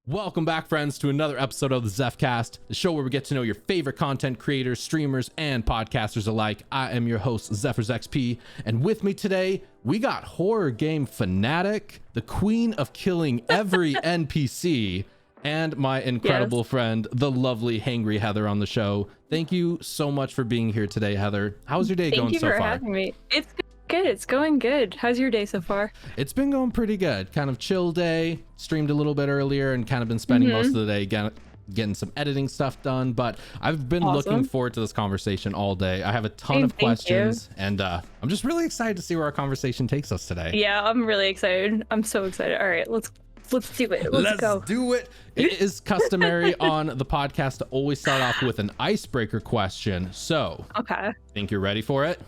Welcome back, friends, to another episode of the Zephcast, the show where we get to know your favorite content creators, streamers, and podcasters alike. I am your host, ZephyrsXP, and with me today, we got horror game fanatic, the queen of killing every NPC, and my incredible friend, the lovely HangryHeather on the show. Thank you so much for being here today, Heather. How's your day going so far? Thank you for having me. It's good. It's going good. How's your day so far? It's been going pretty good. Kind of chill day. Streamed a little bit earlier and kind of been spending most of the day getting some editing stuff done. But I've been looking forward to this conversation all day. I have a ton of questions, and I'm just really excited to see where our conversation takes us today. Yeah, I'm really excited. I'm so excited. All right, let's do it. Let's go. Do it. It is customary on the podcast to always start off with an icebreaker question. So, okay. Think you're ready for it?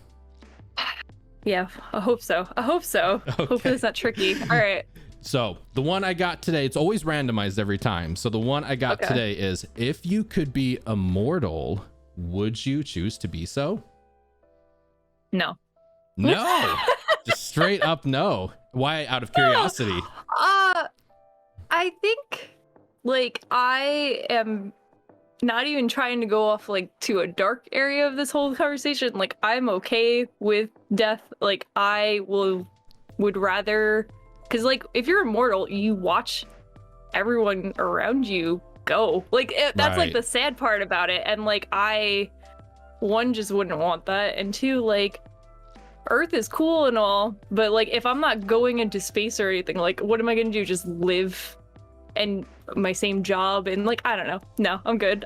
Yeah, I hope so. Okay. Hopefully it's not tricky. All right. So the one I got today, it's always randomized every time. So the one I got today is, if you could be immortal, would you choose to be so? No. No. Just straight up no. Why, out of curiosity? I think I am not even trying to go off to a dark area of this whole conversation. I'm okay with death. I would rather, because if you're immortal, you watch everyone around you go. That's the sad part about it. And I, one, just wouldn't want that, and two, Earth is cool and all, but if I'm not going into space or anything, what am I gonna do? Just live and my same job and I don't know. No, I'm good.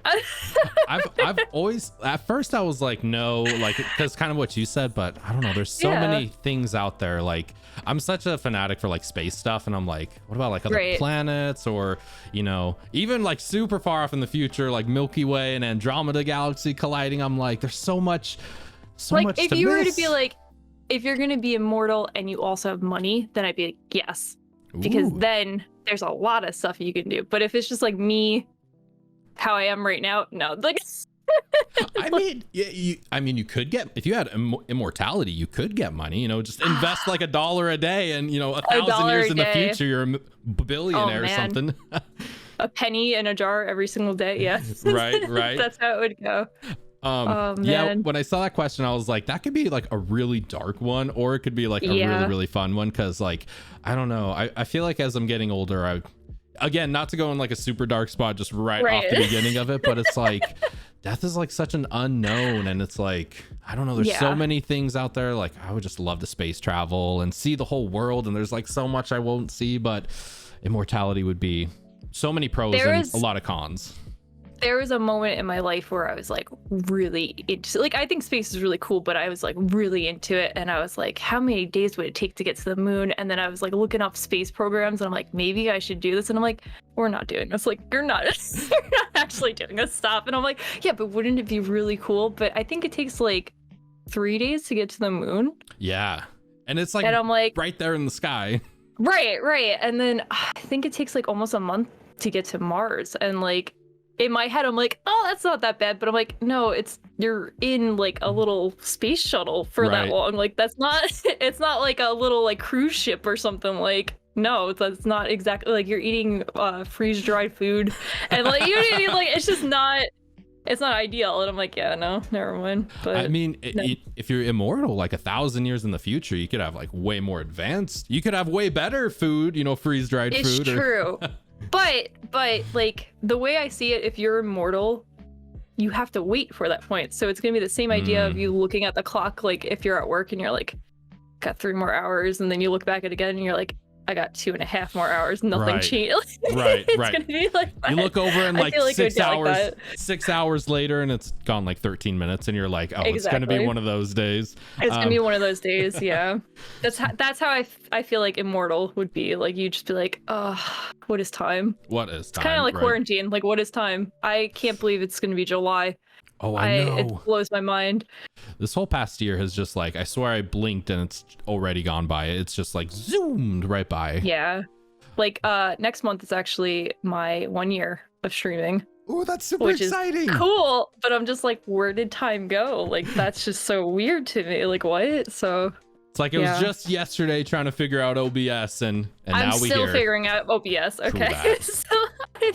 I've always, at first I was no, because kind of what you said, but I don't know, there's so many things out there. I'm such a fanatic for space stuff, and I'm what about other planets, or even super far off in the future, Milky Way and Andromeda galaxy colliding. I'm there's so much much if to you miss. were to be if you're gonna be immortal and you also have money, then I'd be yes, because then there's a lot of stuff you can do. But if it's just me, how I am right now, no. I mean, you could get, if you had immortality, you could get money. Just invest $1 a day, and 1,000 years in the future, you're a billionaire or something. A penny in a jar every single day. Yes. Right. That's how it would go. Yeah, when I saw that question, I was that could be a really dark one, or it could be a really, really fun one, because I don't know, I feel as I'm getting older, again, not to go in a super dark spot just right off the beginning of it, but it's death is such an unknown, and it's I don't know, there's so many things out there. I would just love to space travel and see the whole world, and there's so much I won't see, but immortality would be so many pros and a lot of cons. There was a moment in my life where I was really into, I think space is really cool, but I was really into it, and I was how many days would it take to get to the moon? And then I was looking up space programs, and I'm maybe I should do this, and I'm we're not doing this. You're not actually doing this. Stop. And I'm yeah, but wouldn't it be really cool? But I think it takes 3 days to get to the moon. Yeah, and it's and I'm right there in the sky. Right. And then I think it takes almost a month to get to Mars, and in my head, I'm oh, that's not that bad. But I'm no, you're in a little space shuttle for that long. That's not, it's not a little cruise ship or something. No, that's not exactly you're eating freeze dried food, and you know what I mean? It's just not, it's not ideal. And I'm yeah, no, never mind. But I mean, if you're immortal, 1,000 years in the future, you could have way more advanced. You could have way better food, freeze dried food. It's true. But the way I see it, if you're immortal, you have to wait for that point. So it's gonna be the same idea of you looking at the clock. If you're at work and you're got 3 more hours, and then you look back at it again and you're I got 2.5 more hours. Nothing changed. It's gonna be that. You look over and 6 hours, 6 hours later, and it's gone 13 minutes, and you're oh, it's gonna be one of those days. It's gonna be one of those days. Yeah, that's how I feel immortal would be. You just be oh, what is time? What is time? It's kind of quarantine. What is time? I can't believe it's gonna be July. Oh, I know. It blows my mind. This whole past year has just I swear I blinked and it's already gone by. It's just zoomed right by. Yeah. Next month is actually my 1 year of streaming. Oh, that's super exciting. Cool. But I'm just where did time go? That's just so weird to me. What? So it's it was just yesterday trying to figure out OBS, and now I'm still figuring out OBS. Okay. So I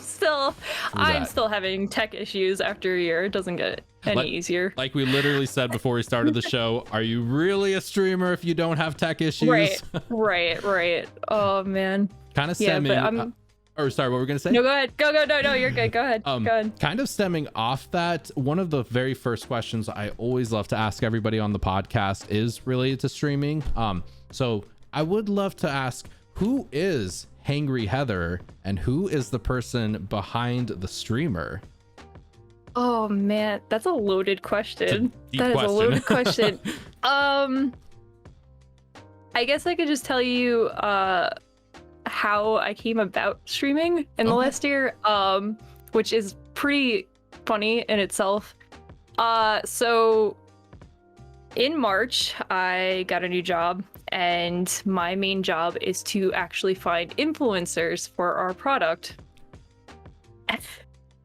Well, I'm still having tech issues after a year. It doesn't get any easier. Like we literally said before we started the show, are you really a streamer if you don't have tech issues? Right. Oh man. Kind of stemming. Or sorry, what were we gonna say? No, go ahead. Go. No, you're good. Go ahead. Go ahead. Kind of stemming off that, one of the very first questions I always love to ask everybody on the podcast is related to streaming. So I would love to ask, who is HangryHeather and who is the person behind the streamer? Oh man, that's a loaded question. That is a loaded question. I guess I could just tell you how I came about streaming in the last year, which is pretty funny in itself. So in March, I got a new job, and my main job is to actually find influencers for our product.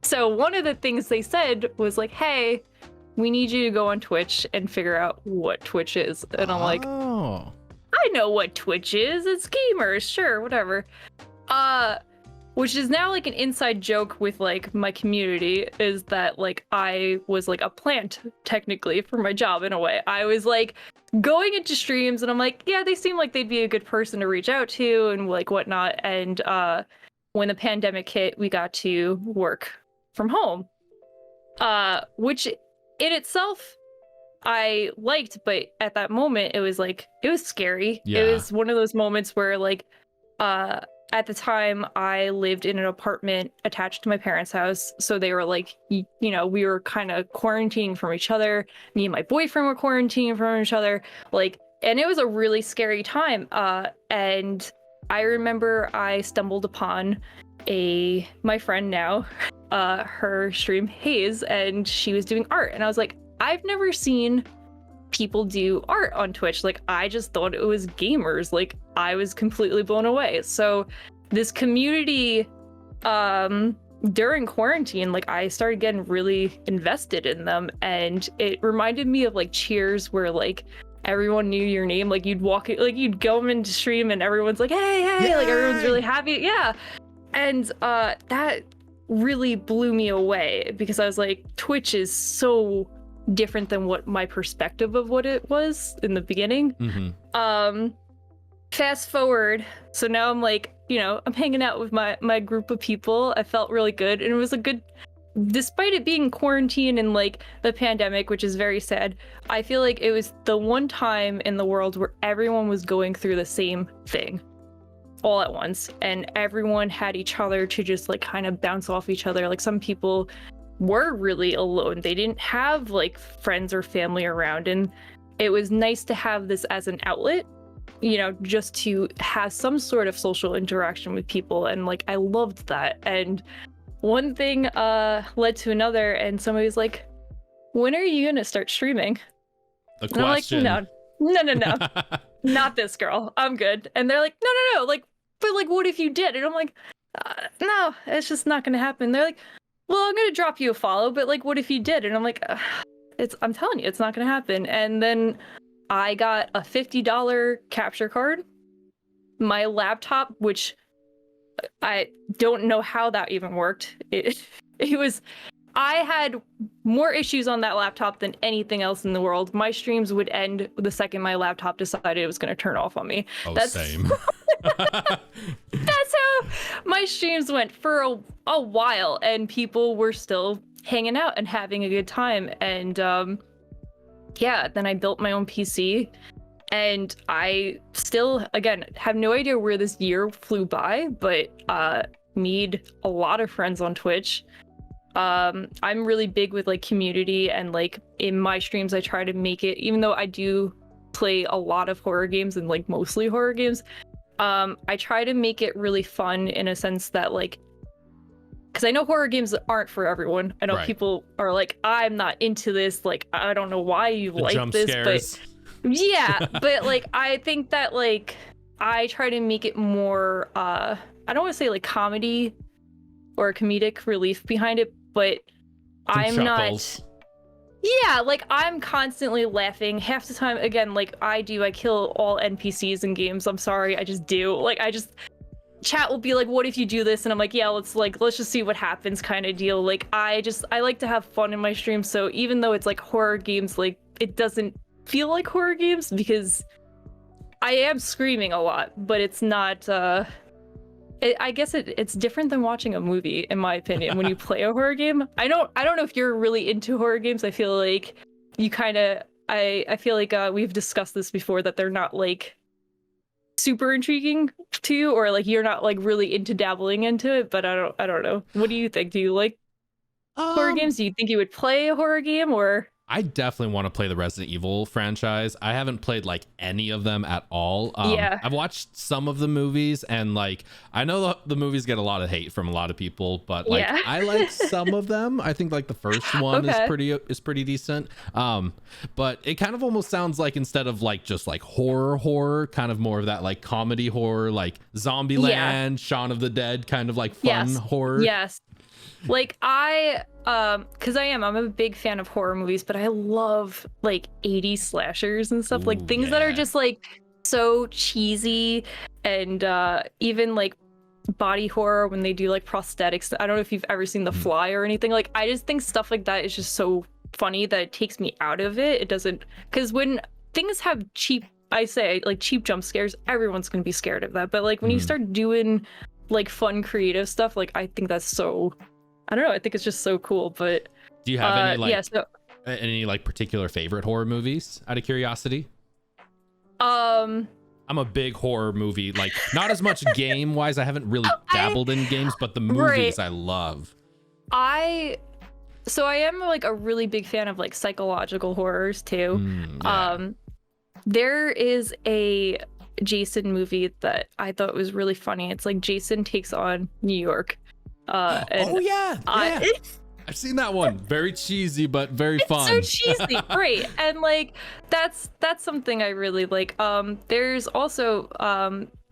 So one of the things they said was like, hey, we need you to go on Twitch and figure out what Twitch is. And I'm like, I know what Twitch is. It's gamers. Sure, whatever. Which is now like an inside joke with like my community, is that like I was like a plant technically for my job in a way. I was like going into streams and I'm like, yeah, they seem like they'd be a good person to reach out to and like whatnot. And when the pandemic hit, we got to work from home, which in itself I liked, but at that moment it was scary. Yeah. It was one of those moments where like at the time I lived in an apartment attached to my parents' house, so they were like, you know, we were kind of quarantining from each other. Me and my boyfriend were quarantining from each other, like, and it was a really scary time. And I remember I stumbled upon my friend now, her stream Hayes, and she was doing art, and I was like, I've never seen people do art on Twitch. Like, I just thought it was gamers. Like, I was completely blown away. So this community, during quarantine, like, I started getting really invested in them, and it reminded me of like Cheers, where like everyone knew your name. Like, you'd you'd go into stream and everyone's like, hey, Yay! Like everyone's really happy. Yeah. And that really blew me away, because I was like, Twitch is so different than what my perspective of what it was in the beginning. Mm-hmm. Fast forward, so now I'm like, you know, I'm hanging out with my group of people. I felt really good, and it was a good, despite it being quarantine and like the pandemic, which is very sad, I feel like it was the one time in the world where everyone was going through the same thing all at once, and everyone had each other to just like kind of bounce off each other. Like, some people were really alone. They didn't have like friends or family around, and it was nice to have this as an outlet, you know, just to have some sort of social interaction with people. And like, I loved that. And one thing led to another, and somebody was like, when are you gonna start streaming? The question. I'm like, no, not this girl, I'm good. And they're like, no, like, but like, what if you did? And I'm like, no, it's just not gonna happen. They're like, well, I'm gonna drop you a follow, but like, what if you did? And I'm like, I'm telling you, it's not gonna happen. And then I got a $50 capture card, my laptop, which I don't know how that even worked. It was, I had more issues on that laptop than anything else in the world. My streams would end the second my laptop decided it was going to turn off on me. Oh, same. That's how my streams went for a while, and people were still hanging out and having a good time. And yeah, then I built my own PC, and I still, again, have no idea where this year flew by, but made a lot of friends on Twitch. I'm really big with like community, and like in my streams I try to make it, even though I do play a lot of horror games and like mostly horror games, I try to make it really fun in a sense that like, because I know horror games aren't for everyone. I know people are like, I'm not into this, like, I don't know why you like this, scares. But yeah, but like, I think that like, I try to make it more, I don't want to say like comedy or comedic relief behind it, but I'm chuckles. Not, yeah, like I'm constantly laughing half the time. Again, like I kill all NPCs in games. I'm sorry, I just do. Like chat will be like, what if you do this? And I'm like, yeah, let's just see what happens kind of deal. Like I like to have fun in my streams, so even though it's like horror games, like it doesn't feel like horror games because I am screaming a lot, but it's not I guess it's different than watching a movie, in my opinion, when you play a horror game. I don't know if you're really into horror games. I feel like you kind of I feel like we've discussed this before, that they're not like super intriguing to you, or like you're not like really into dabbling into it. But I don't know. What do you think? Do you like horror games? Do you think you would play a horror game? Or I definitely want to play the Resident Evil franchise. I haven't played like any of them at all. Yeah. I've watched some of the movies, and like I know the movies get a lot of hate from a lot of people, but like yeah. I like some of them. I think like the first one is pretty decent. But it kind of almost sounds like, instead of like just like horror, kind of more of that like comedy horror, like Zombieland, Shaun of the Dead, kind of like fun horror. Yes. Like because I'm a big fan of horror movies, but I love like 80s slashers and stuff. Ooh, like things that are just like so cheesy, and even like body horror when they do like prosthetics. I don't know if you've ever seen The Fly or anything. Like I just think stuff like that is just so funny that it takes me out of it. It doesn't, because when things have cheap jump scares, everyone's gonna be scared of that. But like when you start doing like fun creative stuff, like I think that's so, I don't know, I think it's just so cool. But do you have any like any like particular favorite horror movies, out of curiosity? I'm a big horror movie, like not as much game wise. I haven't really dabbled in games, but the movies I love. I am like a really big fan of like psychological horrors too. There is a Jason movie that I thought was really funny. It's like Jason Takes on New York. I've seen that one. Very cheesy, but very fun. So cheesy, right? And like that's something I really like. There's also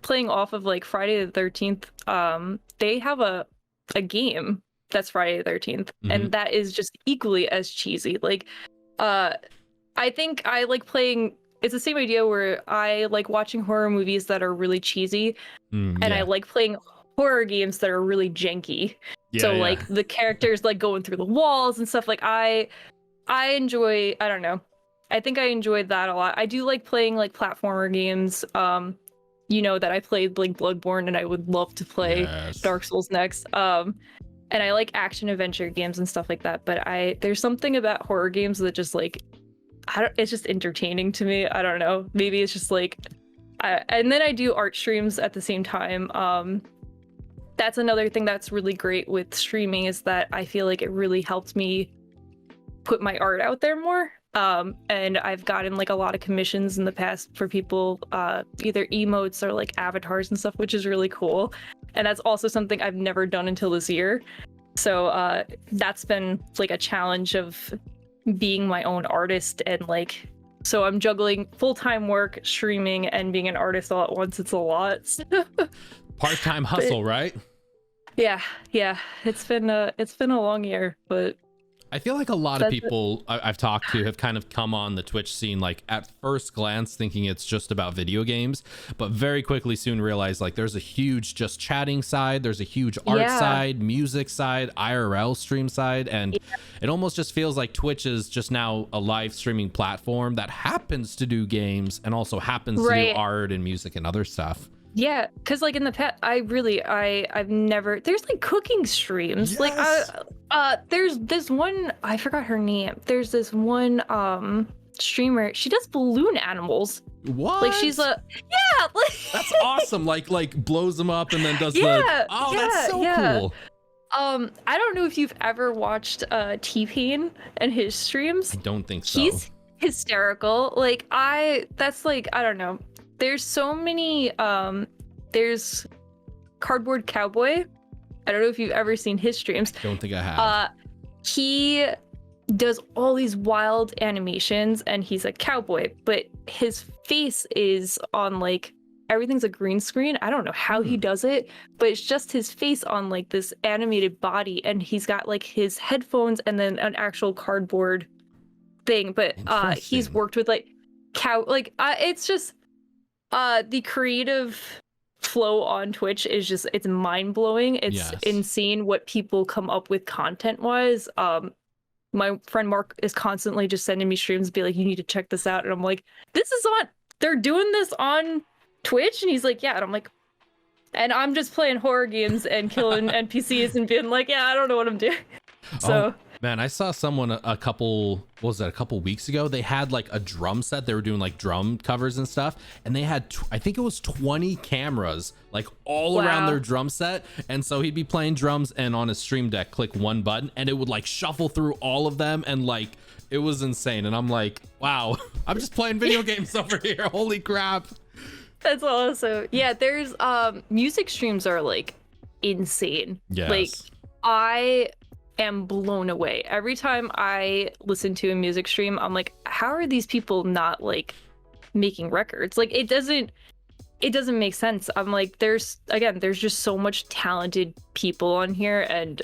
playing off of like Friday the 13th. They have a game that's Friday the 13th, and that is just equally as cheesy. Like, I think I like playing. It's the same idea where I like watching horror movies that are really cheesy, and I like playing horror games that are really janky. Like the characters like going through the walls and stuff. Like I enjoy, I don't know, I think I enjoyed that a lot. I do like playing like platformer games. You know that I played like Bloodborne, and I would love to play Dark Souls next. And I like action adventure games and stuff like that. But there's something about horror games that just like, it's just entertaining to me. I don't know. Maybe it's just like, and then I do art streams at the same time. That's another thing that's really great with streaming, is that I feel like it really helped me put my art out there more. And I've gotten like a lot of commissions in the past for people, either emotes or like avatars and stuff, which is really cool. And that's also something I've never done until this year. So that's been like a challenge of being my own artist, and like, so I'm juggling full-time work, streaming, and being an artist all at once. It's a lot. Part-time hustle, right? Yeah. It's been a long year, but I feel like a lot of people I've talked to have kind of come on the Twitch scene like at first glance thinking it's just about video games, but very quickly soon realize like there's a huge just chatting side, there's a huge art side, music side, IRL stream side, and it almost just feels like Twitch is just now a live streaming platform that happens to do games and also happens to do art and music and other stuff. Yeah, because like in the past, I've never, there's like cooking streams. Like there's this one, I forgot her name. There's this one streamer. She does balloon animals. What? Like she's that's awesome. Like blows them up and then does that's so cool. I don't know if you've ever watched T-Pain and his streams. I don't think so. He's hysterical. Like that's like, I don't know. There's so many, there's Cardboard Cowboy. I don't know if you've ever seen his streams. Don't think I have. He does all these wild animations, and he's a cowboy, but his face is on like, everything's a green screen. I don't know how he does it, but it's just his face on like this animated body, and he's got like his headphones and then an actual cardboard thing. But he's worked with like it's just, the creative flow on Twitch is just, it's mind-blowing. It's insane what people come up with content-wise. My friend Mark is constantly just sending me streams, be like, you need to check this out. And I'm like, they're doing this on Twitch? And he's like, yeah. And I'm like, and I'm just playing horror games and killing NPCs and being like, yeah, I don't know what I'm doing. So man, I saw someone a couple weeks ago. They had like a drum set. They were doing like drum covers and stuff, and they had I think it was 20 cameras like all around their drum set. And so he'd be playing drums and on his stream deck click one button and it would like shuffle through all of them, and like it was insane. And I'm like, wow, I'm just playing video games over here. Holy crap. That's awesome. Yeah, there's music streams are like insane. Yes. Like I am blown away every time I listen to a music stream. I'm like, how are these people not like making records? Like it doesn't make sense. I'm like, there's just so much talented people on here, and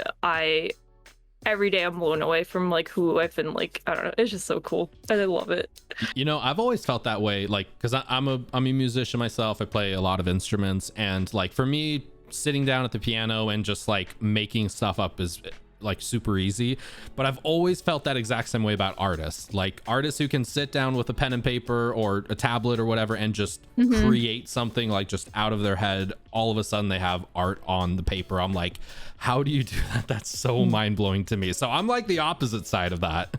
every day I'm blown away from like who I've been like, I don't know, it's just so cool. I love it. You know, I've always felt that way, like, because I'm a musician myself. I play a lot of instruments, and like for me, sitting down at the piano and just like making stuff up is like super easy. But I've always felt that exact same way about artists, like artists who can sit down with a pen and paper or a tablet or whatever and just create something like just out of their head. All of a sudden they have art on the paper. I'm like, how do you do that? That's so mind-blowing to me. So I'm like the opposite side of that.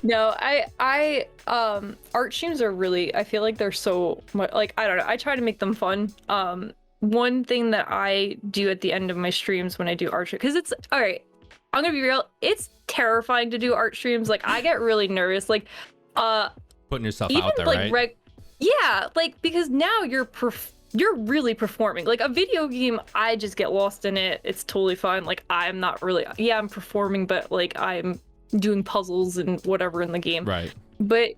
No, I art streams are really, I feel like they're so much, like, I don't know, I try to make them fun. One thing that I do at the end of my streams when I do art stream, because it's all right, I'm gonna be real, it's terrifying to do art streams. Like I get really nervous, like putting yourself out there, like, right? Yeah, like because now you're really performing. Like a video game, I just get lost in it. It's totally fine. Like I'm not really, yeah, I'm performing, but like I'm doing puzzles and whatever in the game. Right. But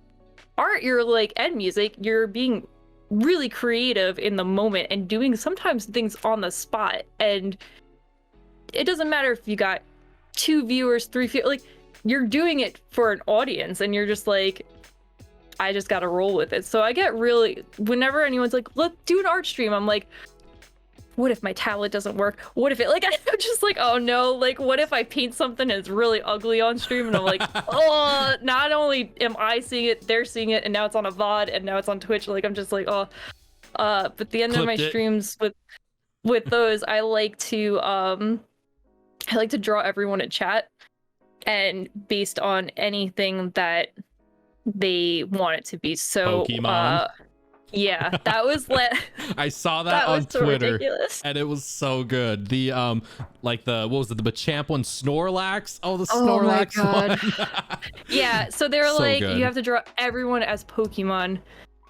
art, you're like, and music, you're being really creative in the moment and doing sometimes things on the spot. And it doesn't matter if you got 2 viewers, 3 viewers, like you're doing it for an audience and you're just like, I just gotta roll with it. So I get really, whenever anyone's like, let's do an art stream, I'm like, what if my tablet doesn't work? What if it, like, I'm just like, oh no, like, what if I paint something and it's really ugly on stream? And I'm like, oh, not only am I seeing it, they're seeing it, and now it's on a VOD, and now it's on Twitch. Like, I'm just like, oh, but the end of my streams with those, I like to draw everyone in chat, and based on anything that they want it to what so Pokemon. Yeah, that was I saw that on Twitter, ridiculous. And it was so good. The like the, what was it, the Machamp one, Snorlax? Oh, the Snorlax one. Yeah, so they were So like, good. you have to draw everyone as Pokemon,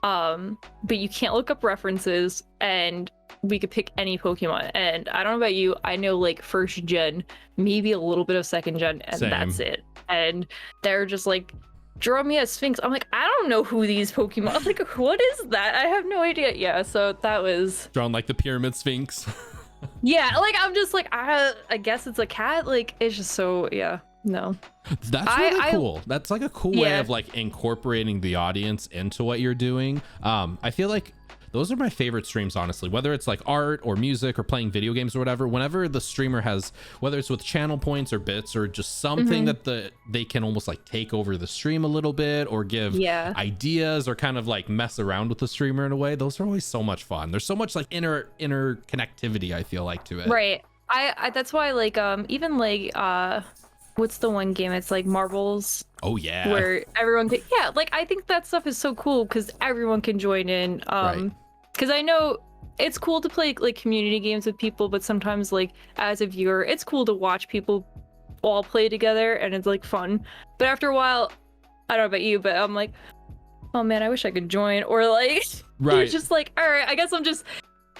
but you can't look up references, and we could pick any Pokemon. And I don't know about you, I know like 1st gen, maybe a little bit of 2nd gen, and Same. that's it. And they're just like, draw me a Sphinx. I'm like, I don't know who these Pokemon. I'm like, what is that? I have no idea. Yeah, so that was drawn like the Pyramid Sphinx. Yeah, like I'm just like, I guess it's a cat. Like it's just so, yeah, no. That's really cool. That's like a cool way of like incorporating the audience into what you're doing. I feel like those are my favorite streams, honestly, whether it's like art or music or playing video games or whatever. Whenever the streamer has, whether it's with channel points or bits or just something that they can almost like take over the stream a little bit or give ideas or kind of like mess around with the streamer in a way, those are always so much fun. There's so much like interconnectivity, I feel like, to it. Right. I that's why like even like what's the one game? It's like Marbles. Oh yeah. Where everyone can, like I think that stuff is so cool because everyone can join in. Because I know it's cool to play like community games with people, but sometimes like as a viewer, it's cool to watch people all play together and it's like fun. But after a while, I don't know about you, but I'm like, oh man, I wish I could join. Or like, it's just like, all right, I guess I'm just,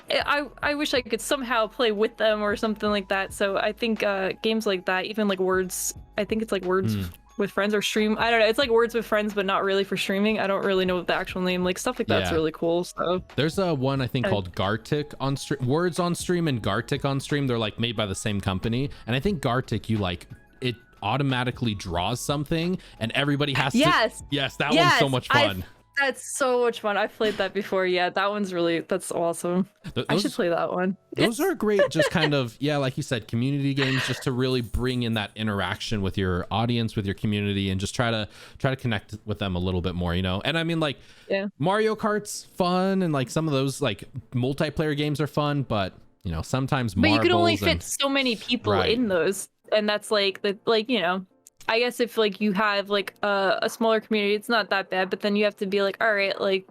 I wish I could somehow play with them or something like that. So I think games like that, even like Words, I think it's like Words with Friends or Stream. I don't know. It's like Words with Friends, but not really for streaming. I don't really know the actual name. Like stuff like that's really cool. So there's a one I think called Gartic on stream, Words on Stream and Gartic on Stream. They're like made by the same company. And I think Gartic, you like it automatically draws something and everybody has to. Yes, that one's so much fun. That's so much fun. I've played that before. Yeah, that's awesome. I should play that one. Those are great, just kind of, yeah, like you said, community games, just to really bring in that interaction with your audience, with your community, and just try to connect with them a little bit more, you know? And I mean, like, yeah, Mario Kart's fun, and like some of those like multiplayer games are fun, but you know, sometimes but you can only fit so many people in those, and that's like you know, I guess if like you have like a smaller community, it's not that bad, but then you have to be like, all right, like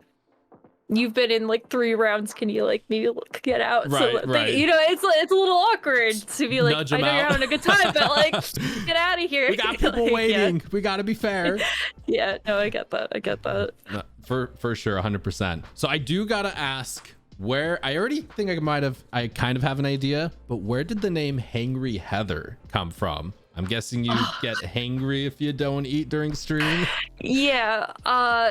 you've been in like 3 rounds, can you like maybe get out? Right, so right. You know, it's a little awkward to be like, I know you're having a good time, but like get out of here. We got people like, waiting. Yeah. We got to be fair. Yeah, no, I get that. No, for sure, 100%. So I do gotta ask, where I already think I kind of have an idea, but where did the name HangryHeather come from? I'm guessing you get hangry if you don't eat during stream. Yeah.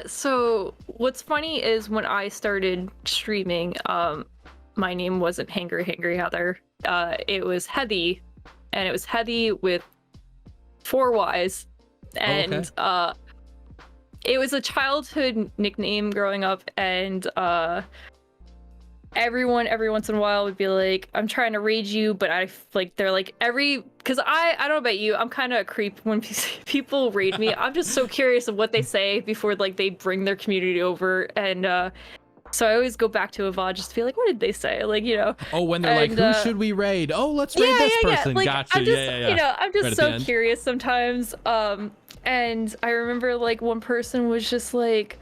So what's funny is when I started streaming, my name wasn't HangryHangryHeather. It was Heathy, and it was Heathy with 4 Y's, and it was a childhood nickname growing up, and everyone every once in a while would be like, I'm trying to raid you, but they're like because I don't know about you, I'm kind of a creep when people raid me. I'm just so curious of what they say before like they bring their community over, and so I always go back to a VOD just to be like, what did they say? Like, you know. Oh, when they're like, who should we raid? Oh, let's raid this person. Like, Gotcha. I'm just, you know, I'm just so curious sometimes. And I remember like one person was just like,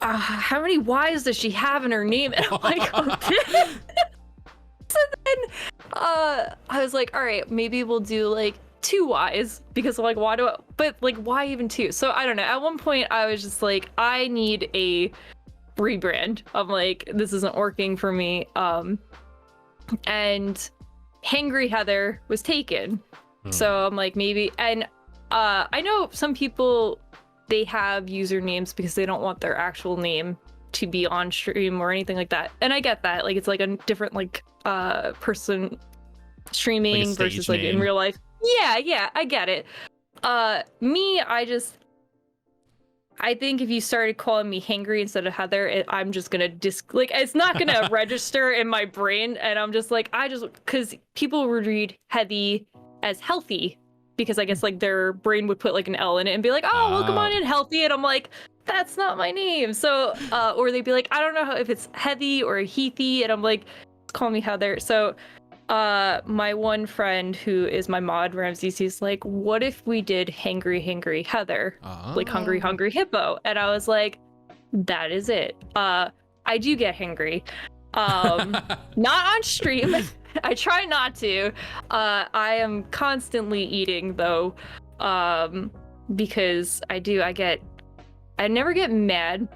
how many Y's does she have in her name? And I'm like, okay. So then I was like, all right, maybe we'll do like 2 Y's, because like, but like, why even 2? So I don't know. At one point I was just like, I need a rebrand. I'm like, this isn't working for me. And HangryHeather was taken. So I'm like, maybe, and I know some people, they have usernames because they don't want their actual name to be on stream or anything like that. And I get that. Like, it's like a different like person streaming like versus like in real life. Yeah, I get it. Me, I think if you started calling me Hangry instead of Heather, I'm just gonna like, it's not gonna register in my brain, and I'm just like, because people would read Heathy as healthy, because I guess like their brain would put like an L in it and be like, oh, welcome on in, Healthy, and I'm like, that's not my name. So, or they'd be like, I don't know if it's Heathy or Heathy, and I'm like, call me Heather. So, my one friend who is my mod, Ramses, he's like, what if we did HangryHangryHeather, like Hungry Hungry Hippo? And I was like, that is it. I do get hangry, not on stream. I try not to. I am constantly eating though, because I never get mad.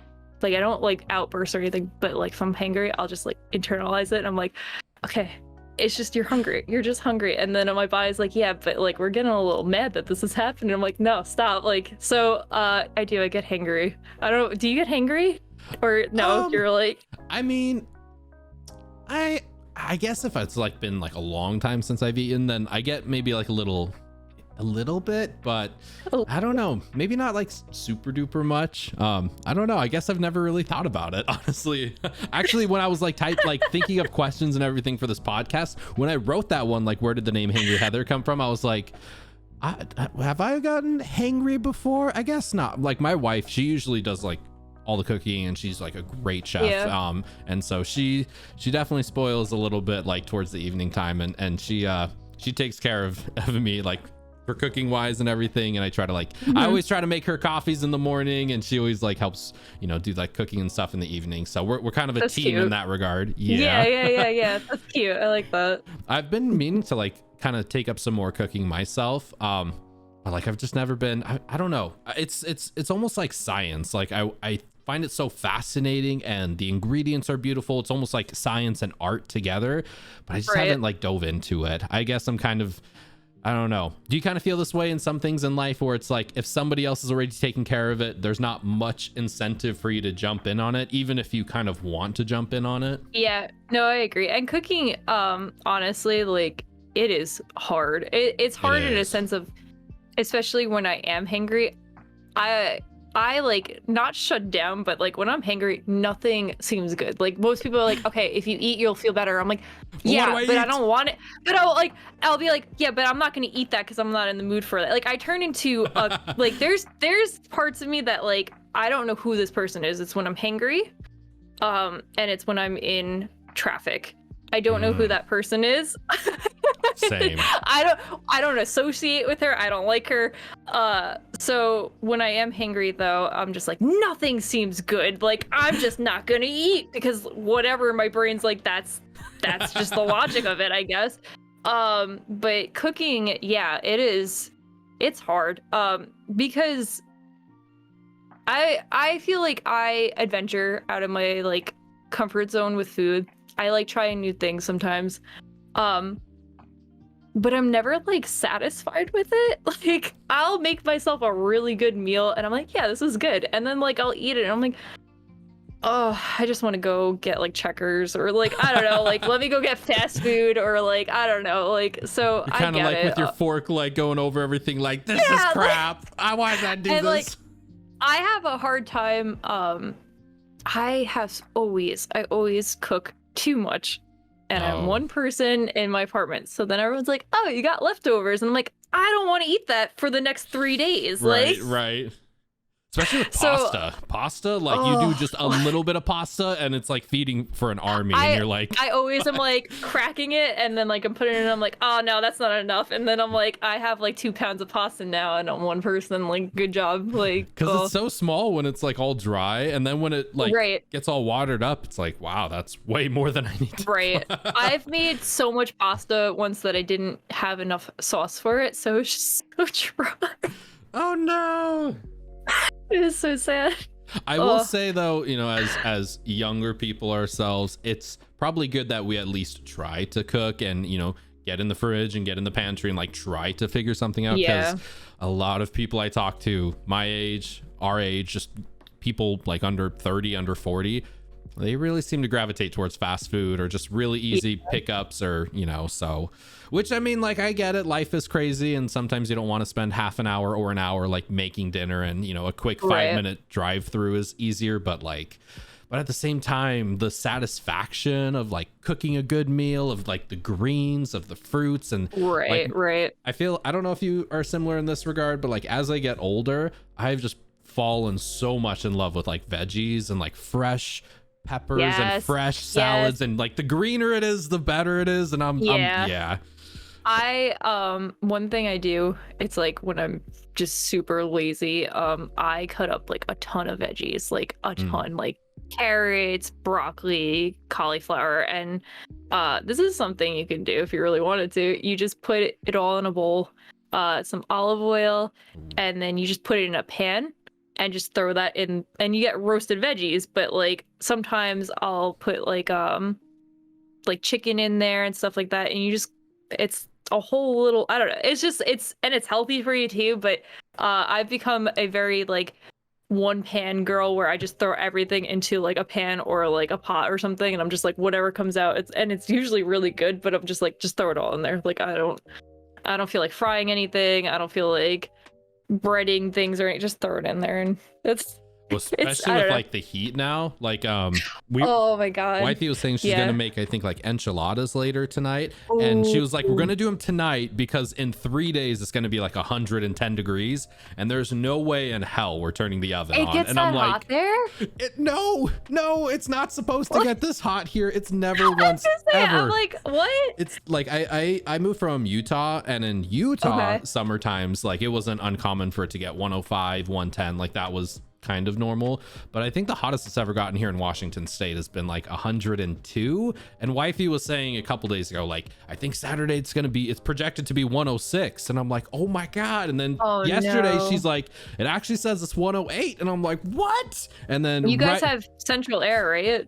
Like, I don't like outburst or anything, but like if I'm hangry, I'll just like internalize it. And I'm like, okay, it's just you're hungry. You're just hungry. And then my body's like, yeah, but like we're getting a little mad that this is happening. I'm like, no, stop. Like, so I get hangry. I don't. Do you get hangry? Or no? You're like. I mean, I guess if it's like been like a long time since I've eaten, then I get maybe like a little bit, but I don't know, maybe not like super duper much. I don't know, I guess I've never really thought about it, honestly. Actually, when I was like thinking of questions and everything for this podcast, when I wrote that one, like, where did the name HangryHeather come from, I was like, have I gotten hangry before? I guess not. Like, my wife, she usually does like all the cooking, and she's like a great chef. Yeah. And so she definitely spoils a little bit like towards the evening time, and she takes care of me like for cooking wise and everything. And I try to like, I always try to make her coffees in the morning, and she always like helps, you know, do like cooking and stuff in the evening. So we're kind of a team in that regard. Yeah. That's cute. I like that. I've been meaning to like kind of take up some more cooking myself. But like, I've just never been, I don't know. It's almost like science. Like I find it so fascinating, and the ingredients are beautiful. It's almost like science and art together, but I just haven't like dove into it. I guess I'm kind of, I don't know. Do you kind of feel this way in some things in life, where it's like, if somebody else is already taking care of it, there's not much incentive for you to jump in on it, even if you kind of want to jump in on it? Yeah, no, I agree. And cooking, honestly, like, it is hard. It's hard in a sense of, especially when I am hangry, I like not shut down, but like when I'm hangry, nothing seems good. Like most people are like, okay, if you eat, you'll feel better. I'm like, yeah, but I don't want it. But I'll be like, yeah, but I'm not gonna eat that because I'm not in the mood for it. Like I turn into a like there's parts of me that like I don't know who this person is. It's when I'm hangry, and it's when I'm in traffic. I don't know who that person is. Same. I don't associate with her. I don't like her. So when I am hangry though, I'm just like nothing seems good. Like I'm just not gonna eat because whatever my brain's like that's just the logic of it, I guess. But cooking, yeah, it's hard. Because I feel like I adventure out of my like comfort zone with food. I like trying new things sometimes. But I'm never like satisfied with it. Like I'll make myself a really good meal and I'm like, yeah, this is good. And then like I'll eat it and I'm like, oh, I just want to go get like Checkers or like, I don't know, like let me go get fast food or like, I don't know. Like, so you're kind of like with your fork, like going over everything like this is crap. Like, why did I do this? Like, I have a hard time. I always cook too much. And I'm one person in my apartment. So then everyone's like, oh, you got leftovers. And I'm like, I don't want to eat that for the next 3 days. Right, like, right. Especially with pasta, like you do just a little bit of pasta and it's like feeding for an army and you're like I always am like cracking it and then like I'm putting it in, I'm like, oh no, that's not enough. And then I'm like, I have like 2 pounds of pasta now and I'm one person, like good job. Like, because it's so small when it's like all dry and then when it like gets all watered up, it's like, wow, that's way more than I need. Right. I've made so much pasta once that I didn't have enough sauce for it. So it's just so dry. Oh no. It is so sad. I will say though, you know, as younger people ourselves, it's probably good that we at least try to cook and, you know, get in the fridge and get in the pantry and like try to figure something out. Because a lot of people I talk to my age, our age, just people like under 30, under 40, they really seem to gravitate towards fast food or just really easy pickups or, you know, so, which I mean, like, I get it. Life is crazy. And sometimes you don't want to spend half an hour or an hour like making dinner and, you know, a quick 5-minute drive through is easier. But like, but at the same time, the satisfaction of like cooking a good meal of like the greens, of the fruits and right. I feel, I don't know if you are similar in this regard, but like as I get older, I've just fallen so much in love with like veggies and like fresh peppers and fresh salads and like the greener it is the better it is and I'm one thing I do, it's like when I'm just super lazy, I cut up like a ton of veggies, like a ton, like carrots, broccoli, cauliflower, and this is something you can do if you really wanted to. You just put it all in a bowl, some olive oil, and then you just put it in a pan and just throw that in and you get roasted veggies. But like sometimes I'll put like chicken in there and stuff like that, and you just, it's a whole little, I don't know, it's just, it's healthy for you too. But I've become a very like one pan girl where I just throw everything into like a pan or like a pot or something, and I'm just like whatever comes out, it's usually really good, but I'm just like, just throw it all in there. Like I don't feel like frying anything, I don't feel like breading things or anything, just throw it in there. And well, especially with like the heat now, like oh my god, wifey was saying she's gonna make, I think, like enchiladas later tonight. And she was like, we're gonna do them tonight because in 3 days it's gonna be like 110 degrees and there's no way in hell we're turning the oven on. Gets and that I'm like, hot there? No, it's not supposed to get this hot here. It's never once ever. I'm like, what? It's like I moved from Utah, and in Utah summer times, like it wasn't uncommon for it to get 105, 110, like that was kind of normal. But I think the hottest it's ever gotten here in Washington State has been like 102. And wifey was saying a couple days ago, like, I think Saturday it's projected to be 106. And I'm like, oh my god. And then yesterday she's like, it actually says it's 108. And I'm like, what? And then you guys have central air, right?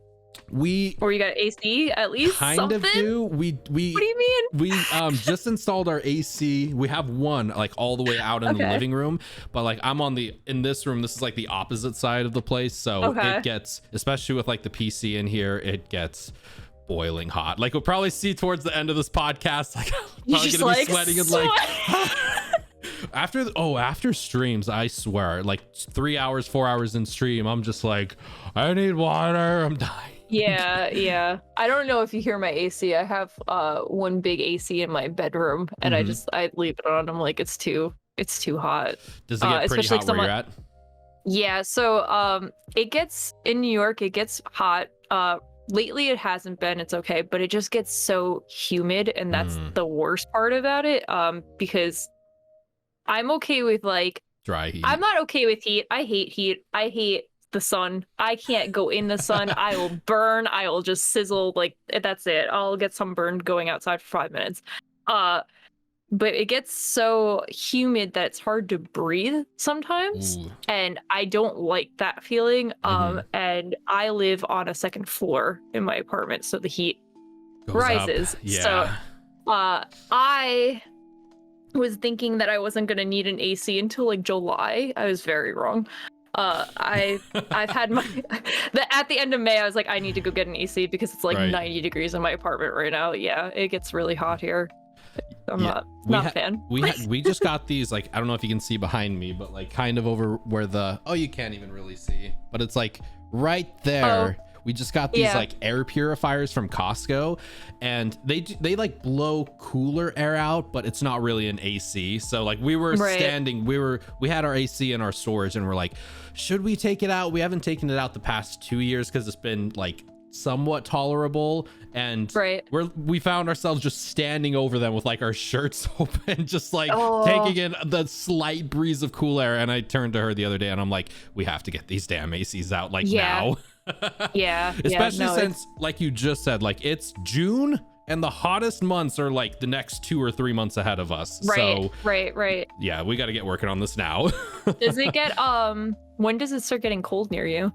Or you got AC at least? Kind of do. We what do you mean? We just installed our AC. We have one like all the way out in the living room, but like I'm in this room, this is like the opposite side of the place, so it gets, especially with like the PC in here, it gets boiling hot. Like we'll probably see towards the end of this podcast, like I'm probably gonna be sweating and like After streams, I swear, like 3 hours, 4 hours in stream, I'm just like, I need water, I'm dying. Yeah. I don't know if you hear my AC. I have one big AC in my bedroom, and I leave it on. I'm like, it's too hot. Does it get pretty hot where you're at? Yeah, so it gets in New York, it gets hot. Lately it hasn't been, it's okay, but it just gets so humid, and that's the worst part about it. Because I'm okay with like dry heat. I'm not okay with heat. I hate heat. I hate the sun. I can't go in the sun. I will burn. I will just sizzle. Like, that's it. I'll get sunburned going outside for 5 minutes. But it gets so humid that it's hard to breathe sometimes. Ooh. And I don't like that feeling. And I live on a second floor in my apartment, so the heat rises. Yeah. So I was thinking that I wasn't gonna need an AC until like July. I was very wrong. I've had my at the end of May I was like, I need to go get an AC because it's like 90 degrees in my apartment right now. Yeah, it gets really hot here. I'm not a fan. We just got these, like, I don't know if you can see behind me, but like kind of over where you can't even really see, but it's like right there. We just got these like air purifiers from Costco, and they like blow cooler air out, but it's not really an AC. So like we were standing, we had our AC in our storage, and we're like, should we take it out? We haven't taken it out the past 2 years because it's been like somewhat tolerable, and we found ourselves just standing over them with like our shirts open, just like taking in the slight breeze of cool air. And I turned to her the other day and I'm like, we have to get these damn ACs out like now. Especially since like you just said, like it's June and the hottest months are like the next 2 or 3 months ahead of us. Right. Yeah, we got to get working on this now. Does it get when does it start getting cold near you?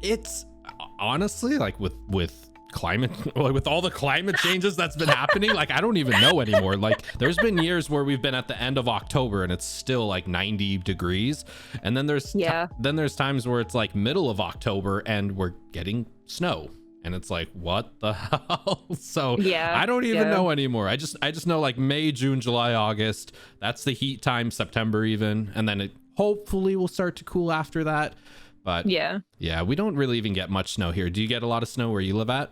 It's honestly like with climate, like with all the climate changes that's been happening, like I don't even know anymore. Like there's been years where we've been at the end of October and it's still like 90 degrees, and then there's times where it's like middle of October and we're getting snow, and it's like, what the hell? So I don't even know anymore. I just know like May, June, July, August, that's the heat time, September even, and then it hopefully will start to cool after that. But yeah, we don't really even get much snow here. Do you get a lot of snow where you live at?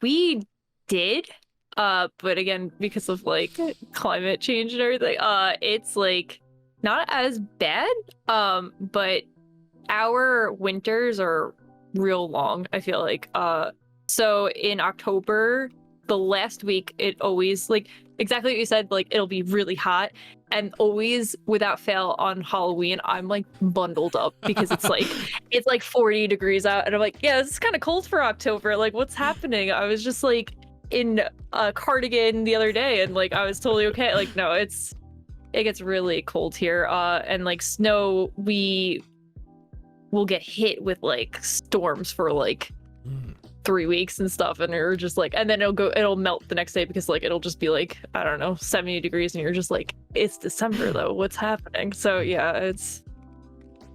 We did, but again, because of like climate change and everything, it's like not as bad. But our winters are real long, I feel like. So in October, the last week, it always, like exactly what you said, like it'll be really hot. And always, without fail, on Halloween, I'm like bundled up because it's like 40 degrees out, and I'm like, yeah, this is kind of cold for October. Like, what's happening? I was just like in a cardigan the other day, and like I was totally okay. Like, no, it gets really cold here. And like snow, we will get hit with like storms for like 3 weeks and stuff, and we're just like, and then it'll melt the next day because like it'll just be like, I don't know, 70 degrees, and you're just like, it's December though, what's happening? So yeah, it's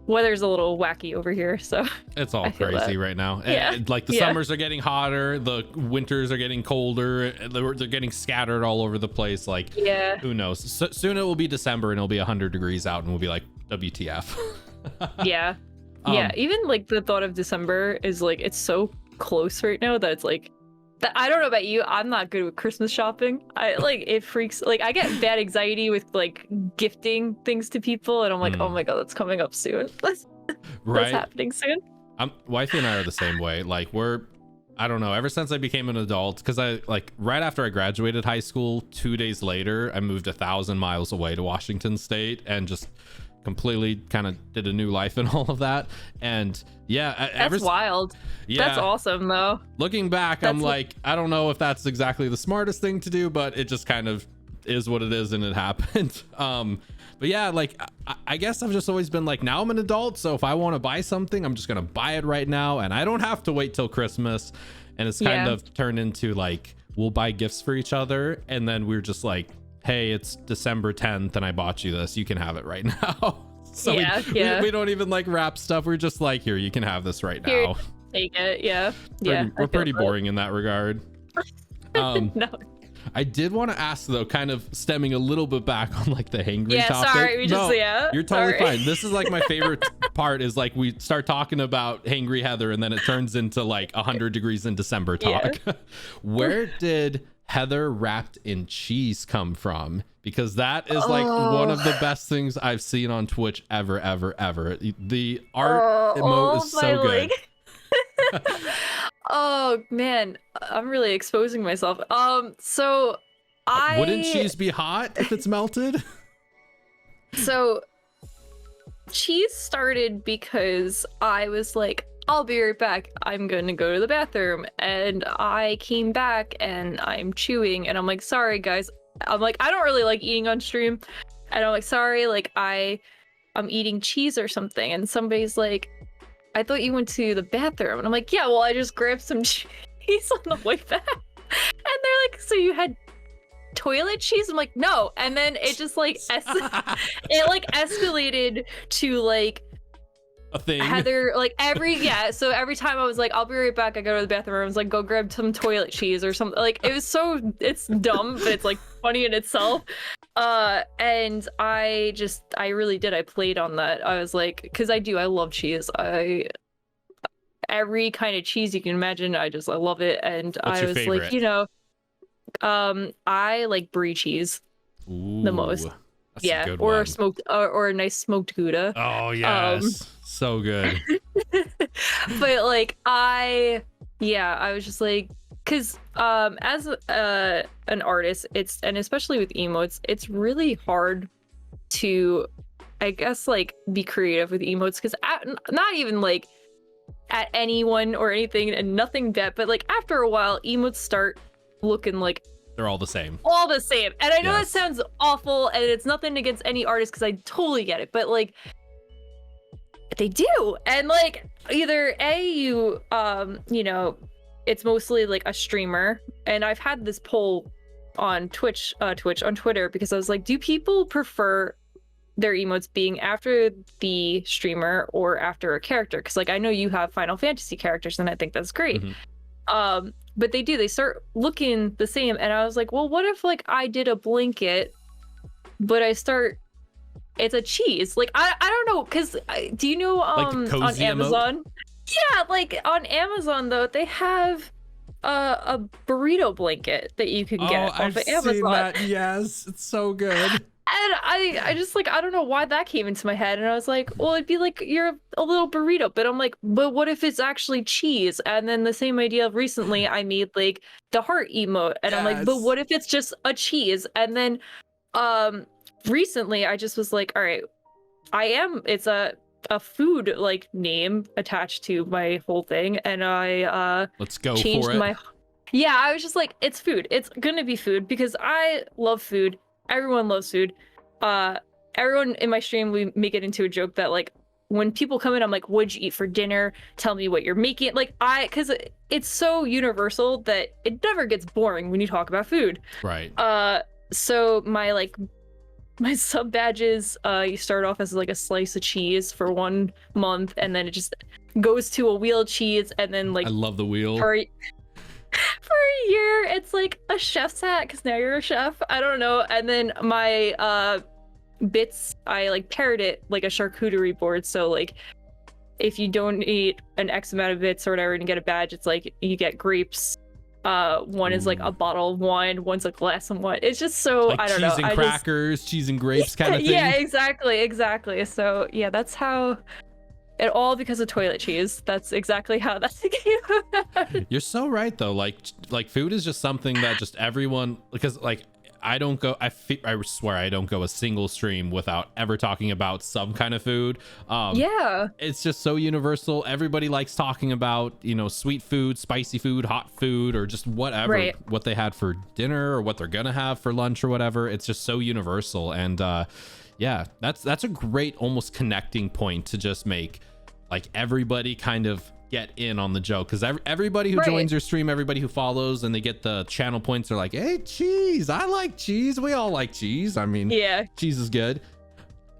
weather's a little wacky over here, so it's all crazy right now. And, like the summers are getting hotter, the winters are getting colder, they're getting scattered all over the place. Like, who knows? Soon it will be December and it'll be 100 degrees out and we'll be like, WTF. Even like the thought of December is like, it's so close right now that it's like, I don't know about you, I'm not good with Christmas shopping. I like, it freaks, like I get bad anxiety with like gifting things to people, and I'm like, oh my god, that's coming up soon. That's happening soon. Wifey and I are the same way. Like I don't know, ever since I became an adult, because I like right after I graduated high school, 2 days later I moved 1,000 miles away to Washington State and just completely kind of did a new life and all of that. And that's wild. That's awesome though. Looking back, I'm like, I don't know if that's exactly the smartest thing to do, but it just kind of is what it is, and it happened. But yeah, like I guess I've just always been like, now I'm an adult, so if I want to buy something, I'm just gonna buy it right now, and I don't have to wait till Christmas. And it's kind of turned into like, we'll buy gifts for each other, and then we're just like, hey, it's December 10th and I bought you this, you can have it right now. So we don't even like wrap stuff, we're just like, here, you can have this right now. Take it. We're pretty boring in that regard. No. I did want to ask though, kind of stemming a little bit back on like the hangry topic. Sorry, you're totally fine. This is like my favorite part is like we start talking about HangryHeather and then it turns into like 100 degrees in December talk. Yeah. Where did Heather wrapped in cheese come from? Because that is like one of the best things I've seen on Twitch ever. The art emote is so good. Oh man, I'm really exposing myself. So wouldn't cheese be hot if it's melted? So cheese started because I was like, I'll be right back. I'm gonna go to the bathroom. And I came back and I'm chewing and I'm like, sorry guys. I'm like, I don't really like eating on stream. And I'm like, sorry, like I'm eating cheese or something. And somebody's like, I thought you went to the bathroom. And I'm like, yeah, well, I just grabbed some cheese on the way back. And they're like, so you had toilet cheese? I'm like, no. And then it just like, it like escalated to like, a thing. Heather, like so every time I was like, I'll be right back, I go to the bathroom, I was like, go grab some toilet cheese or something. Like it's dumb, but it's like funny in itself. And I really did. I played on that. I was like, because I love cheese. Every kind of cheese you can imagine, I love it. And what's I was favorite? like, I like brie cheese the most. That's a good or one. smoked or a nice smoked Gouda. Oh yes, so good. But like I was just like, because as an artist, and especially with emotes, it's really hard to, I guess, like be creative with emotes, because not even like at anyone or anything and nothing bad, but like after a while emotes start looking like they're all the same. And I know that sounds awful, and it's nothing against any artist, because I totally get it, but like they do. And like either you it's mostly like a streamer, and I've had this poll on on Twitter, because I was like, do people prefer their emotes being after the streamer or after a character? Because like I know you have Final Fantasy characters, and I think that's great. Mm-hmm. But they start looking the same, and I was like, well, what if like I did a blanket, but it's a cheese? Like I don't know, because do you know like on Amazon? Emote? Yeah, like on Amazon though, they have a burrito blanket that you can get off of Amazon. Seen that. Yes, it's so good. And I just like, I don't know why that came into my head. And I was like, well, it'd be like you're a little burrito. But I'm like, but what if it's actually cheese? And then the same idea recently, I made like the heart emote. And I'm like, but what if it's just a cheese? And then recently I just was like, all right, it's a food like name attached to my whole thing. And I let's go changed for it. I was just like, it's food. It's gonna be food, because I love food. Everyone loves food. Everyone in my stream, we make it into a joke that like when people come in, I'm like, what'd you eat for dinner? Tell me what you're making. Like because it's so universal that it never gets boring when you talk about food. Right. So my sub badges, you start off as like a slice of cheese for 1 month, and then it just goes to a wheel cheese, and then like I love the wheel. For a year, it's like a chef's hat, because now you're a chef. I don't know. And then my bits, I like paired it like a charcuterie board. So like if you donate an X amount of bits or whatever and you get a badge, it's like you get grapes. One is like a bottle of wine, one's a glass of wine. It's just so, like I don't know. Cheese and crackers, cheese and grapes kind of thing. Yeah, exactly. So yeah, that's how. It all because of toilet cheese. That's exactly how that came about. You're so right though. Like food is just something that just everyone, because like I swear I don't go a single stream without ever talking about some kind of food. Yeah. It's just so universal. Everybody likes talking about, sweet food, spicy food, hot food, or just whatever, what they had for dinner or what they're gonna have for lunch or whatever. It's just so universal. And yeah, that's a great almost connecting point to just make like everybody kind of get in on the joke, because everybody who joins your stream, everybody who follows and they get the channel points are like, hey, cheese, I like cheese, we all like cheese. I mean, yeah, cheese is good.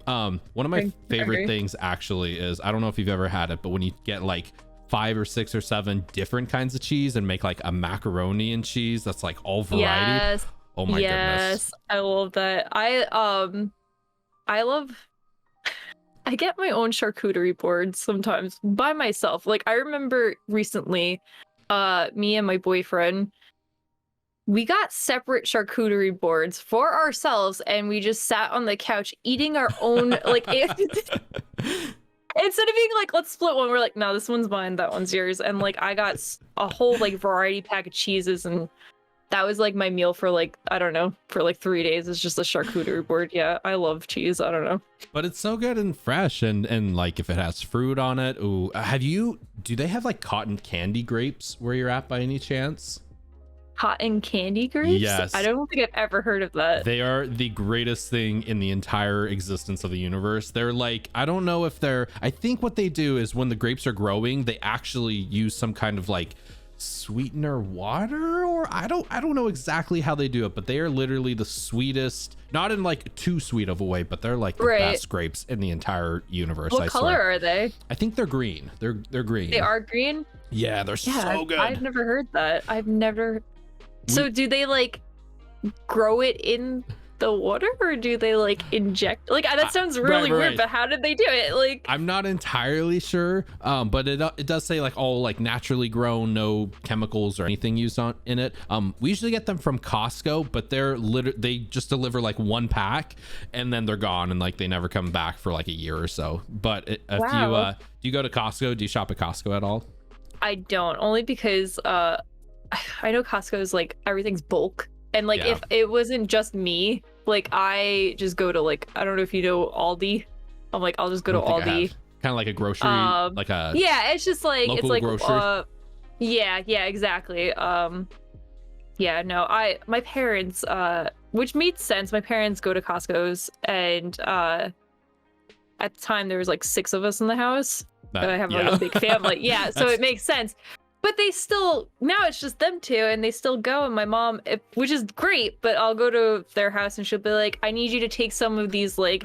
One of my favorite things actually is, I don't know if you've ever had it, but when you get like 5 or 6 or 7 different kinds of cheese and make like a macaroni and cheese that's like all variety. Oh my goodness. I love that. I love I get my own charcuterie board sometimes by myself. Like I remember recently, me and my boyfriend, we got separate charcuterie boards for ourselves and we just sat on the couch eating our own like instead of being like, let's split one, we're like, no, this one's mine, that one's yours. And like I got a whole like variety pack of cheeses, and that was like my meal for like, I don't know, for like 3 days. It's just a charcuterie board. Yeah, I love cheese. I don't know. But it's so good and fresh, and like if it has fruit on it. Ooh, do they have like cotton candy grapes where you're at by any chance? Cotton candy grapes? Yes. I don't think I've ever heard of that. They are the greatest thing in the entire existence of the universe. They're like, I don't know if I think what they do is when the grapes are growing, they actually use some kind of like sweetener water, or I don't know exactly how they do it, but they are literally the sweetest, not in like too sweet of a way, but they're like the best grapes in the entire universe. What color are they? I think they're green. They're green. They are green? Yeah, they're so good. I've never heard that. So do they like grow it in the water, or do they like inject? Like that sounds really weird, but how did they do it? Like I'm not entirely sure, but it does say like all like naturally grown, no chemicals or anything used in it. We usually get them from Costco, but they just deliver like one pack and then they're gone, and like they never come back for like a year or so. But do you go to Costco? Do you shop at Costco at all? I don't, only because I know Costco is like everything's bulk. And like if it wasn't just me, like I just go to like, I don't know if you know Aldi. I'm like, I'll just go to Aldi. Kind of like a grocery, like a it's just like local it's like grocery. Yeah, exactly. My parents, which made sense. My parents go to Costco's, and at the time there was like 6 of us in the house. But I have like a big family. Yeah, so it makes sense. But they still, now it's just them two, and they still go. And my mom, which is great, but I'll go to their house and she'll be like, I need you to take some of these like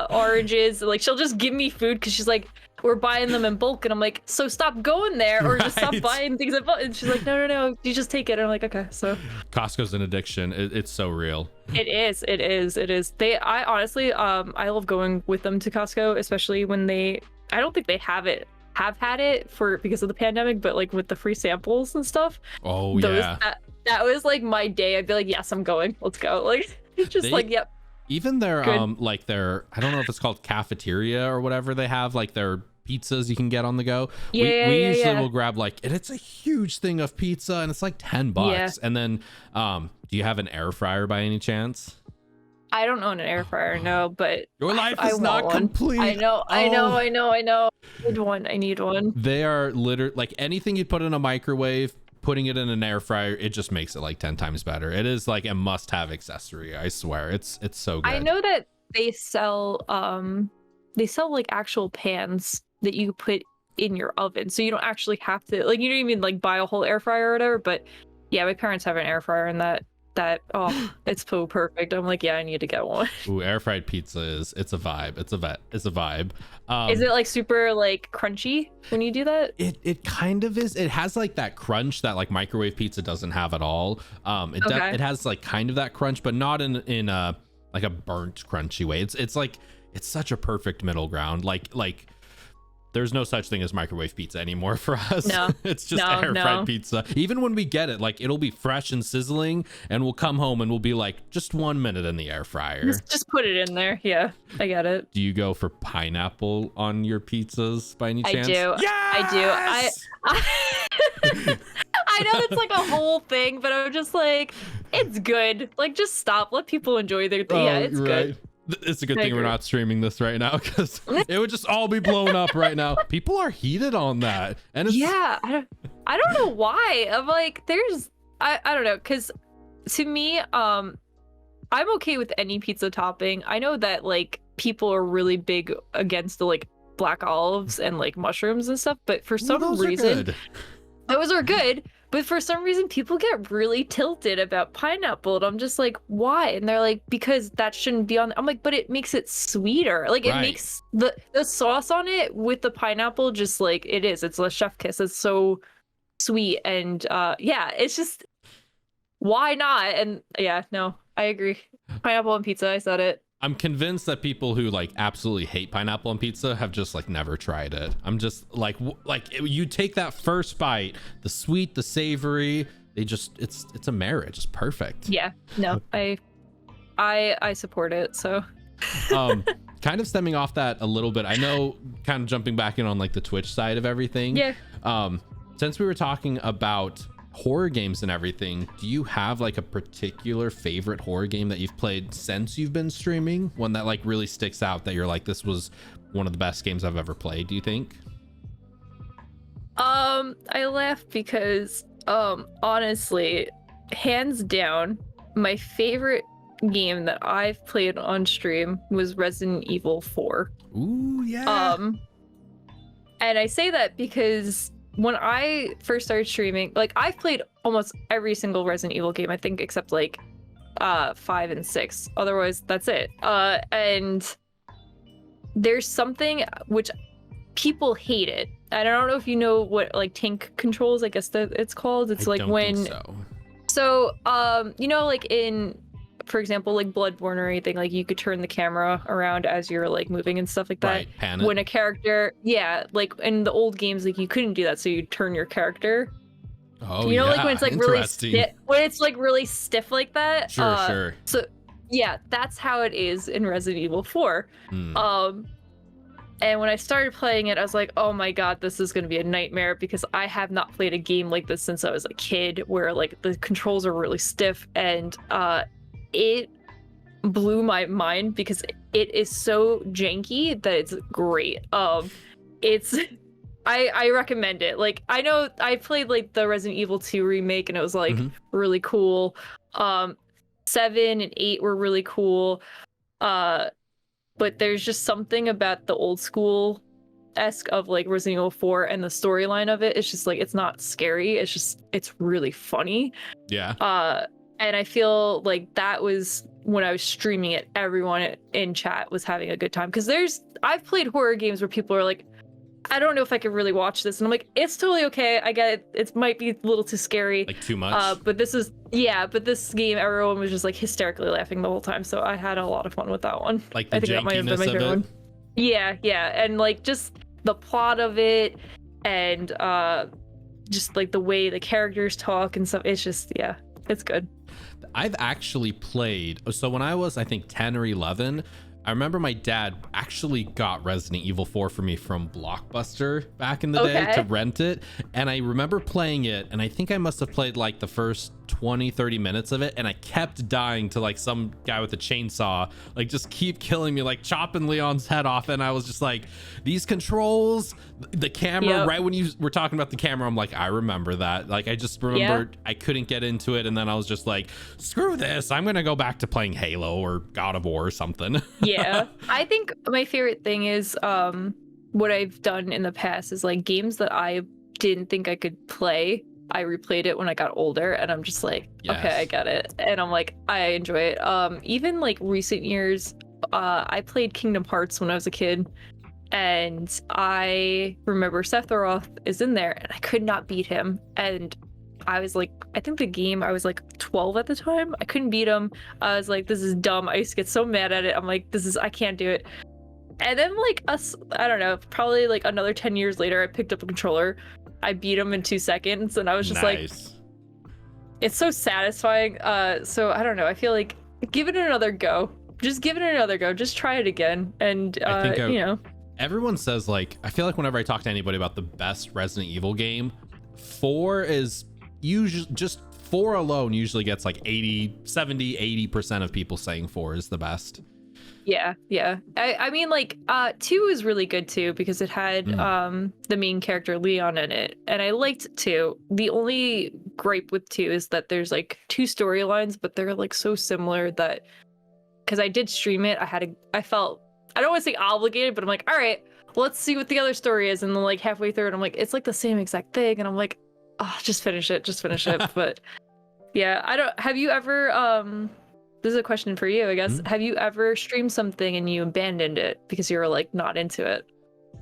oranges. Like she'll just give me food because she's like, we're buying them in bulk. And I'm like, so stop going there, or just stop buying things in bulk. And she's like, no, you just take it. And I'm like, okay. So Costco's an addiction. It's so real. It is. I honestly, I love going with them to Costco, especially when I don't think they have had it because of the pandemic, but like with the free samples and stuff. Oh yeah, that was like my day. I'd be like, yes, I'm going, let's go. Like yep. Even their like their, I don't know if it's called cafeteria or whatever, they have like their pizzas you can get on the go. We usually will grab like, and it's a huge thing of pizza, and it's like $10. And then do you have an air fryer by any chance? I don't own an air fryer, no, but your life is not complete. I know. I need one. They are literally like anything you put in a microwave, putting it in an air fryer, it just makes it like 10 times better. It is like a must-have accessory. I swear, it's so good. I know that they sell like actual pans that you put in your oven, so you don't actually have to, like, you don't even like buy a whole air fryer or whatever. But yeah, my parents have an air fryer, and that it's so perfect. I'm like, yeah, I need to get one. Ooh, air fried pizza it's a vibe. It's a vibe. Is it like super like crunchy when you do that? It kind of is. It has like that crunch that like microwave pizza doesn't have at all. It has like kind of that crunch, but not in a like a burnt crunchy way. It's like, it's such a perfect middle ground. Like there's no such thing as microwave pizza anymore for us. No, it's just air fried pizza. Even when we get it, like it'll be fresh and sizzling, and we'll come home and we'll be like, just 1 minute in the air fryer. Just put it in there. Yeah, I get it. Do you go for pineapple on your pizzas by any chance? I do. Yes! I do. I know that's like a whole thing, but I'm just like, it's good. Like, just stop. Let people enjoy their thing. Yeah, it's good. It's a good thing we're not streaming this right now, because it would just all be blown up right now. People are heated on that, and it's... I don't know why. I'm like, I don't know, because to me, I'm okay with any pizza topping. I know that like people are really big against the like black olives and like mushrooms and stuff, but for some reason, those are good. But for some reason, people get really tilted about pineapple. And I'm just like, why? And they're like, because that shouldn't be on. I'm like, but it makes it sweeter. Like, it makes the sauce on it with the pineapple just like it is. It's a chef kiss. It's so sweet. And yeah, it's just, why not? And yeah, no, I agree. Pineapple on pizza, I said it. I'm convinced that people who like absolutely hate pineapple on pizza have just like never tried it. I'm just like you take that first bite, the sweet, the savory, they just it's a marriage. It's perfect. Yeah, no, I support it. So kind of stemming off that a little bit, I know, kind of jumping back in on like the Twitch side of everything. Yeah. Since we were talking about horror games and everything, do you have like a particular favorite horror game that you've played since you've been streaming? One that like really sticks out that you're like, this was one of the best games I've ever played, do you think? I laugh because honestly, hands down, my favorite game that I've played on stream was Resident Evil 4. Ooh, yeah. And I say that because when I first started streaming, like I've played almost every single Resident Evil game, I think, except like 5 and 6. Otherwise, that's it. And there's something which people hate it. I don't know if you know what like tank controls, I guess that it's called. It's like when so you know, like in, for example, like Bloodborne or anything, like you could turn the camera around as you're like moving and stuff like that. Right, pan it. When a character, yeah, like in the old games, like you couldn't do that, so you turn your character. Oh, you know, yeah, like when it's like really stiff, when it's like really stiff like that. Sure. So yeah, that's how it is in Resident Evil 4. And when I started playing it, I was like, oh my god, this is going to be a nightmare, because I have not played a game like this since I was a kid, where like the controls are really stiff, and it blew my mind because it is so janky that it's great. It's I recommend it. Like, I know I played like the Resident Evil 2 remake and it was like really cool. 7 and 8 were really cool. But there's just something about the old school esque of like Resident Evil 4 and the storyline of it. It's just like, it's not scary. It's just, it's really funny. Yeah. And I feel like that was when I was streaming it, everyone in chat was having a good time. Because I've played horror games where people are like, I don't know if I could really watch this. And I'm like, it's totally okay. I get it. It might be a little too scary. Like too much. But this game, everyone was just like hysterically laughing the wole time. So I had a lot of fun with that one. Like the I think that might have been my favorite one. Yeah. And like just the plot of it and just like the way the characters talk and stuff. It's just, yeah, it's good. I've actually played, so when I was, I think 10 or 11, I remember my dad actually got Resident Evil 4 for me from Blockbuster back in the day to rent it. And I remember playing it, and I think I must have played like the first 20-30 minutes of it, and I kept dying to like some guy with a chainsaw, like just keep killing me, like chopping Leon's head off. And I was just like, these controls, the camera, right when you were talking about the camera, I'm like, I remember that. Like, I just remembered I couldn't get into it, and then I was just like, screw this, I'm gonna go back to playing Halo or God of War or something. Yeah, I think my favorite thing is what I've done in the past is like games that I didn't think I could play, I replayed it when I got older, and I'm just like, okay, I get it. And I'm like, I enjoy it. Even like recent years, I played Kingdom Hearts when I was a kid, and I remember Sephiroth is in there, and I could not beat him. And I was like, I think the game, I was like 12 at the time. I couldn't beat him. I was like, this is dumb. I used to get so mad at it. I'm like, I can't do it. And then like I don't know, probably like another 10 years later, I picked up a controller. I beat him in 2 seconds, and I was just like, it's so satisfying. So I don't know. I feel like give it another go. Just give it another go. Just try it again. And I think you know, everyone says like, I feel like whenever I talk to anybody about the best Resident Evil game, 4 is usually just 4 alone usually gets like 70-80% of people saying 4 is the best. Yeah. I mean, like 2 is really good too, because it had the main character Leon in it, and I liked 2. The only gripe with 2 is that there's like 2 storylines, but they're like so similar that, because I did stream it, I felt, I don't want to say obligated, but I'm like, all right, let's see what the other story is. And then like halfway through it, I'm like, it's like the same exact thing, and I'm like, oh, just finish it. But yeah, have you ever this is a question for you, I guess. Have you ever streamed something and you abandoned it because you were like not into it?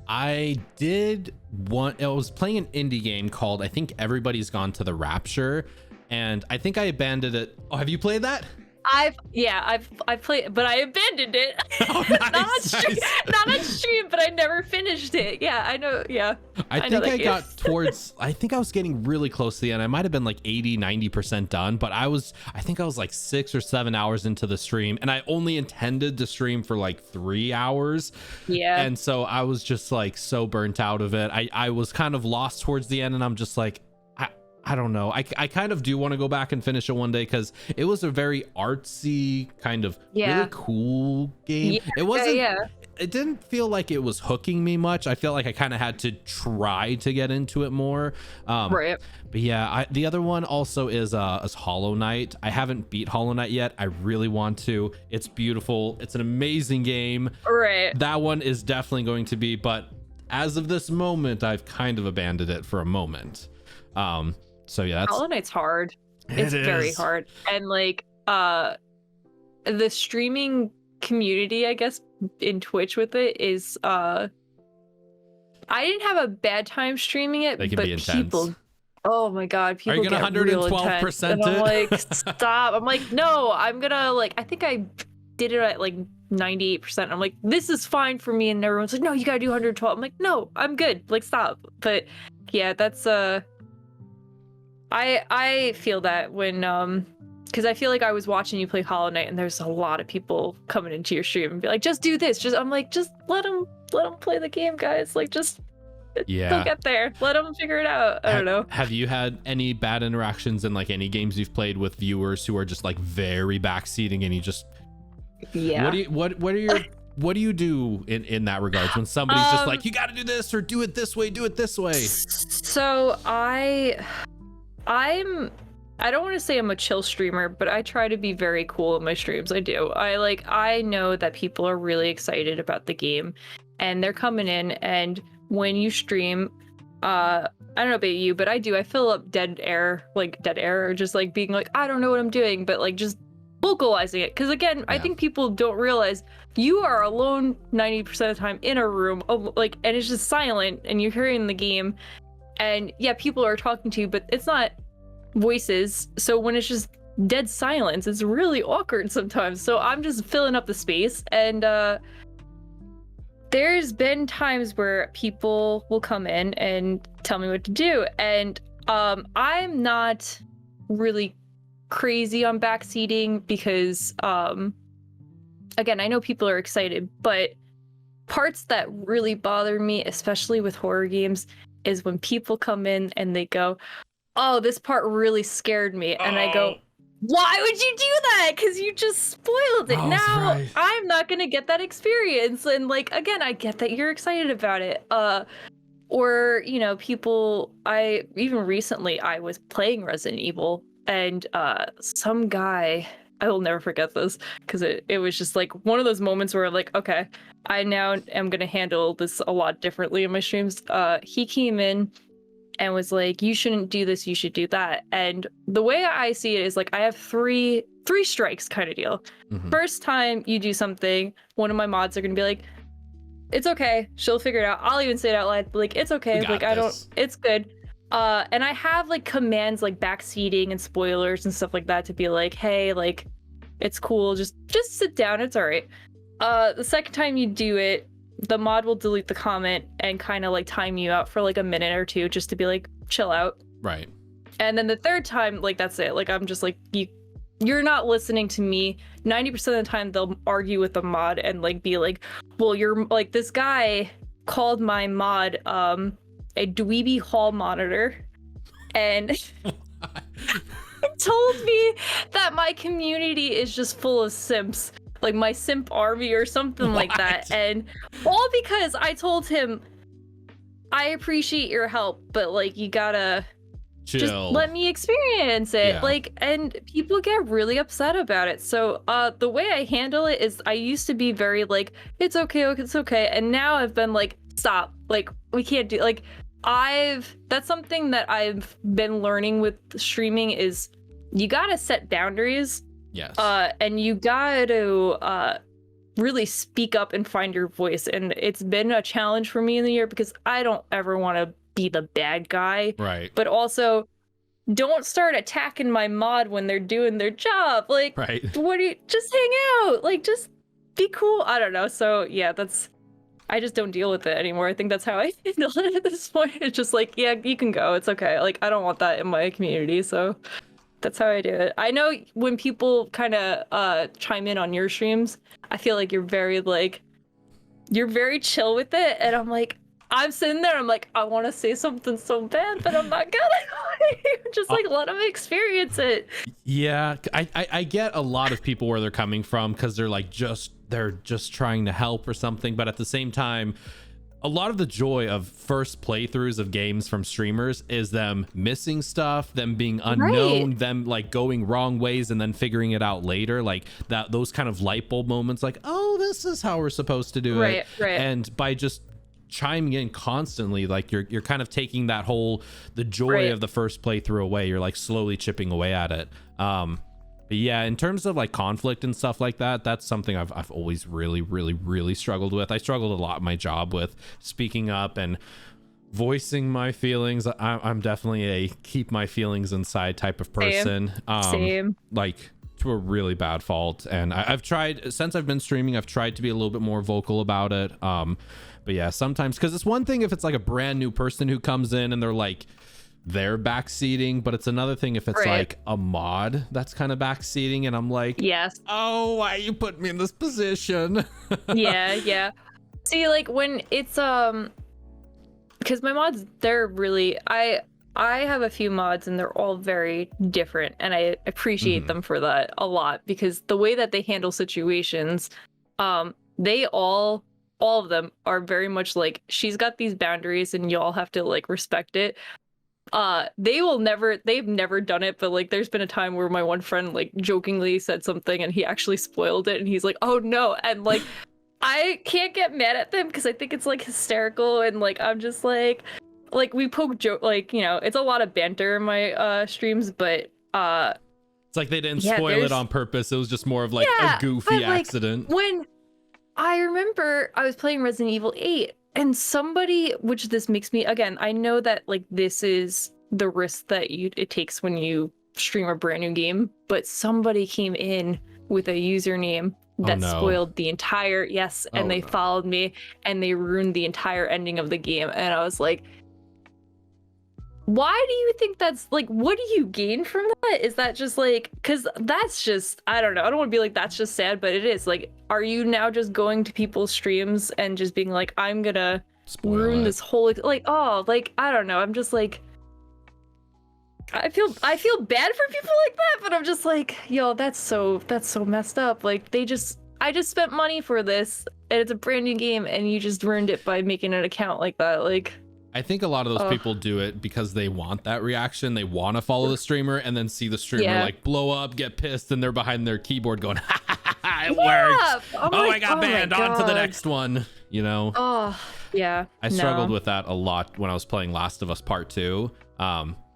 I did one. I was playing an indie game called, I think Everybody's Gone to the Rapture, Yeah. And I think I abandoned it. Oh, have you played that? I've played, but I abandoned it. Oh, nice, not on stream, nice. not on stream, but I never finished it. Yeah, I know. Yeah, I think I got towards, I think I was getting really close to the end. I might have been like 80-90% done, but I think I was like 6 or 7 hours into the stream, and I only intended to stream for like 3 hours. Yeah. And so I was just like so burnt out of it. I was kind of lost towards the end, and I'm just like, I don't know. I kind of do want to go back and finish it one day, because it was a very artsy kind of really cool game. Yeah, it wasn't. It didn't feel like it was hooking me much. I feel like I kind of had to try to get into it more. Right. But yeah, the other one also is Hollow Knight. I haven't beat Hollow Knight yet. I really want to. It's beautiful. It's an amazing game. Right. That one is definitely going to be. But as of this moment, I've kind of abandoned it for a moment. So yeah, Hollow Knight's hard. It's very hard. And like the streaming community, I guess, in Twitch with it is I didn't have a bad time streaming it, they can but be intense. People, oh my god, people get 112%. And I'm like, stop. I'm like, no, I'm gonna like, I think I did it at like 98%. I'm like, this is fine for me, and everyone's like, no, you gotta do 112. I'm like, no, I'm good, like, stop. But yeah, that's I feel that when because I feel like I was watching you play Hollow Knight, and there's a lot of people coming into your stream and be like, just do this. I'm like, just let them play the game, guys. Like, just they'll get there. Let them figure it out. I don't know. Have you had any bad interactions in like any games you've played with viewers who are just like very backseating, and you just what do you do in that regards when somebody's just like, you got to do this, or do it this way, So I don't want to say I'm a chill streamer, but I try to be very cool in my streams. I do. I know that people are really excited about the game, and they're coming in, and when you stream, I don't know about you, but I fill up dead air, or just like being like, I don't know what I'm doing, but like just vocalizing it. Because again, I think people don't realize you are alone 90% of the time in a room, like, and it's just silent, and you're hearing the game, and yeah, people are talking to you, but it's not voices. So when it's just dead silence, it's really awkward sometimes. So I'm just filling up the space, and there's been times where people will come in and tell me what to do, and I'm not really crazy on backseating because again, I know people are excited, but parts that really bother me, especially with horror games, is when people come in and they go, oh, this part really scared me. And I go, why would you do that? Because you just spoiled it. Now right. I'm not going to get that experience. And like, again, I get that you're excited about it. Or, you know, people, even recently I was playing Resident Evil, and some guy, I will never forget this, because it was just like one of those moments where like, okay, I now am going to handle this a lot differently in my streams. He came in and was like, you shouldn't do this, you should do that. And the way I see it is like, I have three strikes kind of deal. Mm-hmm. First time you do something, one of my mods are going to be like, it's okay, she'll figure it out. I'll even say it out loud, like, it's okay, like, it's good. And I have like commands like backseating and spoilers and stuff like that to be like, hey, like, it's cool, just sit down, it's all right. The second time you do it, the mod will delete the comment and kind of like time you out for like a minute or two just to be like, chill out. Right. And then the third time, like, that's it. Like, I'm just like, you're not listening to me. 90% of the time they'll argue with the mod and like be like, well, you're like, this guy called my mod a dweeby hall monitor, and told me that my community is just full of simps, like my simp army or something like that. And all because I told him, I appreciate your help, but like, you gotta chill, just let me experience it. Yeah. Like, and people get really upset about it. So the way I handle it is, I used to be very like, it's okay, and now I've been like, stop, like, we can't do, like, that's something that I've been learning with streaming is you gotta set boundaries. Yes. And you gotta really speak up and find your voice. And it's been a challenge for me in the year because I don't ever want to be the bad guy. Right. But also, don't start attacking my mod when they're doing their job. Like, right. What do you just hang out? Like, just be cool. I don't know. So yeah, I just don't deal with it anymore. I think that's how I handle it at this point. It's just like, yeah, you can go. It's okay. Like, I don't want that in my community. So that's how I do it. I know when people kind of chime in on your streams, I feel like you're very chill with it. And I'm like, I'm sitting there, I'm like, I want to say something so bad, but I'm not gonna. Just like let them experience it. Yeah, I get a lot of people where they're coming from, because they're just trying to help or something, but at the same time, a lot of the joy of first playthroughs of games from streamers is them missing stuff, them being unknown, right. Them like going wrong ways and then figuring it out later, like those kind of light bulb moments, like, oh, this is how we're supposed to do it. Right. And by just chiming in constantly, like you're kind of taking the joy of the first playthrough away. You're like slowly chipping away at it. But yeah, in terms of like conflict and stuff like that, that's something I've always really struggled with. I struggled a lot in my job with speaking up and voicing my feelings. I'm definitely a keep my feelings inside type of person. Same. Like to a really bad fault. And I've tried, since I've been streaming, I've tried to be a little bit more vocal about it. But yeah, sometimes, because it's one thing if it's like a brand new person who comes in and they're backseating, but it's another thing if it's like a mod that's kind of backseating, and I'm like, yes, oh, why you put me in this position? yeah. See, like when it's because my mods, they're really, I have a few mods and they're all very different, and I appreciate them for that a lot, because the way that they handle situations, they all of them are very much like, she's got these boundaries and y'all have to like respect it. They've never done it, but like there's been a time where my one friend like jokingly said something and he actually spoiled it, and he's like, oh no, and like I can't get mad at them because I think it's like hysterical, and like I'm just like we poke joke, like, you know, it's a lot of banter in my streams, but it's like they didn't spoil it on purpose. It was just more of like a goofy accident. When I remember I was playing Resident Evil 8, and somebody, which this makes me, again, I know that like this is the risk that it takes when you stream a brand new game, but somebody came in with a username that spoiled the entire, and they followed me and they ruined the entire ending of the game. And I was like, why do you think that's like, what do you gain from that? Is that just like, because that's just, I don't know, I don't want to be like, that's just sad, but it is like, are you now just going to people's streams and just being like, I'm gonna ruin this whole, like, oh, like, I don't know, I'm just like, I feel bad for people like that, but I'm just like, yo, that's so messed up. Like, I just spent money for this and it's a brand new game and you just ruined it by making an account like that. Like, I think a lot of those people do it because they want that reaction. They want to follow the streamer and then see the streamer like blow up, get pissed, and they're behind their keyboard going, ha ha ha, ha, it worked. I got banned. On to the next one, you know? Oh, yeah. I struggled with that a lot when I was playing Last of Us Part 2.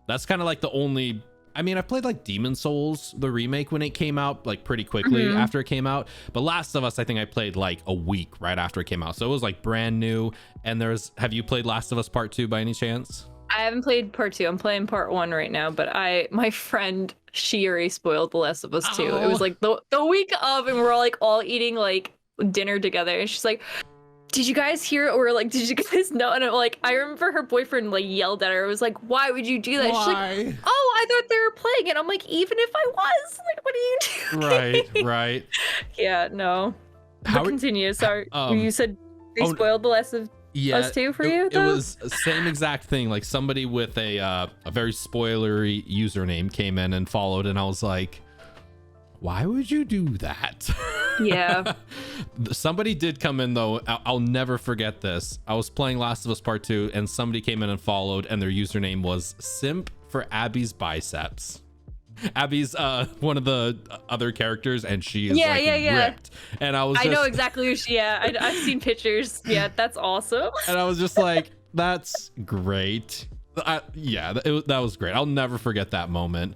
That's kind of like the only, I mean, I played like Demon Souls, the remake, when it came out, like pretty quickly after it came out. But Last of Us, I think I played like a week right after it came out. So it was like brand new. And have you played Last of Us Part 2 by any chance? I haven't played Part 2. I'm playing Part 1 right now. But my friend, she already spoiled The Last of Us 2. It was like the week of, and we're all eating like dinner together. And she's like, did you guys hear it? Or like, did you guys know? And I'm like, I remember her boyfriend like yelled at her. It was like, why would you do that? Why? She's like, oh, I thought they were playing it. I'm like, even if I was, like, what are you doing? Right. Yeah, no. Continue. Sorry. You said they spoiled The Last of Us 2 for you, though? It was the same exact thing. Like somebody with a very spoilery username came in and followed, and I was like, why would you do that? Yeah. Somebody did come in though. I'll never forget this. I was playing Last of Us Part 2 and somebody came in and followed, and their username was Simp for Abby's Biceps. Abby's one of the other characters, and she is ripped. And I know exactly who she is. I've seen pictures. Yeah, that's awesome. And I was just like, that's great. That was great. I'll never forget that moment.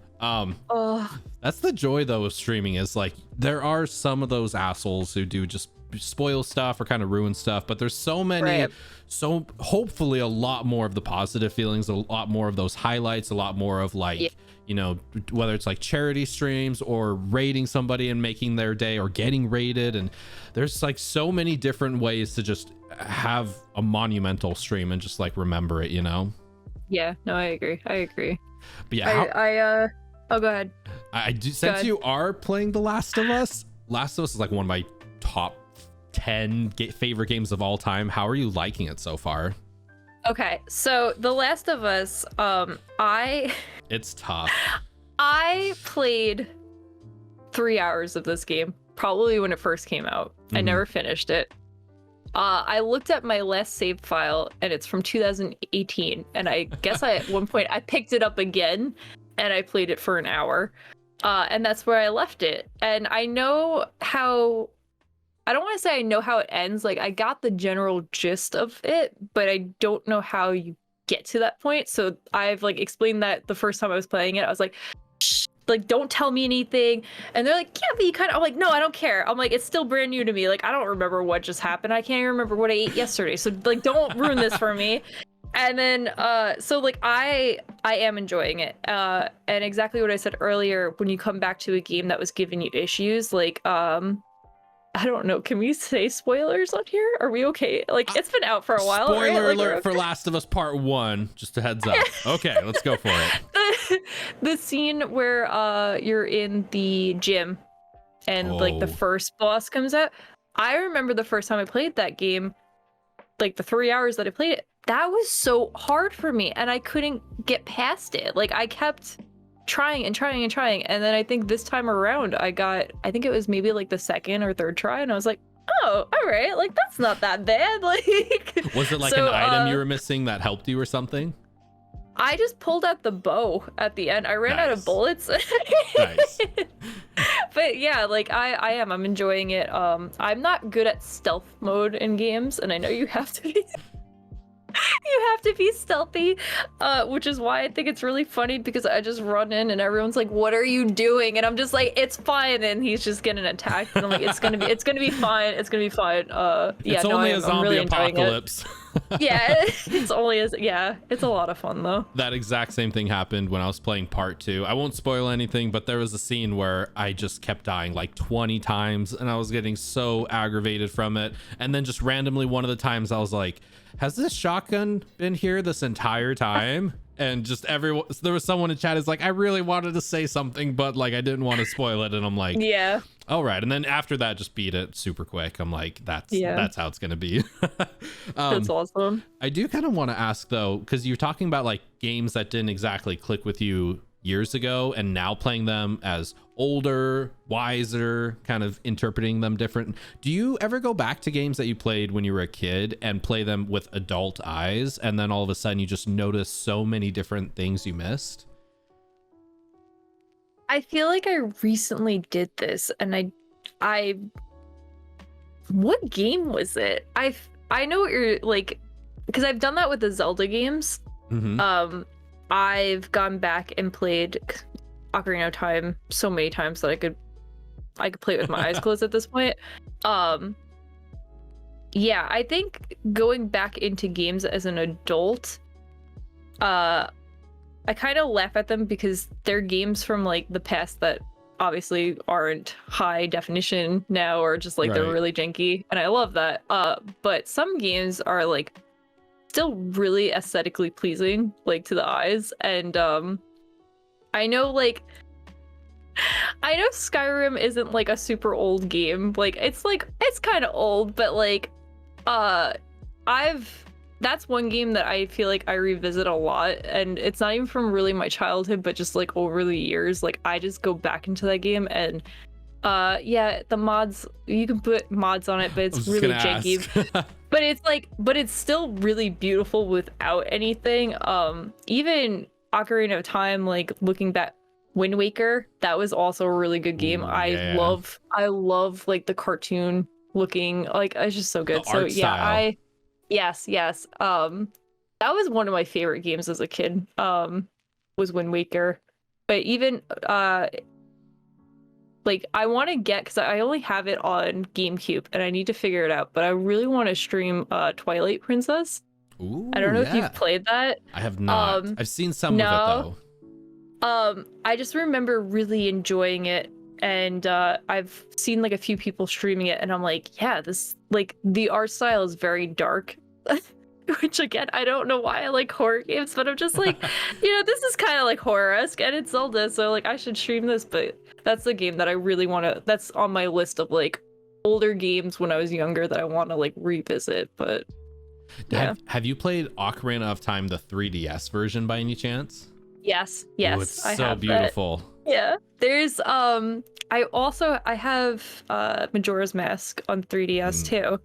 That's the joy though of streaming, is like there are some of those assholes who do just spoil stuff or kind of ruin stuff, but there's so many, Right. so hopefully a lot more of the positive feelings, a lot more of those highlights, a lot more of like, Yeah. you know, whether it's like charity streams or rating somebody and making their day or getting rated. And there's like so many different ways to just have a monumental stream and just like remember it, you know? Yeah, no, I agree. But yeah, Oh, go ahead. I do, since you are playing The Last of Us is like one of my top 10 favorite games of all time. How are you liking it so far? Okay, so The Last of Us, It's tough. I played 3 hours of this game, probably when it first came out. I never finished it. I looked at my last save file, and it's from 2018, and I guess at one point I picked it up again, and I played it for an hour, and that's where I left it. And I know how... I don't want to say I know how it ends. Like, I got the general gist of it, but I don't know how you get to that point. So I've like explained that the first time I was playing it. I was like, shh, like, don't tell me anything. And they're like, yeah, but you kind of... I'm like, no, I don't care. I'm like, it's still brand new to me. Like, I don't remember what just happened. I can't even remember what I ate yesterday. So like, don't ruin this for me. And then, so like, I am enjoying it. And exactly what I said earlier, when you come back to a game that was giving you issues, like, I don't know. Can we say spoilers on here? Are we okay? Like, it's been out for a while. Spoiler right? alert for Last of Us Part 1. Just a heads up. Okay, let's go for it. The scene where you're in the gym and like the first boss comes out. I remember the first time I played that game, like the 3 hours that I played it, that was so hard for me and I couldn't get past it. Like, I kept trying and then I think this time around I think it was maybe like the second or third try, and I was like, oh, all right, like that's not that bad. Like, was it like an item you were missing that helped you or something? I just pulled out the bow at the end. I ran out of bullets. Nice. But yeah, like I'm enjoying it. I'm not good at stealth mode in games, and I know you have to be. You have to be stealthy, which is why I think it's really funny, because I just run in and everyone's like, what are you doing? And I'm just like, it's fine, and he's just getting attacked, and I'm like, it's gonna be fine. It's only a zombie really apocalypse. Yeah, it's a lot of fun though. That exact same thing happened when I was playing Part 2. I won't spoil anything, but there was a scene where I just kept dying like 20 times, and I was getting so aggravated from it. And then just randomly one of the times I was like, has this shotgun been here this entire time? And just there was someone in chat is like, I really wanted to say something, but like I didn't want to spoil it. And I'm like, yeah, all right. And then after that, just beat it super quick. I'm like, that's how it's gonna be. That's awesome. I do kind of want to ask though, because you're talking about like games that didn't exactly click with you years ago, and now playing them as older, wiser, kind of interpreting them different. Do you ever go back to games that you played when you were a kid and play them with adult eyes, and then all of a sudden you just notice so many different things you missed? I feel like I recently did this, and I what game was it? I know what you're like, because I've done that with the Zelda games. I've gone back and played Ocarina of Time so many times that I could play it with my eyes closed at this point. Yeah, I think going back into games as an adult, I kind of laugh at them because they're games from like the past that obviously aren't high definition now, or just like they're really janky, and I love that. But some games are like still really aesthetically pleasing, like to the eyes, and I know Skyrim isn't like a super old game. Like it's kind of old, but like that's one game that I feel like I revisit a lot, and it's not even from really my childhood, but just like over the years, like I just go back into that game, and yeah, the mods, you can put mods on it, but it's really janky. but it's still really beautiful without anything. Even Ocarina of Time, like looking back, Wind Waker, that was also a really good game. I love like the cartoon looking, like it's just so good. The art style. Yes. That was one of my favorite games as a kid. Was Wind Waker. But even like I want to get, because I only have it on GameCube and I need to figure it out, but I really want to stream Twilight Princess. Ooh, I don't know if you've played that. I have not. I've seen some of it though. I just remember really enjoying it, and I've seen like a few people streaming it, and I'm like, yeah, this, like, the art style is very dark. Which again, I don't know why I like horror games, but I'm just like, this is kind of like horror-esque, and it's Zelda, so like I should stream this. But that's the game that I really want to, that's on my list of like older games when I was younger that I want to like revisit. But yeah. Have you played Ocarina of Time, the 3DS version, by any chance? Yes. Ooh, it's so beautiful. That. Yeah. There's I have Majora's Mask on 3DS too.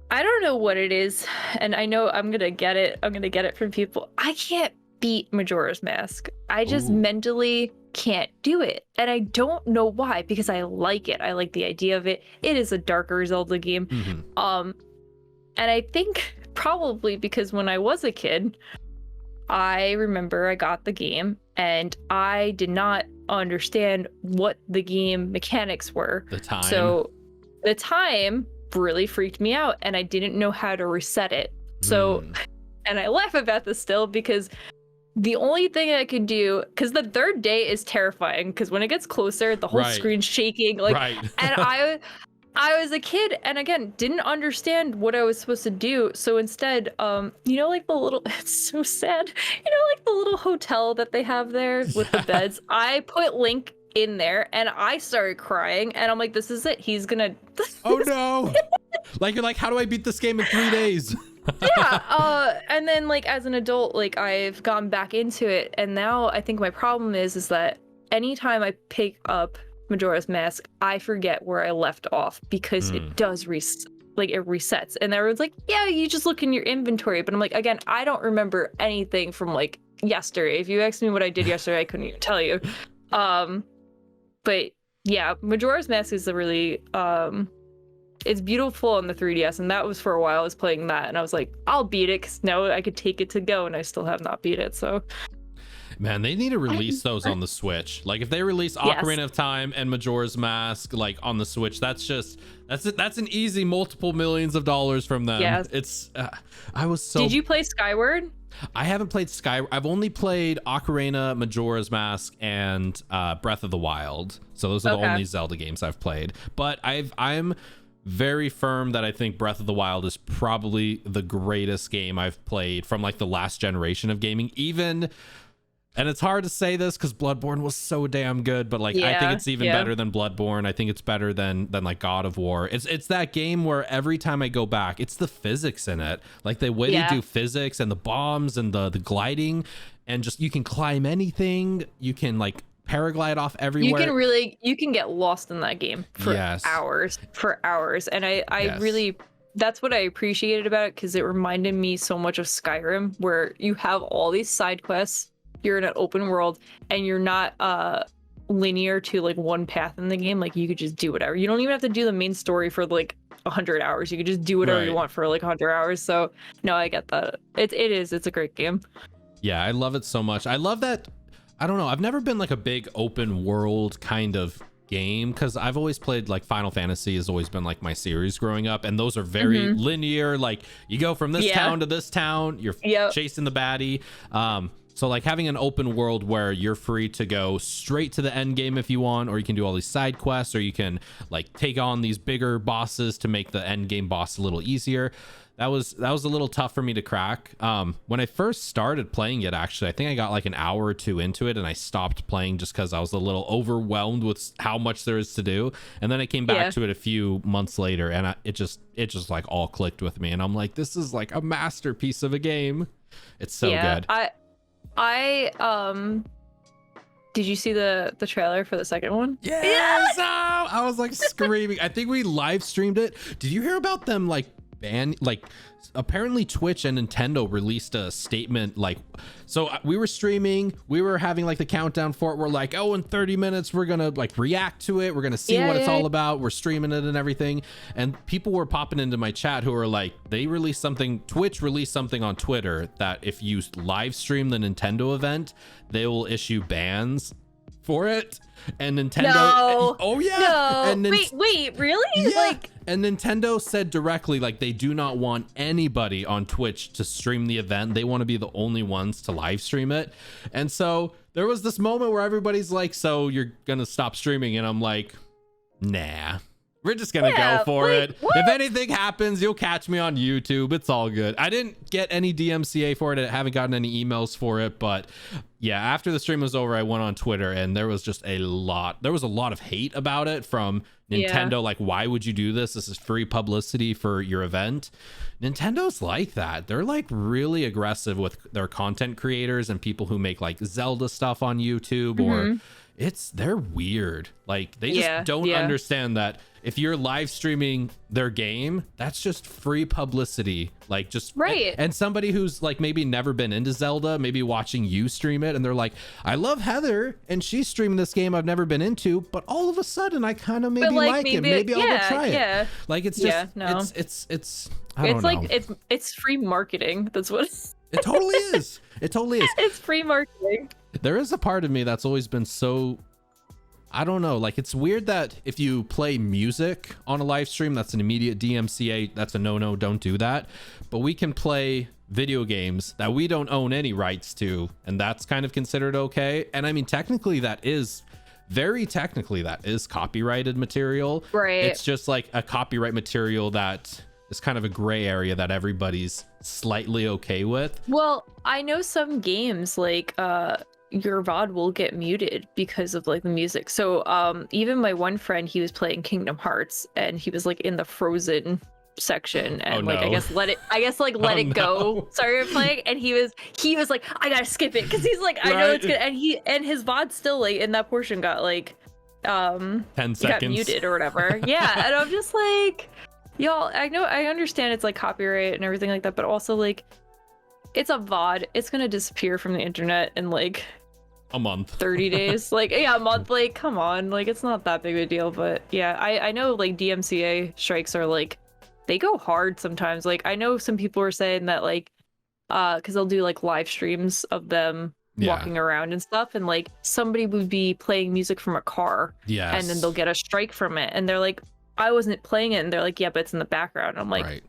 I don't know what it is, and I know I'm gonna get it from people. I can't beat Majora's Mask. I just mentally can't do it, and I don't know why, because I like it. I like the idea of it. It is a darker Zelda game. And I think probably because when I was a kid, I remember I got the game and I did not understand what the game mechanics were. So the time really freaked me out, and I didn't know how to reset it. So and I laugh about this still, because the only thing I could do, because the third day is terrifying, because when it gets closer, the whole screen's shaking, like and I was a kid, and again didn't understand what I was supposed to do. So instead, like the little, it's so sad, like the little hotel that they have there with the beds, I put Link in there and I started crying, and I'm like, this is it, he's gonna oh no. Like, you're like, how do I beat this game in 3 days? And then like as an adult, like I've gone back into it, and now I think my problem is that anytime I pick up Majora's Mask, I forget where I left off, because it does it resets, and everyone's like, yeah, you just look in your inventory, but I'm like, again, I don't remember anything from like yesterday. If you asked me what I did yesterday, I couldn't even tell you. But yeah, Majora's Mask is a really it's beautiful on the 3DS, and that was for a while I was playing that, and I was like, I'll beat it, because now I could take it to go, and I still have not beat it. So man, they need to release those on the Switch. Like, if they release Ocarina of Time and Majora's Mask like on the Switch, that's an easy multiple millions of dollars from them. Yes. It's I was so. Did you play Skyward? I haven't played I've only played Ocarina, Majora's Mask, and Breath of the Wild. So those are the only Zelda games I've played. But I'm very firm that I think Breath of the Wild is probably the greatest game I've played from like the last generation of gaming. Even, and it's hard to say this because Bloodborne was so damn good, but like I think it's even better than Bloodborne. I think it's better than like God of War. It's that game where every time I go back, it's the physics in it, like the way they do physics and the bombs and the gliding, and just you can climb anything, you can like paraglide off everywhere. You can get lost in that game for hours, and I really, that's what I appreciated about it, because it reminded me so much of Skyrim, where you have all these side quests, you're in an open world, and you're not linear to like one path in the game. Like, you could just do whatever. You don't even have to do the main story for like 100 hours. You could just do whatever you want for like 100 hours. So no, I get that. It's a great game. Yeah, I love it so much. I love that. I don't know, I've never been like a big open world kind of game, because I've always played like Final Fantasy has always been like my series growing up, and those are very linear. Like, you go from this town to this town, you're chasing the baddie. So like having an open world where you're free to go straight to the end game if you want, or you can do all these side quests, or you can like take on these bigger bosses to make the end game boss a little easier. That was a little tough for me to crack. When I first started playing it, actually, I think I got like an hour or two into it, and I stopped playing just because I was a little overwhelmed with how much there is to do. And then I came back to it a few months later, and it just like all clicked with me. And I'm like, this is like a masterpiece of a game. It's so good. Did you see the trailer for the second one? Yes! Oh, I was like screaming. I think we live streamed it. Did you hear about them like apparently Twitch and Nintendo released a statement, like, so we were streaming, we were having like the countdown for it, we're like, oh, in 30 minutes we're gonna like react to it, we're gonna see what it's all about, we're streaming it and everything. And people were popping into my chat who were like, Twitch released something on Twitter that if you live stream the Nintendo event, they will issue bans for it. And Nintendo, no, oh yeah, no, and wait, really? Yeah. Like, and Nintendo said directly, like, they do not want anybody on Twitch to stream the event. They want to be the only ones to live stream it. And so there was this moment where everybody's like, so you're gonna stop streaming? And I'm like, nah, we're just gonna go for it. What? If anything happens, you'll catch me on YouTube. It's all good. I didn't get any DMCA for it. I haven't gotten any emails for it, but yeah, after the stream was over, I went on Twitter and there was a lot of hate about it from Nintendo. Yeah. Like, why would you do this? This is free publicity for your event. Nintendo's like that. They're like really aggressive with their content creators and people who make like Zelda stuff on YouTube, or they're weird. Like, they just don't understand that if you're live streaming their game, that's just free publicity. Like, just right. And somebody who's like maybe never been into Zelda, maybe watching you stream it, and they're like, I love Heather and she's streaming this game I've never been into, but all of a sudden I kind of maybe like it. Maybe I'll go try it. Like, it's just it's I don't know. Like it's free marketing. That's what it totally is. It totally is. It's free marketing. There is a part of me that's always been so, I don't know, like, it's weird that if you play music on a live stream, that's an immediate DMCA. That's a no, don't do that. But we can play video games that we don't own any rights to, and that's kind of considered okay. And I mean, technically that is copyrighted material. Right. It's just like a copyright material that is kind of a gray area that everybody's slightly okay with. Well, I know some games like your VOD will get muted because of like the music. So even my one friend, he was playing Kingdom Hearts and he was like in the Frozen section, and I guess let it go started playing, and he was like, I gotta skip it because he's like, I know it's good, and his VOD still like in that portion got like 10 seconds got muted or whatever. Yeah. And I'm just like, y'all, I understand it's like copyright and everything like that, but also like, it's a VOD. It's gonna disappear from the internet in like a month, 30 days. Like, yeah, a month. Like, come on, like, it's not that big of a deal. But yeah, I know like DMCA strikes are like, they go hard sometimes. Like, I know some people are saying that like, because they'll do like live streams of them walking around and stuff, and like somebody would be playing music from a car, and then they'll get a strike from it, and they're like, I wasn't playing it, and they're like, yeah, but it's in the background. I'm like,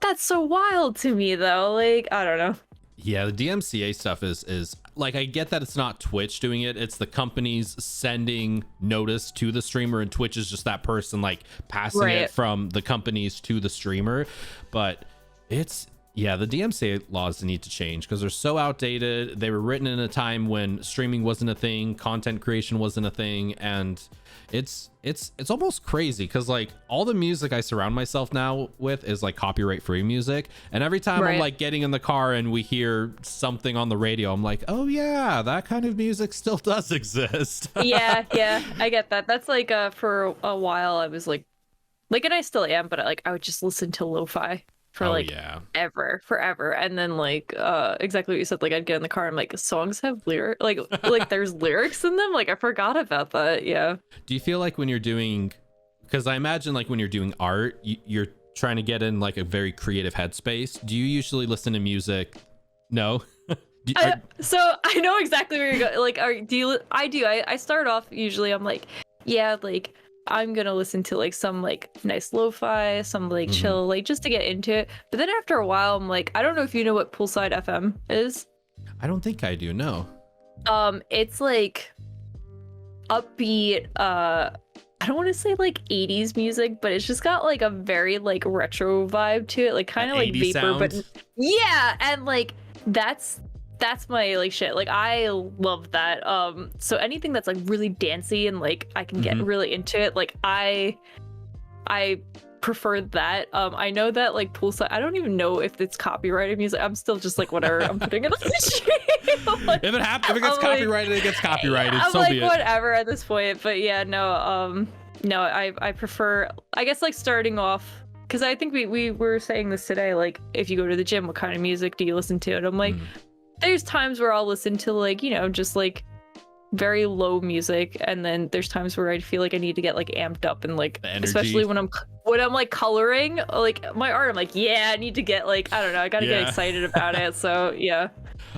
that's so wild to me though. Like, I don't know. Yeah, the DMCA stuff is like, I get that it's not Twitch doing it, it's the companies sending notice to the streamer, and Twitch is just that person like passing it from the companies to the streamer. But it's, yeah, the DMCA laws need to change because they're so outdated. They were written in a time when streaming wasn't a thing, content creation wasn't a thing, and it's almost crazy because like all the music I surround myself now with is like copyright free music, and every time I'm like getting in the car and we hear something on the radio, I'm like, oh yeah, that kind of music still does exist. yeah I get that. That's like for a while I was like, and I still am, but I would just listen to lo-fi for forever, and then like exactly what you said, like I'd get in the car and like, songs have lyrics, like there's lyrics in them, like I forgot about that. Yeah. Do you feel like when you're doing, because I imagine like when you're doing art, you're trying to get in like a very creative headspace, do you usually listen to music? No. So I know exactly where you're going. Like, I start off usually, I'm like, yeah, like I'm gonna listen to like some like nice lo-fi, some like chill, like just to get into it. But then after a while, I'm like, I don't know if you know what Poolside FM is. I don't think I do. No. It's like upbeat. I don't want to say like 80s music, but it's just got like a very like retro vibe to it, like kind of like vapor, sound. But yeah, and like that's my like shit. Like I love that. So anything that's like really dancey and like I can get really into it, like I prefer that. I know that like Poolside, I don't even know if it's copyrighted music. I'm still just like, whatever, I'm putting it on the stream. Like, if it gets copyrighted, it gets copyrighted. I'm so like, be it. Whatever at this point. But yeah, no, I prefer, I guess, like starting off, because I think we were saying this today, like if you go to the gym, what kind of music do you listen to? And I'm like, there's times where I'll listen to like, you know, just like very low music, and then there's times where I feel like I need to get like amped up, and like especially when I'm like coloring like my art, I'm like, yeah, I need to get like, I don't know, I gotta get excited about it. So yeah.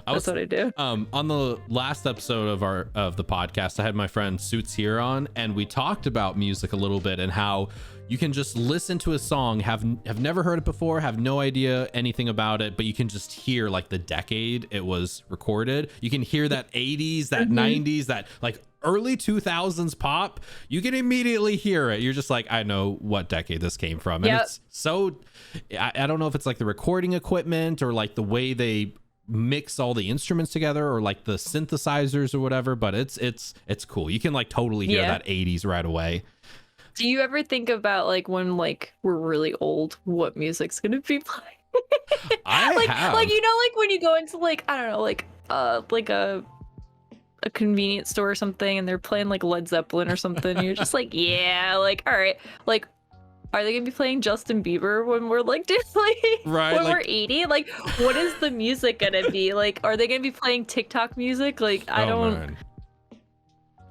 That's what I do. On the last episode of the podcast, I had my friend Suits here on, and we talked about music a little bit and how you can just listen to a song, have never heard it before, have no idea anything about it, but you can just hear like the decade it was recorded. You can hear that 80s, that 90s, that like early 2000s pop. You can immediately hear it. You're just like, I know what decade this came from. And it's so, I don't know if it's like the recording equipment or like the way they mix all the instruments together or like the synthesizers or whatever, but it's cool. You can like totally hear that 80s right away. Do you ever think about like when like we're really old, what music's gonna be playing? I have. Like, you know, like when you go into like, I don't know, like a convenience store or something and they're playing like Led Zeppelin or something, you're just like, yeah, like, all right, like, are they gonna be playing Justin Bieber when we're like right, when like, we're 80? Like, what is the music gonna be? Like, are they gonna be playing TikTok music? Like, I don't. Man.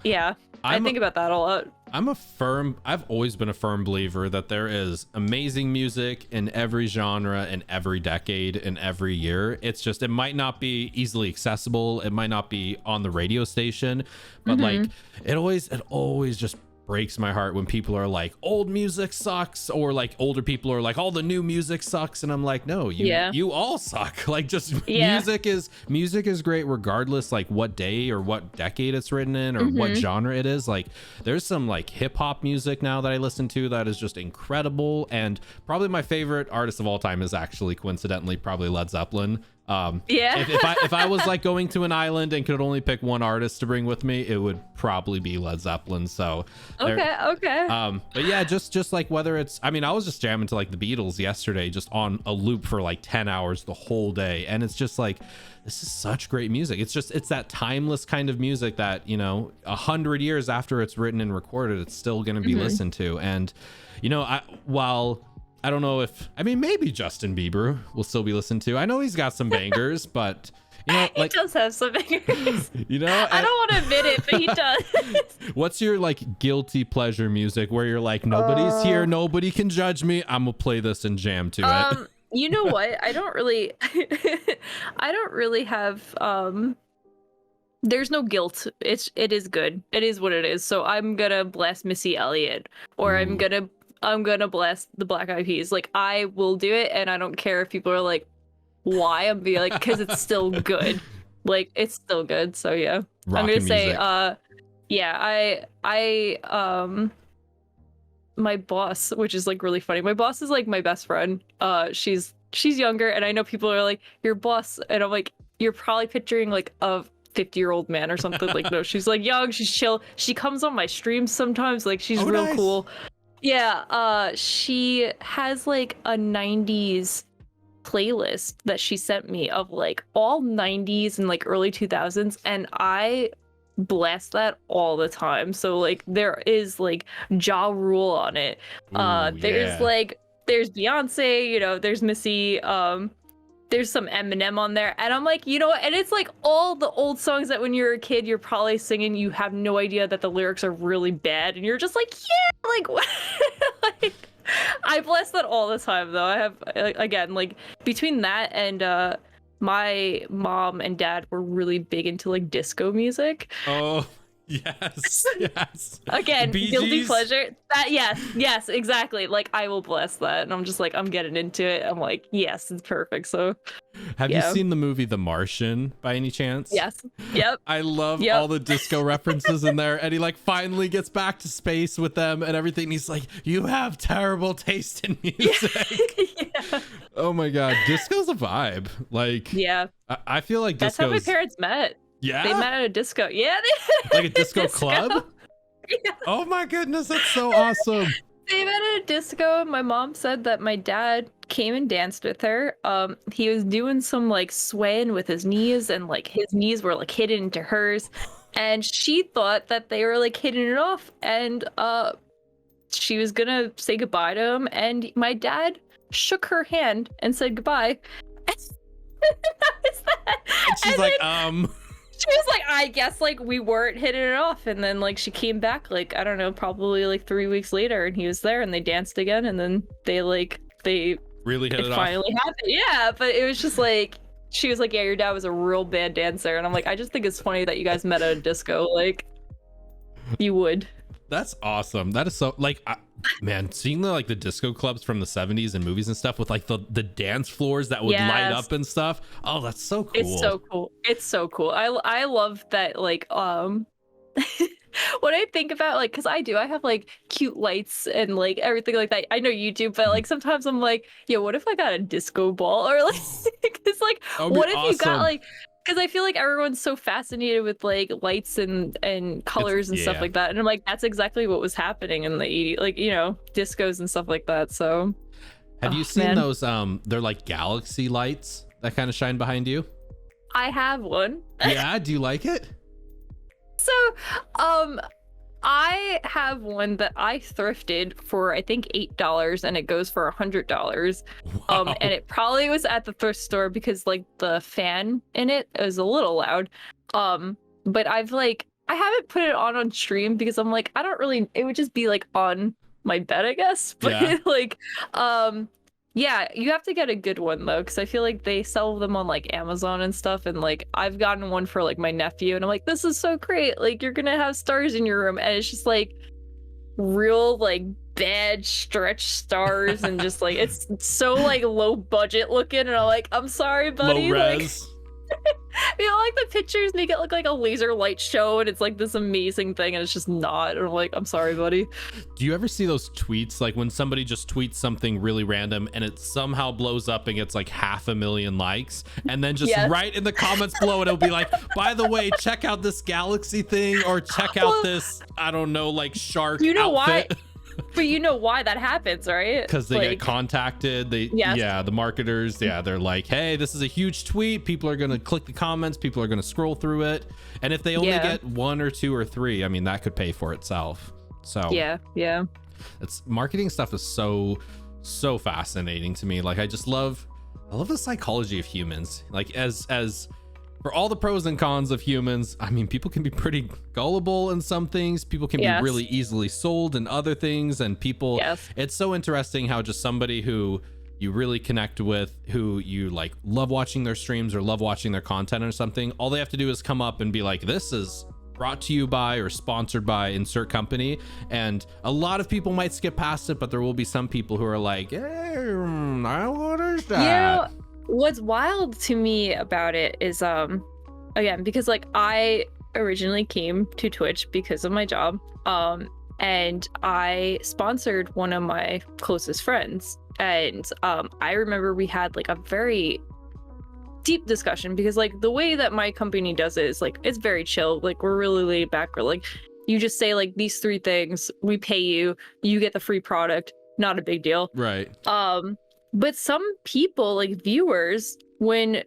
Yeah, I think about that a lot. I've always been a firm believer that there is amazing music in every genre, in every decade, in every year. It's just, it might not be easily accessible. It might not be on the radio station, but like it always just breaks my heart when people are like, old music sucks, or like older people are like, all the new music sucks, and I'm like, no, you all suck. Like, just music is great regardless like what day or what decade it's written in or what genre it is. Like, there's some like hip-hop music now that I listen to that is just incredible, and probably my favorite artist of all time is actually coincidentally probably Led Zeppelin. If I was like going to an island and could only pick one artist to bring with me, it would probably be Led Zeppelin. So okay. But yeah, just like whether it's, I mean, I was just jamming to like the Beatles yesterday, just on a loop for like 10 hours the whole day, and it's just like, this is such great music. It's that timeless kind of music that, you know, 100 years after it's written and recorded, it's still going to be listened to. And you know, I don't know if, I mean, maybe Justin Bieber will still be listened to. I know he's got some bangers, but you know, like, he does have some bangers. You know, I don't want to admit it, but he does. What's your like guilty pleasure music where you're like, nobody's here, nobody can judge me, I'm gonna play this and jam to it? You know what? I don't really have there's no guilt. It is good. It is what it is. So I'm gonna blast Missy Elliott, or I'm gonna blast the Black Eyed Peas. Like, I will do it, and I don't care if people are like, why? I'm be like, because it's still good. Like, it's still good. So yeah, I'm gonna say I my boss, which is like really funny, my boss is like my best friend. She's younger, and I know people are like, your boss, and I'm like, you're probably picturing like a 50-year-old man or something. Like, no, she's like young, she's chill, she comes on my streams sometimes, like, she's real nice. Cool. Yeah, she has like a 90s playlist that she sent me of like all 90s and like early 2000s, and I blast that all the time. So like there is like Ja Rule on it. There's Beyonce, you know, there's Missy, there's some Eminem on there, and I'm like, you know what? And it's like all the old songs that when you're a kid you're probably singing, you have no idea that the lyrics are really bad, and you're just like, yeah, like what? Like, I bless that all the time though. I have, again, like between that and my mom and dad were really big into like disco music. Oh yes. Again, guilty pleasure. That yes, exactly. Like, I will bless that, and I'm just like, I'm getting into it. I'm like, yes, it's perfect. So have you seen the movie The Martian by any chance? Yes. Yep. I love all the disco references in there, and he like finally gets back to space with them and everything. He's like, you have terrible taste in music. Yeah. Oh my god, disco's a vibe. Like, yeah, I feel like that's how my parents met. Yeah, they met at a disco. Yeah, like a disco club. Yeah. Oh my goodness, that's so awesome. They met at a disco. My mom said that my dad came and danced with her. He was doing some like swaying with his knees, and like his knees were like hidden into hers, and she thought that they were like hitting it off, and she was gonna say goodbye to him, and my dad shook her hand and said goodbye. And that was that. And she's like, She was like, I guess like we weren't hitting it off, and then like she came back like, I don't know, probably like 3 weeks later, and he was there, and they danced again, and then they really hit it off. Finally happened. Yeah, but it was just like, she was like, yeah, your dad was a real bad dancer. And I'm like, I just think it's funny that you guys met at a disco. Like, you would. That's awesome. That is so, like, man, seeing the like the disco clubs from the 70s and movies and stuff with like the dance floors that would light up and stuff. Oh, that's so cool. It's so cool. It's so cool. I love that, like, when I think about, like, because I have like cute lights and like everything like that. I know you do, but like sometimes I'm like, yo, what if I got a disco ball? Or like, it's like, what if you got like, because I feel like everyone's so fascinated with like lights and colors and stuff like that. And I'm like, that's exactly what was happening in the 80s, like, you know, discos and stuff like that. So have you seen those they're like galaxy lights that kind of shine behind you? I have one. Yeah, do you like it? So I have one that I thrifted for, I think, $8, and it goes for $100. Wow. And it probably was at the thrift store because like the fan in it is a little loud. But I haven't put it on stream because I'm like, I don't really, it would just be like on my bed, I guess. But like, yeah, you have to get a good one though, because I feel like they sell them on like Amazon and stuff. And like, I've gotten one for like my nephew, and I'm like, this is so great. Like, you're gonna have stars in your room, and it's just like real like bad stretch stars, and just like it's so like low budget looking. And I'm like, I'm sorry, buddy. Low res. Like, you know, like the pictures make it look like a laser light show, and it's like this amazing thing, and it's just not. And I'm like, I'm sorry, buddy. Do you ever see those tweets, like when somebody just tweets something really random and it somehow blows up and gets like 500,000 likes, and then just right in the comments below it'll be like, by the way, check out this galaxy thing, or check out this, I don't know, like shark outfit. Why? But you know why that happens, right? Because they get contacted. The marketers, they're like, hey, this is a huge tweet. People are going to click the comments. People are going to scroll through it. And if they only get 1 or 2 or 3, I mean, that could pay for itself. So yeah. It's marketing stuff is so fascinating to me. Like, I love the psychology of humans. Like, as for all the pros and cons of humans, I mean, people can be pretty gullible in some things. People can be really easily sold in other things. And people, it's so interesting how just somebody who you really connect with, who you like love watching their streams or love watching their content or something, all they have to do is come up and be like, this is brought to you by or sponsored by insert company. And a lot of people might skip past it, but there will be some people who are like, hey, what is that? Yeah. What's wild to me about it is again, because like I originally came to Twitch because of my job, and I sponsored one of my closest friends, and I remember we had like a very deep discussion, because like the way that my company does it is like, it's very chill. Like, we're really laid back. We're like, you just say like these 3 things, we pay you, you get the free product, not a big deal, right? But some people, like viewers, when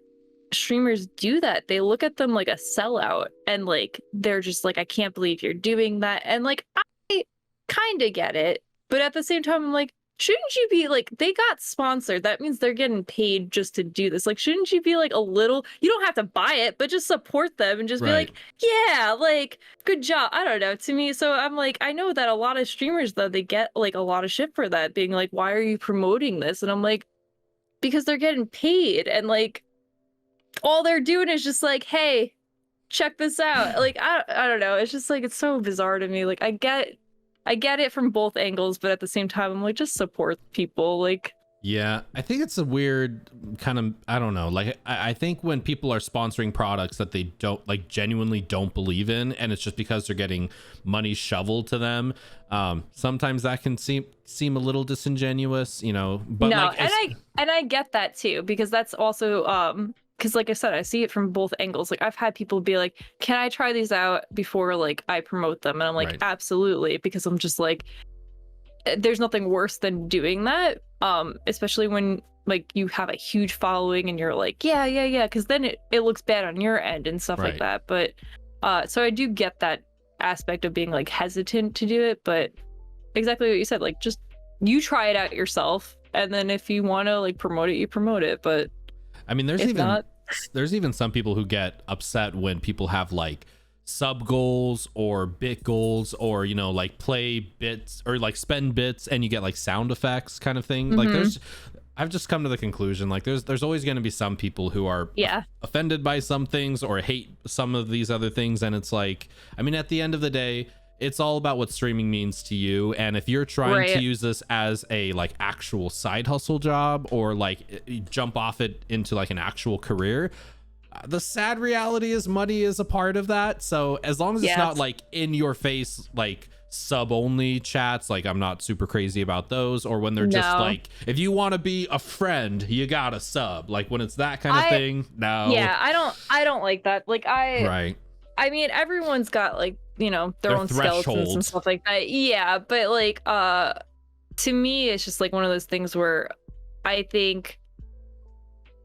streamers do that, they look at them like a sellout, and like they're just like, I can't believe you're doing that. And like, I kind of get it, but at the same time, I'm like, shouldn't you be like, they got sponsored, that means they're getting paid just to do this. Like, shouldn't you be like a little, you don't have to buy it, but just support them and just be like, yeah, like, good job. I don't know, to me. So I'm like, I know that a lot of streamers though, they get like a lot of shit for that, being like, why are you promoting this? And I'm like, because they're getting paid, and like all they're doing is just like, hey, check this out. Like, I don't know, it's just like, it's so bizarre to me. Like, I get it from both angles, but at the same time, I'm like, just support people. Like, yeah, I think it's a weird kind of, I don't know, like I think when people are sponsoring products that they don't like, genuinely don't believe in, and it's just because they're getting money shoveled to them, sometimes that can seem a little disingenuous, you know. But no, like, and I get that too, because that's also because like I said, I see it from both angles. Like, I've had people be like, can I try these out before like I promote them? And I'm like, absolutely, because I'm just like, there's nothing worse than doing that, especially when like you have a huge following and you're like, yeah, because then it looks bad on your end and stuff like that. But so I do get that aspect of being like hesitant to do it, but exactly what you said, like, just you try it out yourself, and then if you want to like promote it, you promote it. But I mean, there's even some people who get upset when people have like sub goals or bit goals, or, you know, like play bits or like spend bits and you get like sound effects kind of thing. Like, I've just come to the conclusion, like there's always going to be some people who are offended by some things or hate some of these other things. And it's like, I mean, at the end of the day, it's all about what streaming means to you. And if you're trying to use this as a like actual side hustle job, or like jump off it into like an actual career, the sad reality is money is a part of that. So as long as it's not like in your face, like sub only chats, like I'm not super crazy about those, or when they're just like, if you want to be a friend, you gotta sub, like when it's that kind of thing. I don't like that. Like I mean, everyone's got like, you know, their own skeletons and stuff like that. But like to me, it's just like one of those things where I think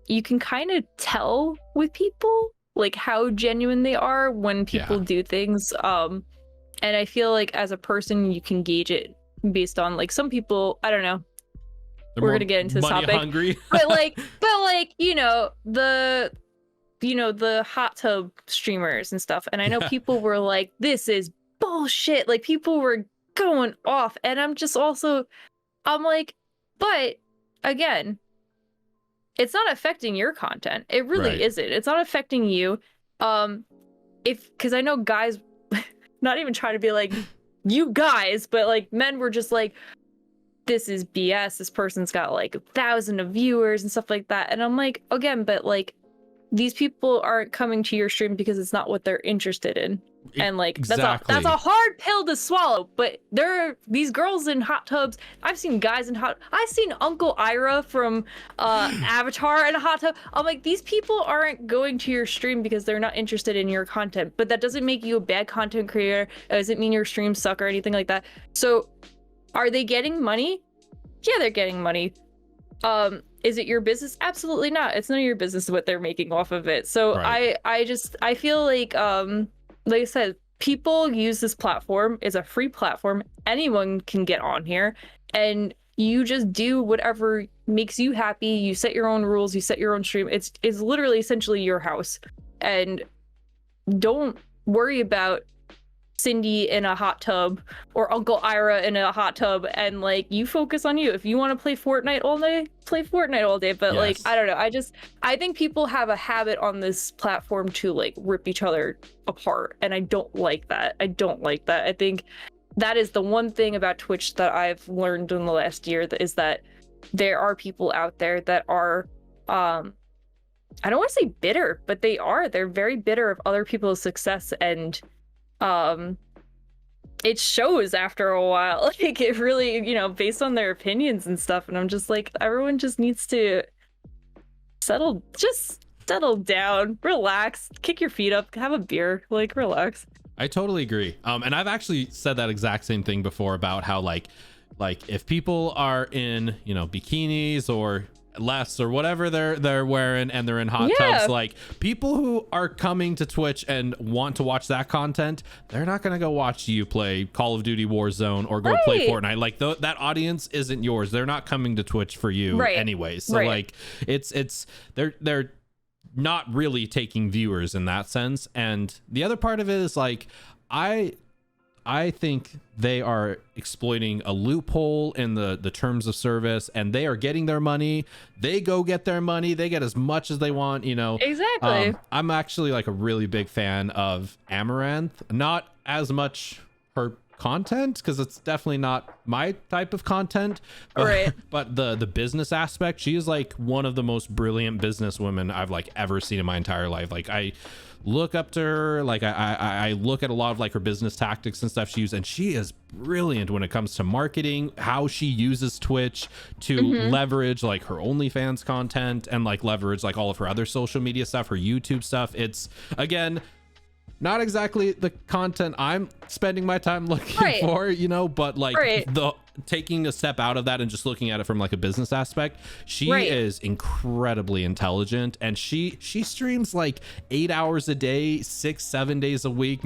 you can kind of tell with people like how genuine they are when people do things. And I feel like as a person, you can gauge it based on like some people, I don't know. We're gonna get into this topic. Hungry. but like, you know, the hot tub streamers and stuff. And I know people were like, this is bullshit. Like people were going off. And I'm like, but again, it's not affecting your content. It really isn't. It's not affecting you. Because I know guys, not even trying to be like you guys, but like men were just like, this is BS. This person's got like 1,000 of viewers and stuff like that. And I'm like, again, but like these people aren't coming to your stream because it's not what they're interested in. And like that's a hard pill to swallow. But there are these girls in hot tubs. I've seen guys in I've seen Uncle Ira from Avatar in a hot tub. I'm like, these people aren't going to your stream because they're not interested in your content. But that doesn't make you a bad content creator. It doesn't mean your streams suck or anything like that. So are they getting money? Yeah, they're getting money. Is it your business? Absolutely not. It's none of your business what they're making off of it. So I feel like I said, people use this platform. It's a free platform. Anyone can get on here, and you just do whatever makes you happy. You set your own rules. You set your own stream. It's literally essentially your house, and don't worry about Cindy in a hot tub or Uncle Ira in a hot tub, and like you focus on you. If you want to play Fortnite all day, play Fortnite all day. But like, I don't know, I think people have a habit on this platform to like rip each other apart, and I don't like that. I think that is the one thing about Twitch that I've learned in the last year, is that there are people out there that are I don't want to say bitter, but they're very bitter of other people's success, and it shows after a while. Like it really, you know, based on their opinions and stuff. And I'm just like, everyone just needs to settle down, relax, kick your feet up, have a beer, like relax. I totally agree. And I've actually said that exact same thing before about how like if people are in, you know, bikinis or less or whatever they're wearing, and they're in hot tubs, like people who are coming to Twitch and want to watch that content, they're not gonna go watch you play Call of Duty Warzone or go play Fortnite. Like that audience isn't yours. They're not coming to Twitch for you anyway. So like it's they're not really taking viewers in that sense. And the other part of it is like I think they are exploiting a loophole in the terms of service, and they are getting their money. They go get their money. They get as much as they want, you know. Exactly. I'm actually like a really big fan of Amaranth. Not as much her content, because it's definitely not my type of content. But the business aspect, she is like one of the most brilliant business women I've like ever seen in my entire life. Like I look up to her, like I look at a lot of like her business tactics and stuff she uses, and she is brilliant when it comes to marketing, how she uses Twitch to leverage like her OnlyFans content and like leverage like all of her other social media stuff, her YouTube stuff. It's, again, not exactly the content I'm spending my time looking for, you know, but like the taking a step out of that and just looking at it from like a business aspect, she is incredibly intelligent, and she streams like 8 hours a day, 6-7 days a week,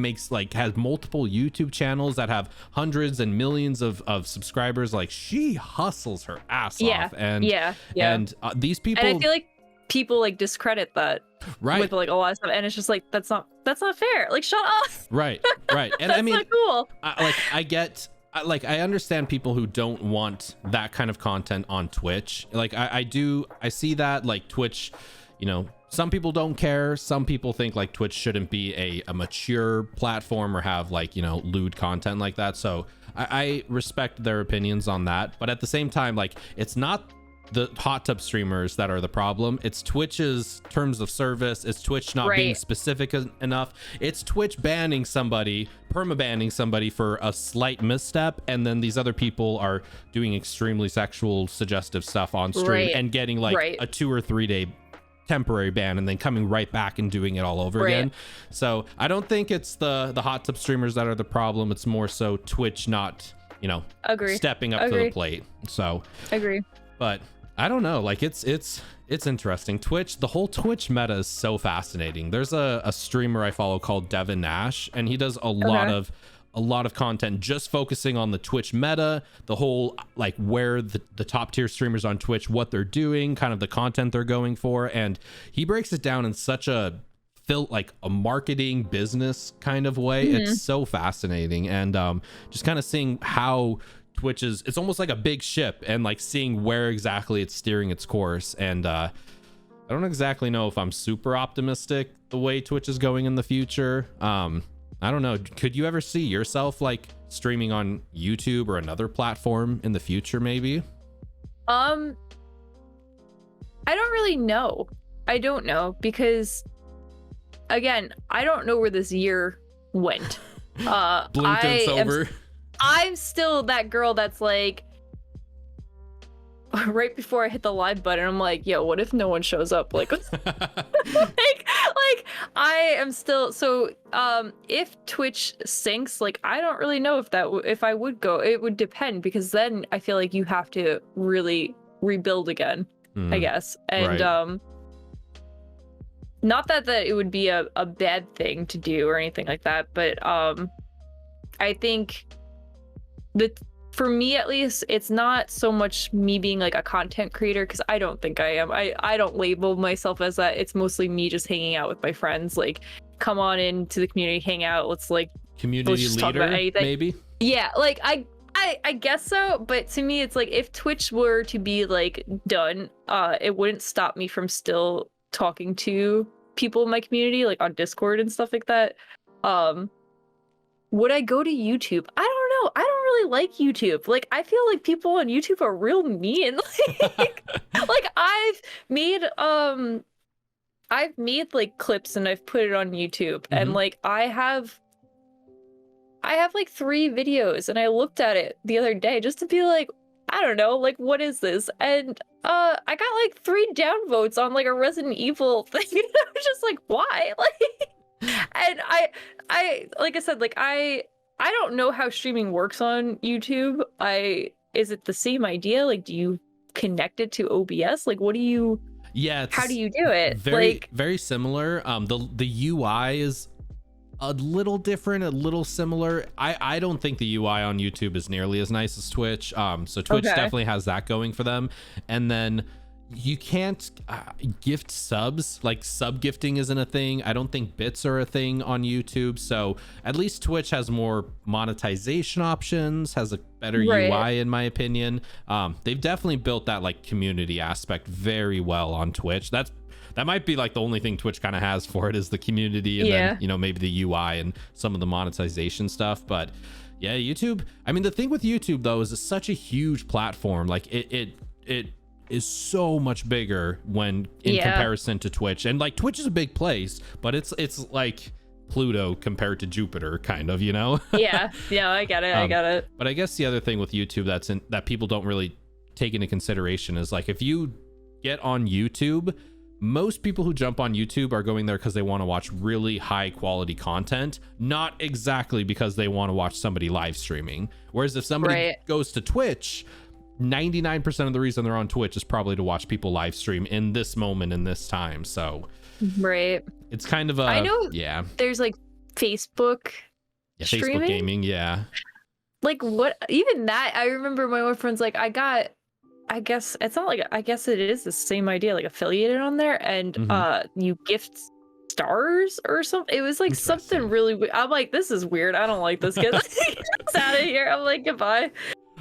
has multiple YouTube channels that have hundreds and millions of subscribers. Like she hustles her ass off, and these people, and I feel like people like discredit that with like a lot of stuff, and it's just like that's not fair. Like shut up. Right. And that's I mean, not cool. I get I understand people who don't want that kind of content on Twitch. Like I see that, like Twitch, you know, some people don't care. Some people think like Twitch shouldn't be a mature platform or have like, you know, lewd content like that. So I respect their opinions on that. But at the same time, like, it's not the hot tub streamers that are the problem. It's Twitch's terms of service. It's Twitch not being specific enough. It's Twitch banning somebody, perma-banning somebody for a slight misstep, and then these other people are doing extremely sexual suggestive stuff on stream and getting like a 2 or 3 day temporary ban and then coming right back and doing it all over again. So I don't think it's the hot tub streamers that are the problem. It's more so Twitch not, you know, stepping up to the plate. So but I don't know, like it's interesting. Twitch, the whole Twitch meta is so fascinating. There's a streamer I follow called Devin Nash, and he does a lot of content just focusing on the Twitch meta, the whole like where the top tier streamers on Twitch, what they're doing, kind of the content they're going for, and he breaks it down in such a like a marketing business kind of way. It's so fascinating, and just kind of seeing how Twitch is, it's almost like a big ship, and like seeing where exactly it's steering its course. And I don't exactly know if I'm super optimistic the way Twitch is going in the future. I don't know. Could you ever see yourself like streaming on YouTube or another platform in the future, maybe? I don't really know. I don't know, because again, I don't know where this year went. Blinked and it's over. I'm still that girl that's like, right before I hit the live button, I'm like, yo, what if no one shows up? Like, like I am still, so if Twitch sinks, like, I don't really know if I would go. It would depend, because then I feel like you have to really rebuild again, I guess. And not that it would be a bad thing to do or anything like that, but I think for me at least, it's not so much me being like a content creator, because I don't think I am. I don't label myself as that. It's mostly me just hanging out with my friends, like, come on into the community, hang out, let's community leader, maybe. Yeah, like I guess so, but to me it's like, if Twitch were to be like done, it wouldn't stop me from still talking to people in my community, like on Discord and stuff like that. Would I go to YouTube? I don't know. I don't really like YouTube. Like, I feel like people on YouTube are real mean. Like I've made like clips and I've put it on YouTube, and like I have like 3 videos, and I looked at it the other day just to be like, I don't know, like, what is this? And I got like 3 downvotes on like a Resident Evil thing. I was just like, why? Like, and I like I said, like I don't know how streaming works on YouTube. Is it the same idea? Like, do you connect it to OBS? Like, what do you? Yeah. How do you do it? Very similar. The UI is a little different, a little similar. I don't think the UI on YouTube is nearly as nice as Twitch. So Twitch definitely has that going for them. And then you can't gift subs, like sub gifting isn't a thing. I don't think bits are a thing on YouTube. So at least Twitch has more monetization options, has a better UI in my opinion. They've definitely built that like community aspect very well on Twitch. That might be like the only thing Twitch kind of has for it, is the community, and then, you know, maybe the UI and some of the monetization stuff. But yeah, YouTube, I mean, the thing with YouTube though is it's such a huge platform. Like it is so much bigger when in comparison to Twitch. And like Twitch is a big place, but it's like Pluto compared to Jupiter, kind of, you know? Yeah, I get it. But I guess the other thing with YouTube that people don't really take into consideration is, like, if you get on YouTube, most people who jump on YouTube are going there because they want to watch really high quality content, not exactly because they want to watch somebody live streaming. Whereas if somebody goes to Twitch, 99% of the reason they're on Twitch is probably to watch people live stream in this moment, in this time. So it's kind of I know there's like Facebook streaming. Facebook gaming, like, what, even that, I remember my one friend's like, I guess it's not like, I guess it is the same idea, like affiliated on there, and you gift stars or something. It was like something really I'm like, this is weird. I don't like this. Get us out of here. I'm like, goodbye.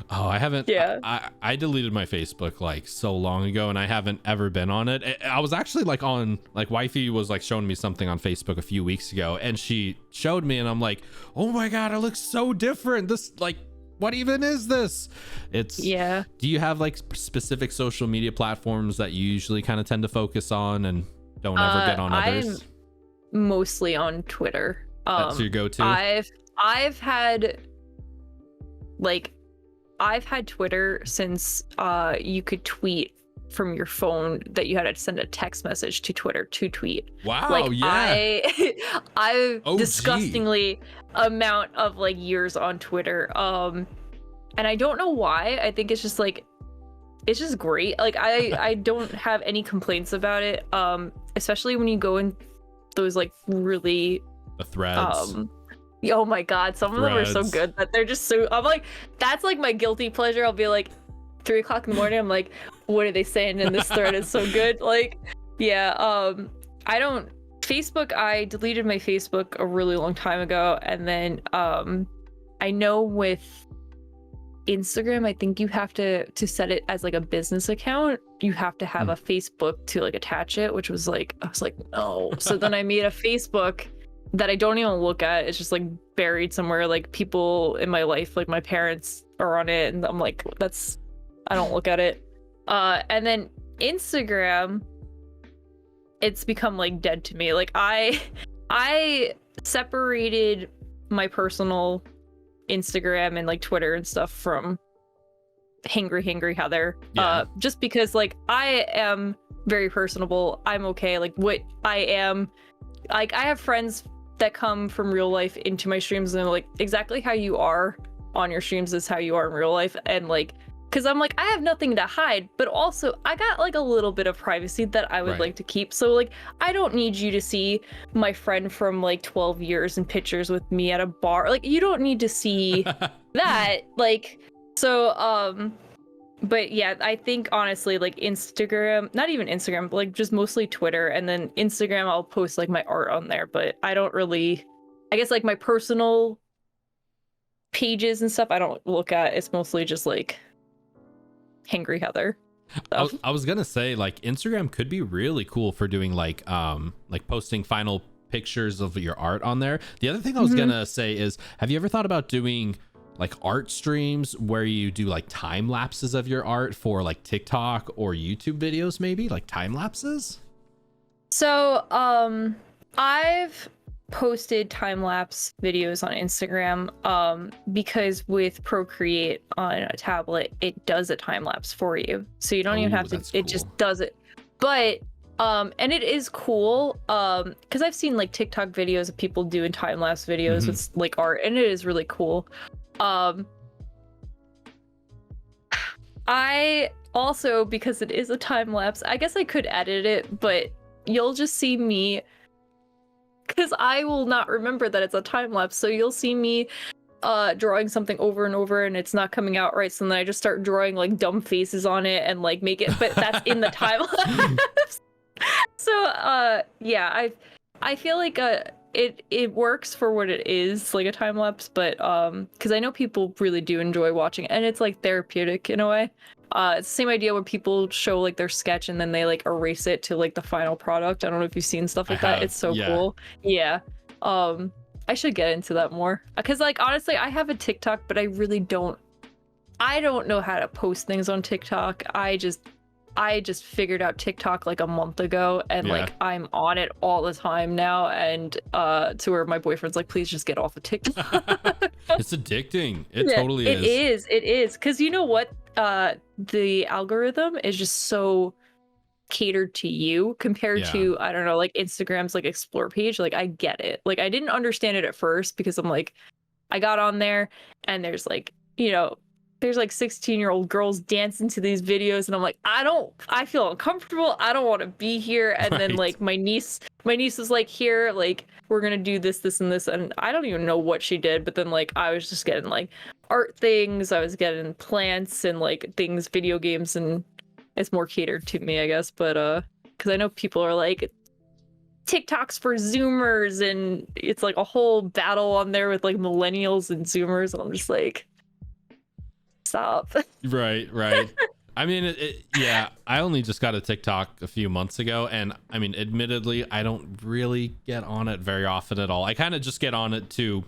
Oh, I haven't. Yeah. I deleted my Facebook like so long ago, and I haven't ever been on it. I was actually like on, like, wifey was like showing me something on Facebook a few weeks ago, and she showed me, and I'm like, oh my god, it looks so different. This, like, what even is this? It's, yeah. Do you have like specific social media platforms that you usually kind of tend to focus on and don't ever get on others? I'm mostly on Twitter. That's your go-to? I've had Twitter since you could tweet from your phone, that you had to send a text message to Twitter to tweet. Wow, like, yeah. I disgustingly amount of like years on Twitter. And I don't know why. I think it's just like, it's just great. Like I don't have any complaints about it. Especially when you go in those like really the threads. Oh my god, some of them are so good that they're just so, I'm like, that's like my guilty pleasure. I'll be like 3 o'clock in the morning, I'm like, what are they saying in this thread? Is so good. Like, yeah. Facebook, I deleted my Facebook a really long time ago, and then I know with Instagram, I think you have to set it as like a business account, you have to have a Facebook to like attach it, which was like, I was like, no. So then I made a Facebook that I don't even look at. It's just like buried somewhere. Like, people in my life, like my parents are on it, and I'm like, I don't look at it. And then Instagram, it's become like dead to me. Like I separated my personal Instagram and like Twitter and stuff from HangryHangryHeather. Just because like I am very personable. I'm okay. Like what I am, like I have friends that come from real life into my streams, and they're like, exactly how you are on your streams is how you are in real life. And like, because I'm like, I have nothing to hide, but also I got like a little bit of privacy that I would like to keep. So like, I don't need you to see my friend from like 12 years in pictures with me at a bar. Like, you don't need to see that. Like, so, but yeah, I think honestly, like Instagram, not even Instagram, but like just mostly Twitter. And then Instagram, I'll post like my art on there, but I don't really, I guess like my personal pages and stuff, I don't look at. It's mostly just like HangryHeather. I was gonna say, like, Instagram could be really cool for doing like posting final pictures of your art on there. The other thing I was gonna say is, have you ever thought about doing like art streams where you do like time lapses of your art for like TikTok or YouTube videos, maybe like time lapses? So I've posted time-lapse videos on Instagram because with Procreate on a tablet, it does a time-lapse for you, so you don't even have to, it just does it. But and it is cool because I've seen like TikTok videos of people doing time-lapse videos with like art, and it is really cool. I also, because it is a time-lapse, I guess I could edit it, but you'll just see me, because I will not remember that it's a time lapse. So you'll see me drawing something over and over, and it's not coming out right. So then I just start drawing like dumb faces on it and like make it, but that's in the time lapse. So yeah, I feel like it works for what it is, like a time lapse, but because I know people really do enjoy watching it, and it's like therapeutic in a way. It's the same idea when people show like their sketch and then they like erase it to like the final product. I don't know if you've seen stuff like that. It's so cool. Yeah. I should get into that more, because like honestly, I have a TikTok, but I really don't know how to post things on TikTok. I just figured out TikTok like a month ago, and like I'm on it all the time now, and to where my boyfriend's like, please just get off of TikTok. It's addicting. It totally is. It is, because you know what, the algorithm is just so catered to you compared to, I don't know, like Instagram's like explore page. Like, I get it. Like, I didn't understand it at first, because I'm like, I got on there and there's like, you know, there's like 16-year-old girls dancing to these videos, and I'm like, I feel uncomfortable. I don't want to be here. And then like my niece was like, here, like, we're gonna do this, and this, and I don't even know what she did, but then like I was just getting like art things, I was getting plants and like things, video games, and it's more catered to me, I guess. But because I know people are like, TikToks for Zoomers, and it's like a whole battle on there with like millennials and Zoomers, and I'm just like, stop. Right. I mean, yeah, I only just got a TikTok a few months ago, and I mean, admittedly, I don't really get on it very often at all. I kind of just get on it to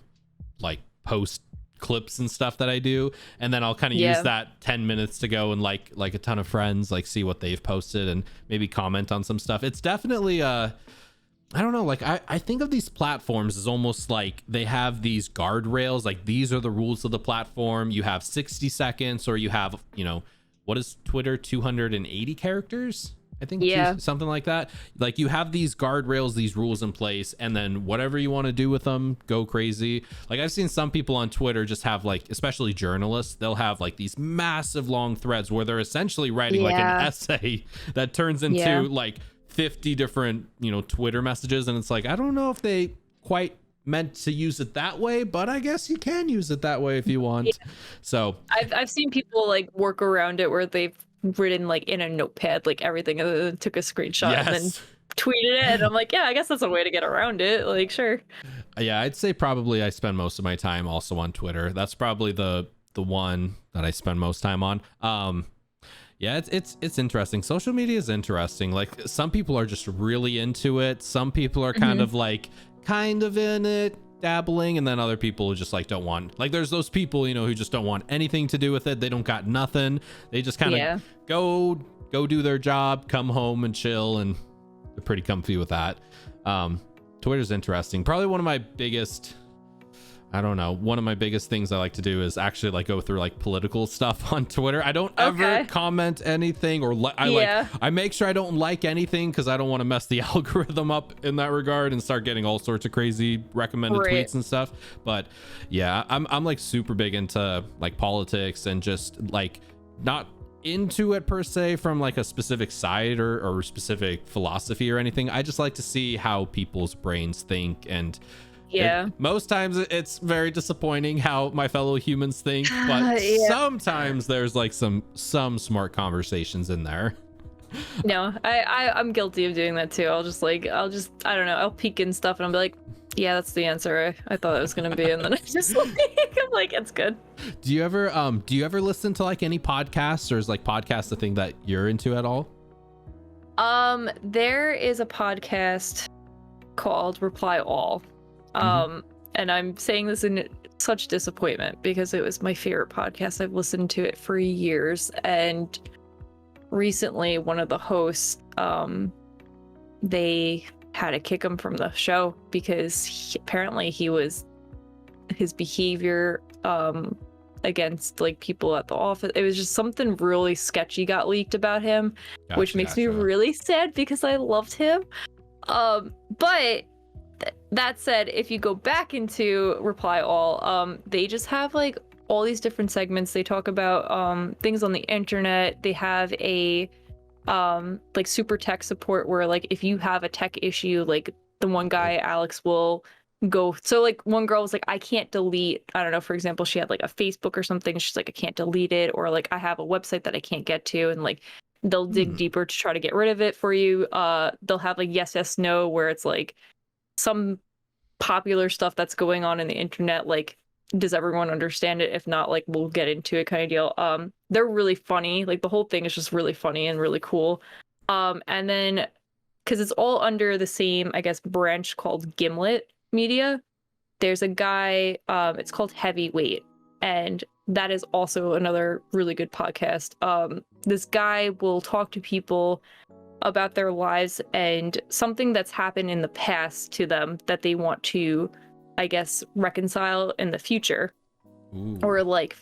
like post clips and stuff that I do, and then I'll kind of use that 10 minutes to go and like a ton of friends, like see what they've posted and maybe comment on some stuff. It's definitely I don't know, like I think of these platforms as almost like they have these guardrails, like these are the rules of the platform. You have 60 seconds, or you have, you know, what is Twitter, 280 characters, I think, something like that. Like you have these guardrails, these rules in place, and then whatever you want to do with them, go crazy. Like I've seen some people on Twitter just have like, especially journalists, they'll have like these massive long threads where they're essentially writing like an essay that turns into like 50 different, you know, Twitter messages. And it's like, I don't know if they quite meant to use it that way, but I guess you can use it that way if you want. So I've seen people like work around it where they've written like in a notepad like everything, and then took a screenshot and then tweeted it, and I'm like, yeah, I guess that's a way to get around it, like, sure. Yeah, I'd say probably I spend most of my time also on Twitter. That's probably the one that I spend most time on. Yeah, it's interesting. Social media is interesting. Like some people are just really into it, some people are kind of in it, dabbling, and then other people who just like don't want, like there's those people, you know, who just don't want anything to do with it. They don't got nothing, they just kind of go do their job, come home and chill, and they're pretty comfy with that. Twitter's interesting. Probably one of my biggest things I like to do is actually like go through like political stuff on Twitter. I don't ever comment anything, or I make sure I don't like anything because I don't want to mess the algorithm up in that regard and start getting all sorts of crazy recommended tweets and stuff. But yeah, I'm like super big into like politics, and just like not into it per se from like a specific side or specific philosophy or anything. I just like to see how people's brains think, and most times it's very disappointing how my fellow humans think, but sometimes there's like some smart conversations in there. No, I'm guilty of doing that too. I'll just I don't know, I'll peek in stuff and I'll be like, yeah, that's the answer I thought it was gonna be, and then I just I'm like, it's good. Do you ever listen to like any podcasts, or is like podcast a thing that you're into at all? There is a podcast called Reply All. And I'm saying this in such disappointment because it was my favorite podcast. I've listened to it for years, and recently one of the hosts, they had to kick him from the show because apparently his behavior against like people at the office, it was just something really sketchy got leaked about him. Which makes me really sad because I loved him. But that said, if you go back into Reply All, they just have like all these different segments. They talk about things on the internet. They have a like super tech support where like if you have a tech issue, like the one guy, Alex, will go. So like one girl was like, I can't delete, I don't know, for example, she had like a Facebook or something. She's like, I can't delete it, or like I have a website that I can't get to, and like they'll dig deeper to try to get rid of it for you. They'll have like yes, no, where it's like some popular stuff that's going on in the internet, like, does everyone understand it? If not, like, we'll get into it kind of deal. They're really funny. Like, the whole thing is just really funny and really cool. And then, because it's all under the same, I guess, branch called Gimlet Media, there's a guy, it's called Heavyweight, and that is also another really good podcast. This guy will talk to people about their lives and something that's happened in the past to them that they want to, I guess, reconcile in the future. or like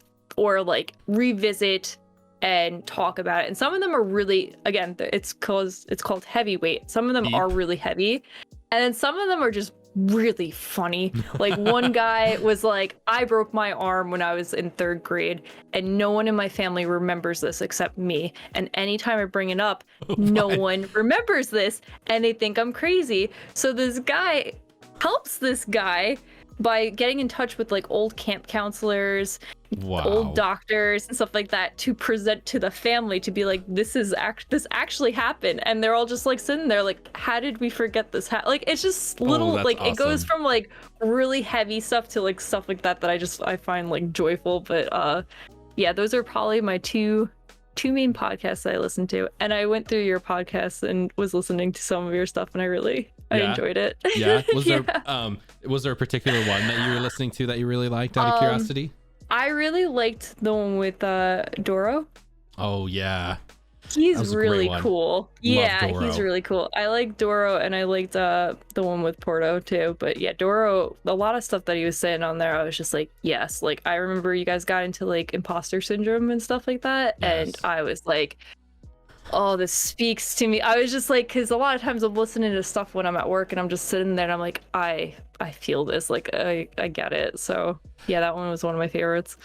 revisit and talk about it. And some of them are really, again, it's called heavyweight. Some of them are really heavy, and then some of them are just really funny. Like one guy was like, I broke my arm when I was in 3rd grade, and no one in my family remembers this except me. And anytime I bring it up, no one remembers this, and they think I'm crazy. So this guy helps this guy by getting in touch with like old camp counselors old doctors and stuff like that to present to the family, to be like, this actually happened, and they're all just like sitting there like, how did we forget this? Like, it's just little like awesome. It goes from like really heavy stuff to like stuff like that I find like joyful. But yeah, those are probably my two main podcasts that I listen to. And I went through your podcast and was listening to some of your stuff, and I enjoyed it. Yeah. Was there a particular one that you were listening to that you really liked, out of curiosity? I really liked the one with Doro. Oh yeah. He's really cool. Yeah, he's really cool. I like Doro, and I liked the one with Porto too. But yeah, Doro, a lot of stuff that he was saying on there, I was just like, yes. Like, I remember you guys got into like imposter syndrome and stuff like that, and I was like, oh, this speaks to me. I was just like, because a lot of times I'm listening to stuff when I'm at work, and I'm just sitting there, and I'm like, I feel this. Like, I get it. So yeah, that one was one of my favorites.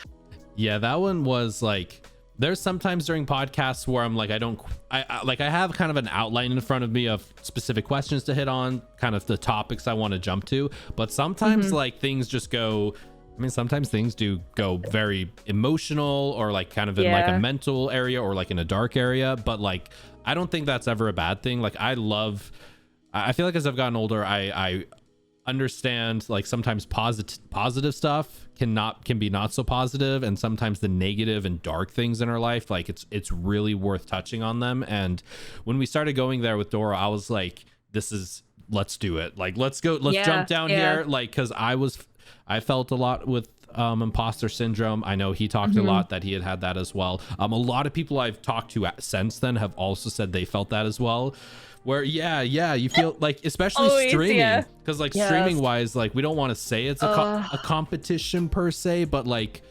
Yeah, that one was like, there's sometimes during podcasts where I'm like, I have kind of an outline in front of me of specific questions to hit on, kind of the topics I want to jump to, but sometimes like things just go, I mean, sometimes things do go very emotional, or like kind of in like a mental area, or like in a dark area, but like, I don't think that's ever a bad thing. Like, I feel like as I've gotten older, I understand like sometimes positive stuff can be not so positive, and sometimes the negative and dark things in our life, like it's really worth touching on them. And when we started going there with Dora, I was like, let's do it. Like, let's jump down here. Like, because I felt a lot with imposter syndrome. I know he talked a lot that he had that as well. A lot of people I've talked to since then have also said they felt that as well, where you feel like, especially streaming, because like streaming wise, like, we don't want to say it's a competition per se, but like,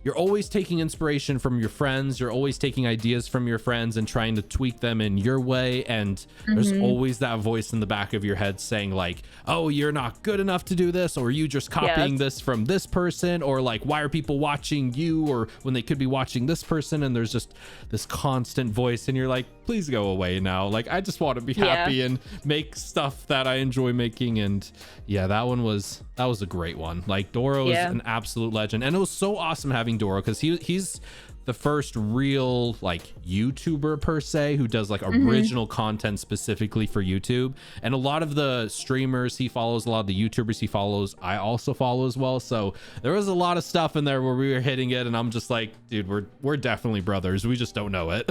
you're always taking inspiration from your friends, you're always taking ideas from your friends and trying to tweak them in your way, and there's always that voice in the back of your head saying like, oh, you're not good enough to do this, or are you just copying this from this person, or like, why are people watching you, or when they could be watching this person? And there's just this constant voice, and you're like, please go away now. Like, I just want to be happy and make stuff that I enjoy making. And yeah, that was a great one. Like, Doro is an absolute legend, and it was so awesome having Doro, because he's the first real like YouTuber per se who does like original content specifically for YouTube. And a lot of the streamers he follows, a lot of the YouTubers he follows, I also follow as well. So there was a lot of stuff in there where we were hitting it, and I'm just like, dude, we're definitely brothers, we just don't know it.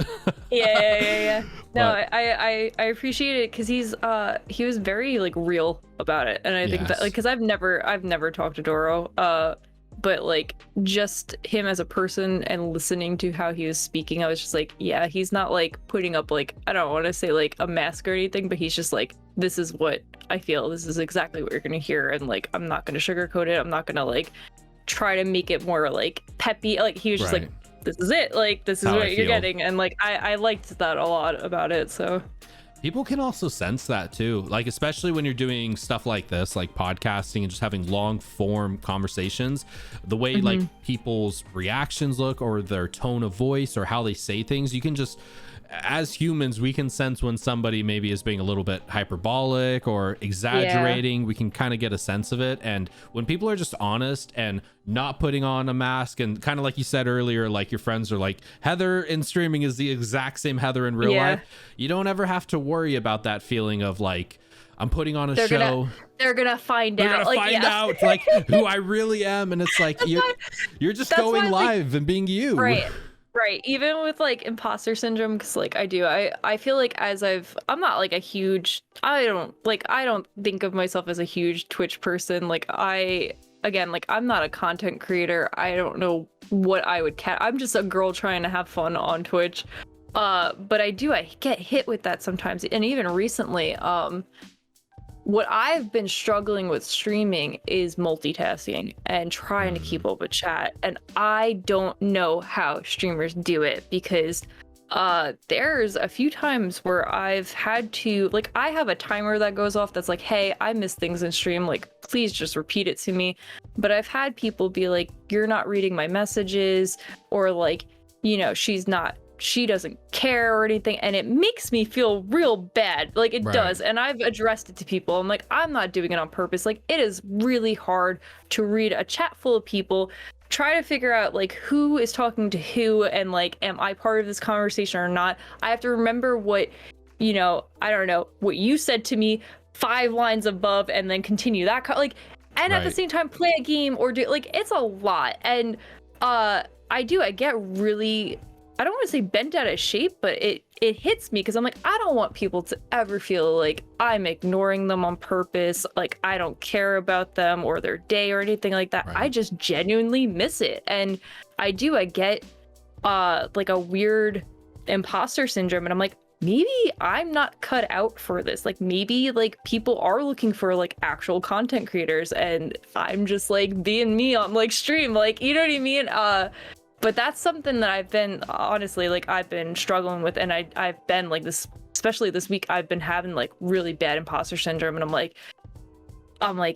yeah. No, I appreciate it, because he was very like real about it, and I think that, like, because I've never talked to Doro, but like, just him as a person and listening to how he was speaking, I was just like, yeah, he's not like putting up like, I don't want to say like a mask or anything, but he's just like, this is what I feel, this is exactly what you're gonna hear, and like, I'm not gonna sugarcoat it, I'm not gonna like try to make it more like peppy. Like, he was just like, this is it, like, this is what you're getting. And like, I liked that a lot about it. So people can also sense that too, like, especially when you're doing stuff like this, like podcasting and just having long form conversations, the way like people's reactions look, or their tone of voice, or how they say things, you can just, as humans, we can sense when somebody maybe is being a little bit hyperbolic or exaggerating. We can kind of get a sense of it. And when people are just honest and not putting on a mask, and kind of like you said earlier, like, your friends are like, Heather in streaming is the exact same Heather in real life, you don't ever have to worry about that feeling of like, I'm putting on a show. They're gonna find out like who I really am. And it's like, you're just going live and being you. Right. Even with like imposter syndrome, because like I feel like I'm not like a huge, I don't think of myself as a huge Twitch person. Like, I'm not a content creator. I don't know what I would I'm just a girl trying to have fun on Twitch. But I get hit with that sometimes. And even recently, what I've been struggling with streaming is multitasking and trying to keep up with chat. And I don't know how streamers do it, because there's a few times where I've had to, like, I have a timer that goes off that's like, hey, I miss things in stream, like, please just repeat it to me. But I've had people be like, you're not reading my messages, or like, you know, she doesn't care or anything, and it makes me feel real bad. Like, it does. And I've addressed it to people. I'm like, I'm not doing it on purpose. Like, it is really hard to read a chat full of people try to figure out like who is talking to who and like am I part of this conversation or not. I have to remember what, you know, I don't know, what you said to me 5 lines above and then continue that and right. At the same time play a game or do like it's a lot. And I get really, I don't want to say bent out of shape, but it hits me because I'm like, I don't want people to ever feel like I'm ignoring them on purpose, like I don't care about them or their day or anything like that. Right. I just genuinely miss it. And I get like a weird imposter syndrome, and I'm like, maybe I'm not cut out for this. Like maybe like people are looking for like actual content creators and I'm just like being me on like stream, like, you know what I mean? But that's something that I've been, honestly, like I've been struggling with, and I've been like this, especially this week, I've been having like really bad imposter syndrome, and I'm like,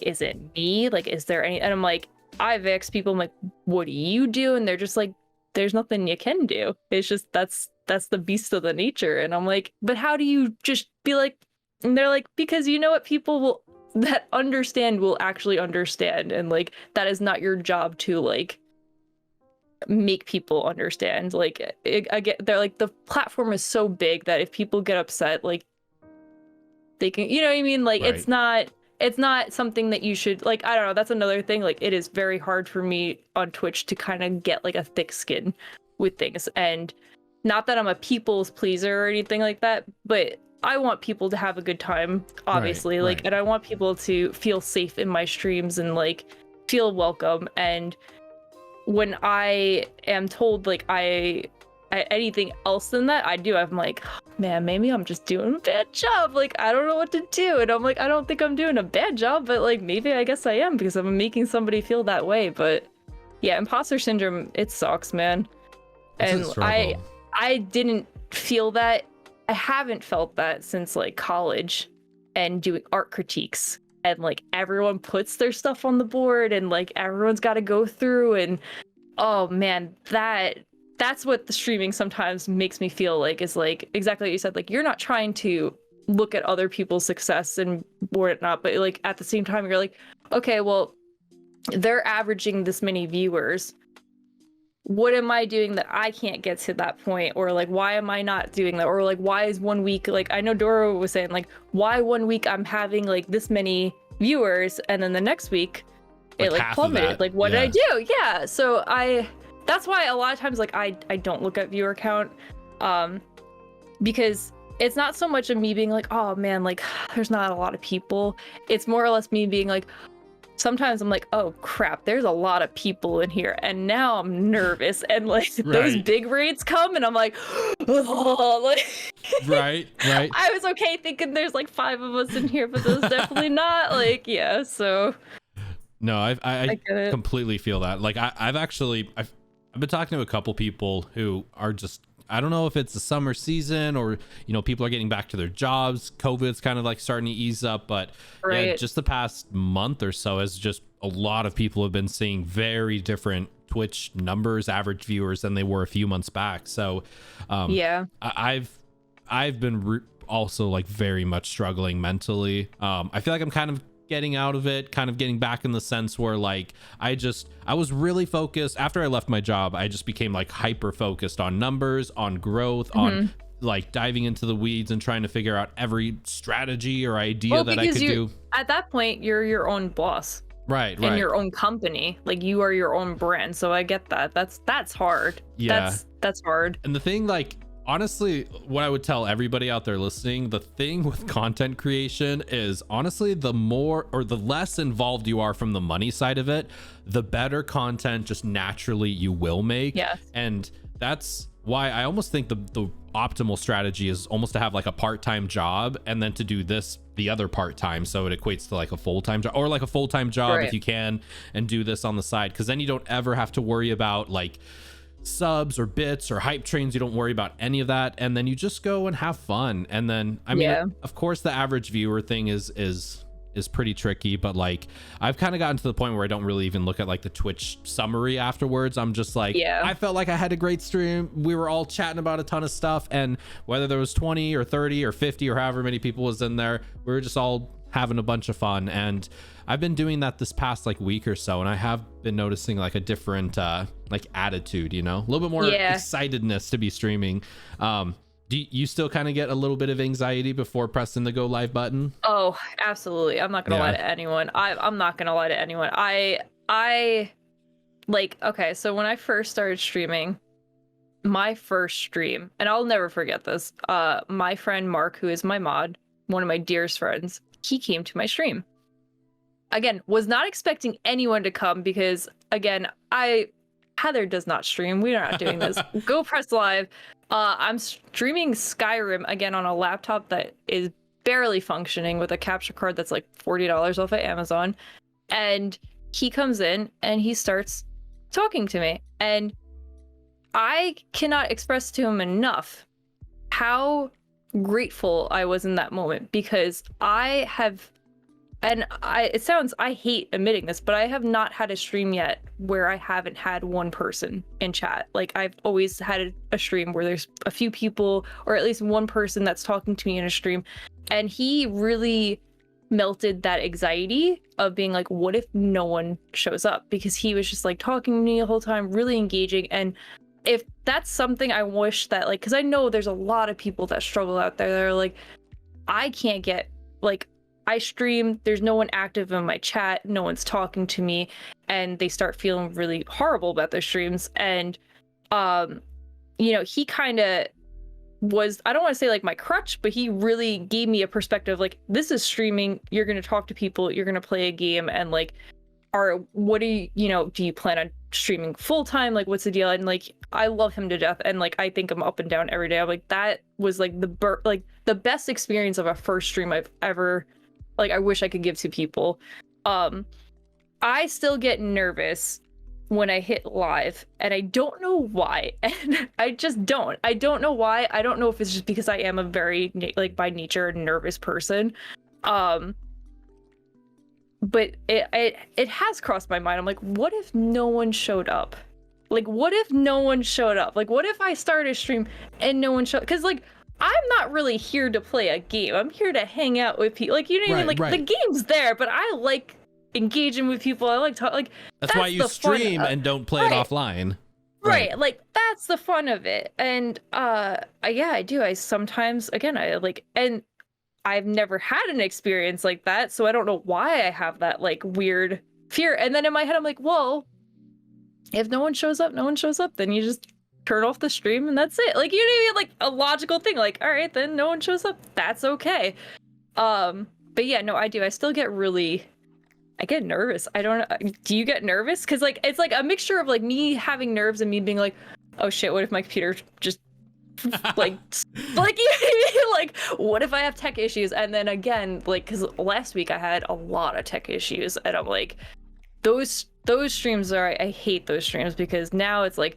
is it me? Like, is there any, and I'm like, I've asked people, I'm like, what do you do? And they're just like, there's nothing you can do. It's just, that's the beast of the nature. And I'm like, but how do you just be like, and they're like, because you know what, people that understand will actually understand. And like, that is not your job to like, make people understand. Like again, they're like, the platform is so big that if people get upset, like they can, you know what I mean? Like right. It's not something that you should, like, I don't know, that's another thing. Like it is very hard for me on Twitch to kind of get like a thick skin with things. And not that I'm a people's pleaser or anything like that, but I want people to have a good time, obviously. Right, like right. And I want people to feel safe in my streams and like feel welcome. And when I am told like anything else than that, I'm like, oh, man, maybe I'm just doing a bad job. Like, I don't know what to do. And I'm like, I don't think I'm doing a bad job, but like, maybe I guess I am because I'm making somebody feel that way. But yeah, imposter syndrome, it sucks, man. And I didn't feel that. I haven't felt that since like college and doing art critiques. And like everyone puts their stuff on the board and like everyone's got to go through, and oh man, that's what the streaming sometimes makes me feel like, is like exactly what you said, like you're not trying to look at other people's success and whatnot, but like at the same time you're like, okay, well, they're averaging this many viewers. What am I doing that I can't get to that point? Or like, why am I not doing that? Or like, why is 1 week, like I know Dora was saying, like, why 1 week I'm having like this many viewers and then the next week it like plummeted. Like what did I do? Yeah. So that's why a lot of times like I don't look at viewer count, because it's not so much of me being like, oh man, like there's not a lot of people. It's more or less me being like, sometimes I'm like, oh crap, there's a lot of people in here, and now I'm nervous, and like right. Those big raids come and I'm like, oh, like right I was okay thinking there's like 5 of us in here, but there's definitely not. Like yeah, so no, I completely feel that. Like I've been talking to a couple people who are just, I don't know if it's the summer season or, you know, people are getting back to their jobs. COVID's kind of like starting to ease up, but right. Yeah, just the past month or so has just a lot of people have been seeing very different Twitch numbers, average viewers than they were a few months back. So yeah, I've been also like very much struggling mentally. I feel like I'm kind of getting out of it, kind of getting back in the sense where like I was really focused after I left my job. I just became like hyper focused on numbers, on growth, mm-hmm. on like diving into the weeds and trying to figure out every strategy or idea that I could do. At that point, you're your own boss, right? In your own company, like you are your own brand. So I get that. That's hard. Yeah, that's hard. And the thing, like, honestly, what I would tell everybody out there listening, the thing with content creation is honestly, the more or the less involved you are from the money side of it, the better content just naturally you will make. Yeah. And that's why I almost think the optimal strategy is almost to have like a part-time job and then to do this the other part-time, so it equates to like a full-time job, or like a full-time job right. if you can, and do this on the side, because then you don't ever have to worry about like subs or bits or hype trains. You don't worry about any of that, and then you just go and have fun. And then I mean, yeah. Of course the average viewer thing is pretty tricky, but like I've kind of gotten to the point where I don't really even look at like the Twitch summary afterwards. I'm just like, yeah, I felt like I had a great stream. We were all chatting about a ton of stuff, and whether there was 20 or 30 or 50 or however many people was in there, we were just all having a bunch of fun. And I've been doing that this past like week or so, and I have been noticing like a different like attitude, you know, a little bit more excitedness to be streaming. Do you still kind of get a little bit of anxiety before pressing the go live button? Oh, absolutely. I'm not gonna lie to anyone. I'm not gonna lie to anyone. I like, okay, so when I first started streaming, my first stream, and I'll never forget this, my friend Mark, who is my mod, one of my dearest friends, he came to my stream. Again, was not expecting anyone to come because, again, Heather does not stream. We're not doing this. Go press live. I'm streaming Skyrim again on a laptop that is barely functioning with a capture card that's like $40 off of Amazon. And he comes in and he starts talking to me. And I cannot express to him enough how grateful I was in that moment, because I hate admitting this, but I have not had a stream yet where I haven't had one person in chat. Like, I've always had a stream where there's a few people, or at least one person that's talking to me in a stream. And he really melted that anxiety of being like, what if no one shows up? Because he was just like talking to me the whole time, really engaging. And if that's something I wish that, like, because I know there's a lot of people that struggle out there that are like, I can't get, like, I stream, there's no one active in my chat, no one's talking to me, and they start feeling really horrible about their streams. And you know, he kind of was, I don't want to say like my crutch, but he really gave me a perspective like, this is streaming, you're going to talk to people, you're going to play a game, and like, what do you plan on streaming full time? Like, what's the deal? And like, I love him to death, and like, I think I'm up and down every day. I'm like, that was like the best experience of a first stream I've ever, like, I wish I could give to people. I still get nervous when I hit live, and I don't know why. And I just don't. I don't know why. I don't know if it's just because I am a very, like, by nature, nervous person. But it has crossed my mind. I'm like, what if no one showed up? Like, what if no one showed up? Like, what if I started a stream and no one showed up? Because, like, I'm not really here to play a game. I'm here to hang out with people. Like, you know what I mean? Like, the game's there, but I like engaging with people. I like talking. Like, that's why you stream and don't play it offline. Right. Like, that's the fun of it. And yeah, I do. I sometimes, again, I like, and I've never had an experience like that, so I don't know why I have that like weird fear. And then in my head, I'm like, well, if no one shows up, then you just turn off the stream and that's it. Like, you know what I mean? Like, a logical thing. Like, all right, then no one shows up. That's okay. But yeah, no, I do. I still get I get nervous. I don't know. Do you get nervous? Because like, it's like a mixture of like me having nerves and me being like, oh shit, what if my computer just like like, what if I have tech issues? And then again, like, because last week I had a lot of tech issues, and I'm like, those streams I hate those streams, because now it's like,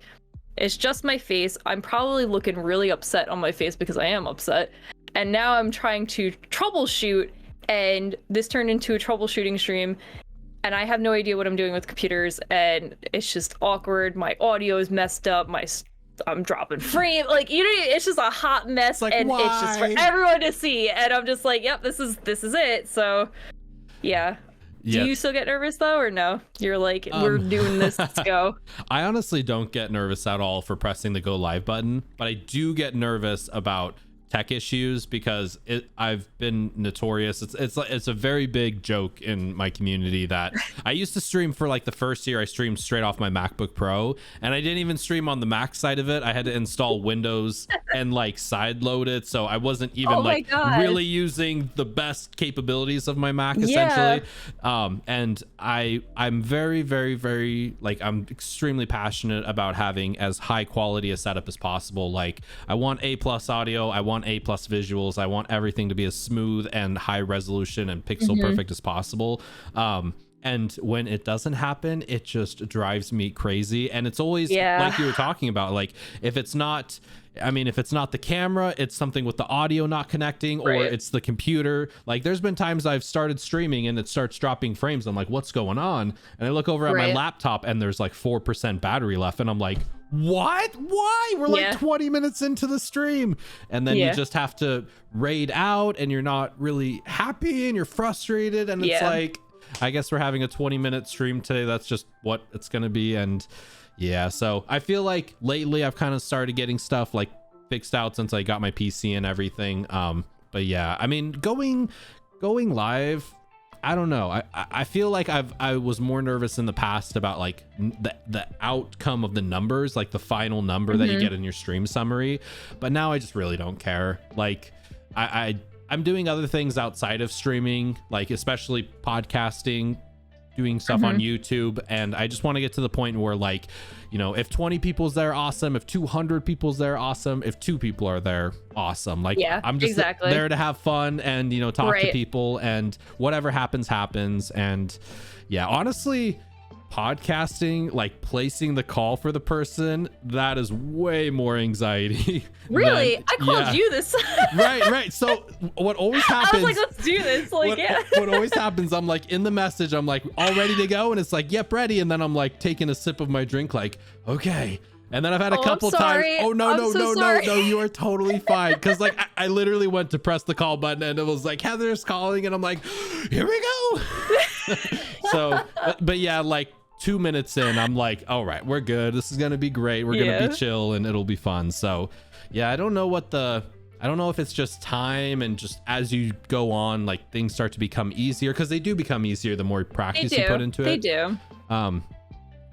it's just my face. I'm probably looking really upset on my face because I am upset, and now I'm trying to troubleshoot, and this turned into a troubleshooting stream, and I have no idea what I'm doing with computers, and it's just awkward. My audio is messed up. I'm dropping frame, like, you know, it's just a hot mess, like, and why? It's just for everyone to see, and I'm just like, yep, this is it. So yeah. Do you still get nervous though, or no? You're like, we're doing this, let's go. I honestly don't get nervous at all for pressing the go live button, but I do get nervous about tech issues because I've been notorious. It's a very big joke in my community that I used to stream for like the first year. I streamed straight off my MacBook Pro, and I didn't even stream on the Mac side of it. I had to install Windows and like side load it, so I wasn't even really using the best capabilities of my Mac essentially. And I'm very, very, very, like, I'm extremely passionate about having as high quality a setup as possible. Like, I want A+ audio, I want A+ visuals, I want everything to be as smooth and high resolution and pixel perfect as possible. And when it doesn't happen, it just drives me crazy. And it's always like you were talking about, like, if it's not the camera, it's something with the audio not connecting, or it's the computer. Like, there's been times I've started streaming and it starts dropping frames. I'm like, what's going on? And I look over at my laptop and there's like 4% battery left, and I'm like, what? Why? We're like 20 minutes into the stream. And then you just have to raid out and you're not really happy and you're frustrated. And it's like, I guess we're having a 20-minute stream today. That's just what it's going to be. And yeah, so I feel like lately I've kind of started getting stuff like fixed out since I got my PC and everything. But yeah, I mean, going live, I don't know. I feel like I was more nervous in the past about like the outcome of the numbers, like the final number that you get in your stream summary. But now I just really don't care. Like I'm doing other things outside of streaming, like especially podcasting, doing stuff on YouTube. And I just want to get to the point where, like, you know, if 20 people's there, awesome. If 200 people's there, awesome. If 2 people are there, awesome. Like, I'm just there to have fun and, you know, talk to people, and whatever happens. And yeah, honestly, podcasting, like placing the call for the person, that is way more anxiety. Really? I called you this. right. So what always happens, I was like, let's do this. Like, what always happens, I'm like in the message, I'm like all ready to go, and it's like, yep, ready. And then I'm like taking a sip of my drink, like, okay. And then I've had a couple times. Oh no, you are totally fine. Because like I literally went to press the call button and it was like, Heather's calling, and I'm like, here we go. So, but yeah, like 2 minutes in, I'm like, all right, we're good. This is gonna be great. We're gonna be chill and it'll be fun. So yeah, I don't know if it's just time, and just as you go on, like things start to become easier, because they do become easier the more practice you put into it. They do.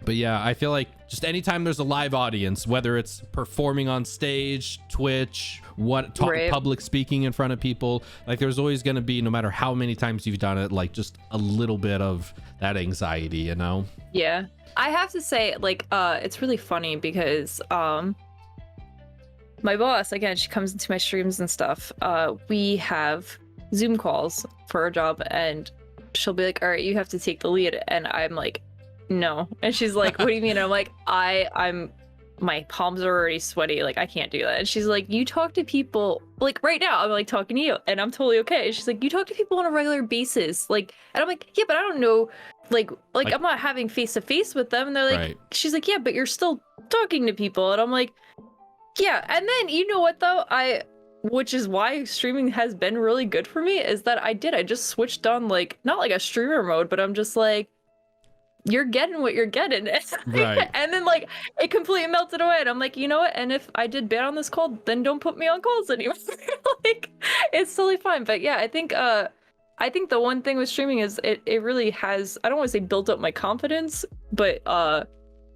But yeah, I feel like just anytime there's a live audience, whether it's performing on stage, Twitch, public speaking in front of people, like there's always going to be, no matter how many times you've done it, like just a little bit of that anxiety, you know? Yeah. I have to say, like, it's really funny because my boss, again, she comes into my streams and stuff. We have Zoom calls for our job, and she'll be like, all right, you have to take the lead. And I'm like, no. And she's like, what do you mean? And I'm like, I'm my palms are already sweaty, like I can't do that. And she's like, you talk to people, like right now I'm like talking to you and I'm totally okay. And she's like, you talk to people on a regular basis, like, and I'm like, yeah, but I don't know, like I'm not having face to face with them. And they're like, she's like, yeah, but you're still talking to people. And I'm like, yeah. And then you know what though, which is why streaming has been really good for me, is that I just switched on, like, not like a streamer mode, but I'm just like, you're getting what you're getting. Right. And then like it completely melted away, and I'm like, you know what, and if I did bad on this call, then don't put me on calls anymore. Like, it's totally fine. But yeah, I think the one thing with streaming is it really has, I don't want to say built up my confidence, but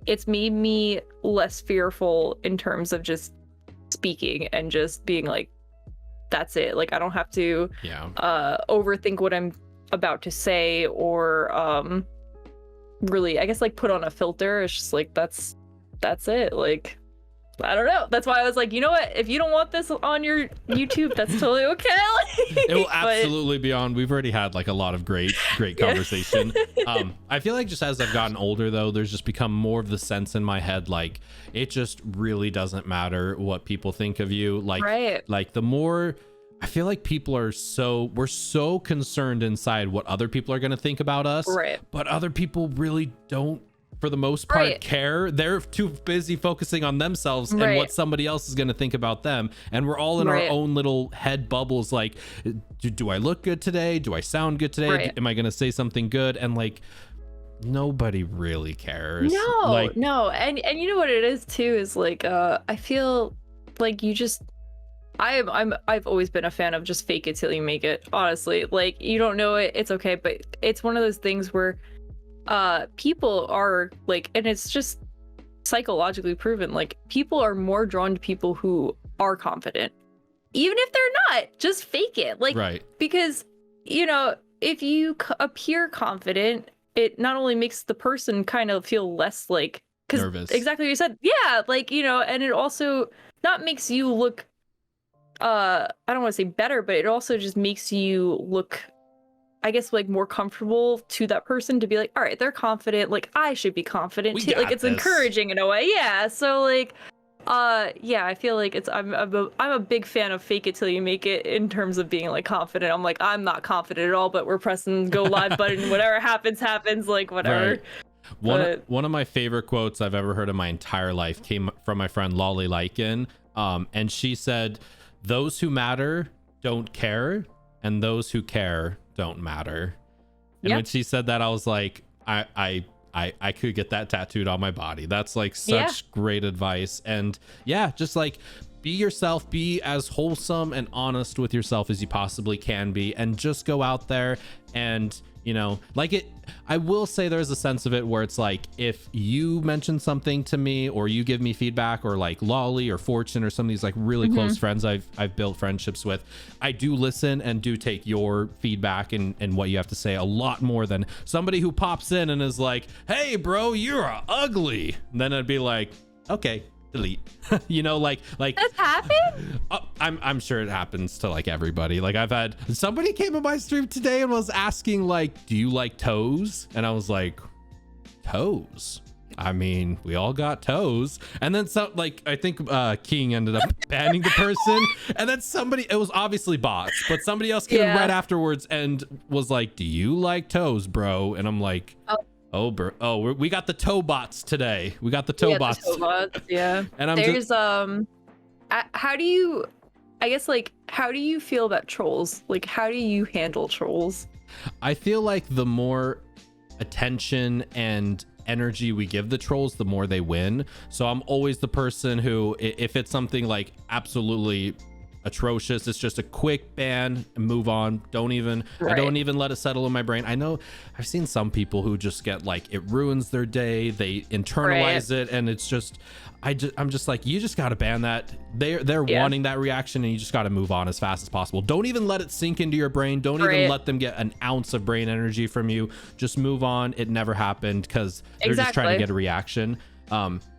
it's made me less fearful in terms of just speaking and just being like, that's it, like I don't have to overthink what I'm about to say, or really, I guess, like put on a filter. It's just like, that's it. Like, I don't know. That's why I was like, you know what, if you don't want this on your YouTube, that's totally okay. It will absolutely be on. We've already had like a lot of great conversation. I feel like just as I've gotten older though, there's just become more of the sense in my head, like it just really doesn't matter what people think of you. Like, like the more I feel like we're so concerned inside what other people are going to think about us, but other people really don't, for the most part, care. They're too busy focusing on themselves and what somebody else is going to think about them. And we're all in our own little head bubbles. Like, do I look good today? Do I sound good today? Am I going to say something good? And like, nobody really cares. No. And you know what it is too, is like, I feel like you just, I've always been a fan of just fake it till you make it, honestly. Like, you don't know it, it's okay, but it's one of those things where people are like, and it's just psychologically proven, like people are more drawn to people who are confident, even if they're not. Just fake it, like, because, you know, if you appear confident, it not only makes the person kind of feel less like nervous, exactly what you said, like, you know, and it also not makes you look I don't want to say better, but it also just makes you look, I guess, like more comfortable to that person, to be like, all right, they're confident, like I should be confident too. Like, it's encouraging in a way. So like I feel like I'm a big fan of fake it till you make it in terms of being like confident. I'm like, I'm not confident at all, but we're pressing go live button, whatever happens, like whatever. One of my favorite quotes I've ever heard in my entire life came from my friend Lolly Lycan. And she said, "Those who matter don't care, and those who care don't matter." And when she said that, I was like, I could get that tattooed on my body. That's like such great advice. And yeah, just like be yourself, be as wholesome and honest with yourself as you possibly can be, and just go out there and, you know, like it. I will say there's a sense of it where it's like, if you mention something to me or you give me feedback, or like Lolly or Fortune or some of these like really close friends I've built friendships with, I do listen and do take your feedback and what you have to say a lot more than somebody who pops in and is like, "Hey bro, you're ugly." And then I'd be like, okay, delete. You know, like that's happened. I'm sure it happens to like everybody. Like I've had somebody came on my stream today and was asking like, "Do you like toes?" And I was like, "Toes? I mean, we all got toes." And then some, like, I think King ended up banning the person, and then somebody, it was obviously bots, but somebody else came right afterwards and was like, "Do you like toes, bro?" And I'm like, oh, bro. Oh, we got the toe bots today. We got the toe bots. Yeah. And there's how do you, I guess, like, how do you feel about trolls? Like, how do you handle trolls? I feel like the more attention and energy we give the trolls, the more they win. So I'm always the person who, if it's something like absolutely atrocious, it's just a quick ban and move on. I don't even let it settle in my brain. I know I've seen some people who just get like, it ruins their day, they internalize it, and it's just, I'm just like, you just got to ban that. They're wanting that reaction, and you just got to move on as fast as possible. Don't even let it sink into your brain. Don't even let them get an ounce of brain energy from you. Just move on. It never happened, because they're just trying to get a reaction.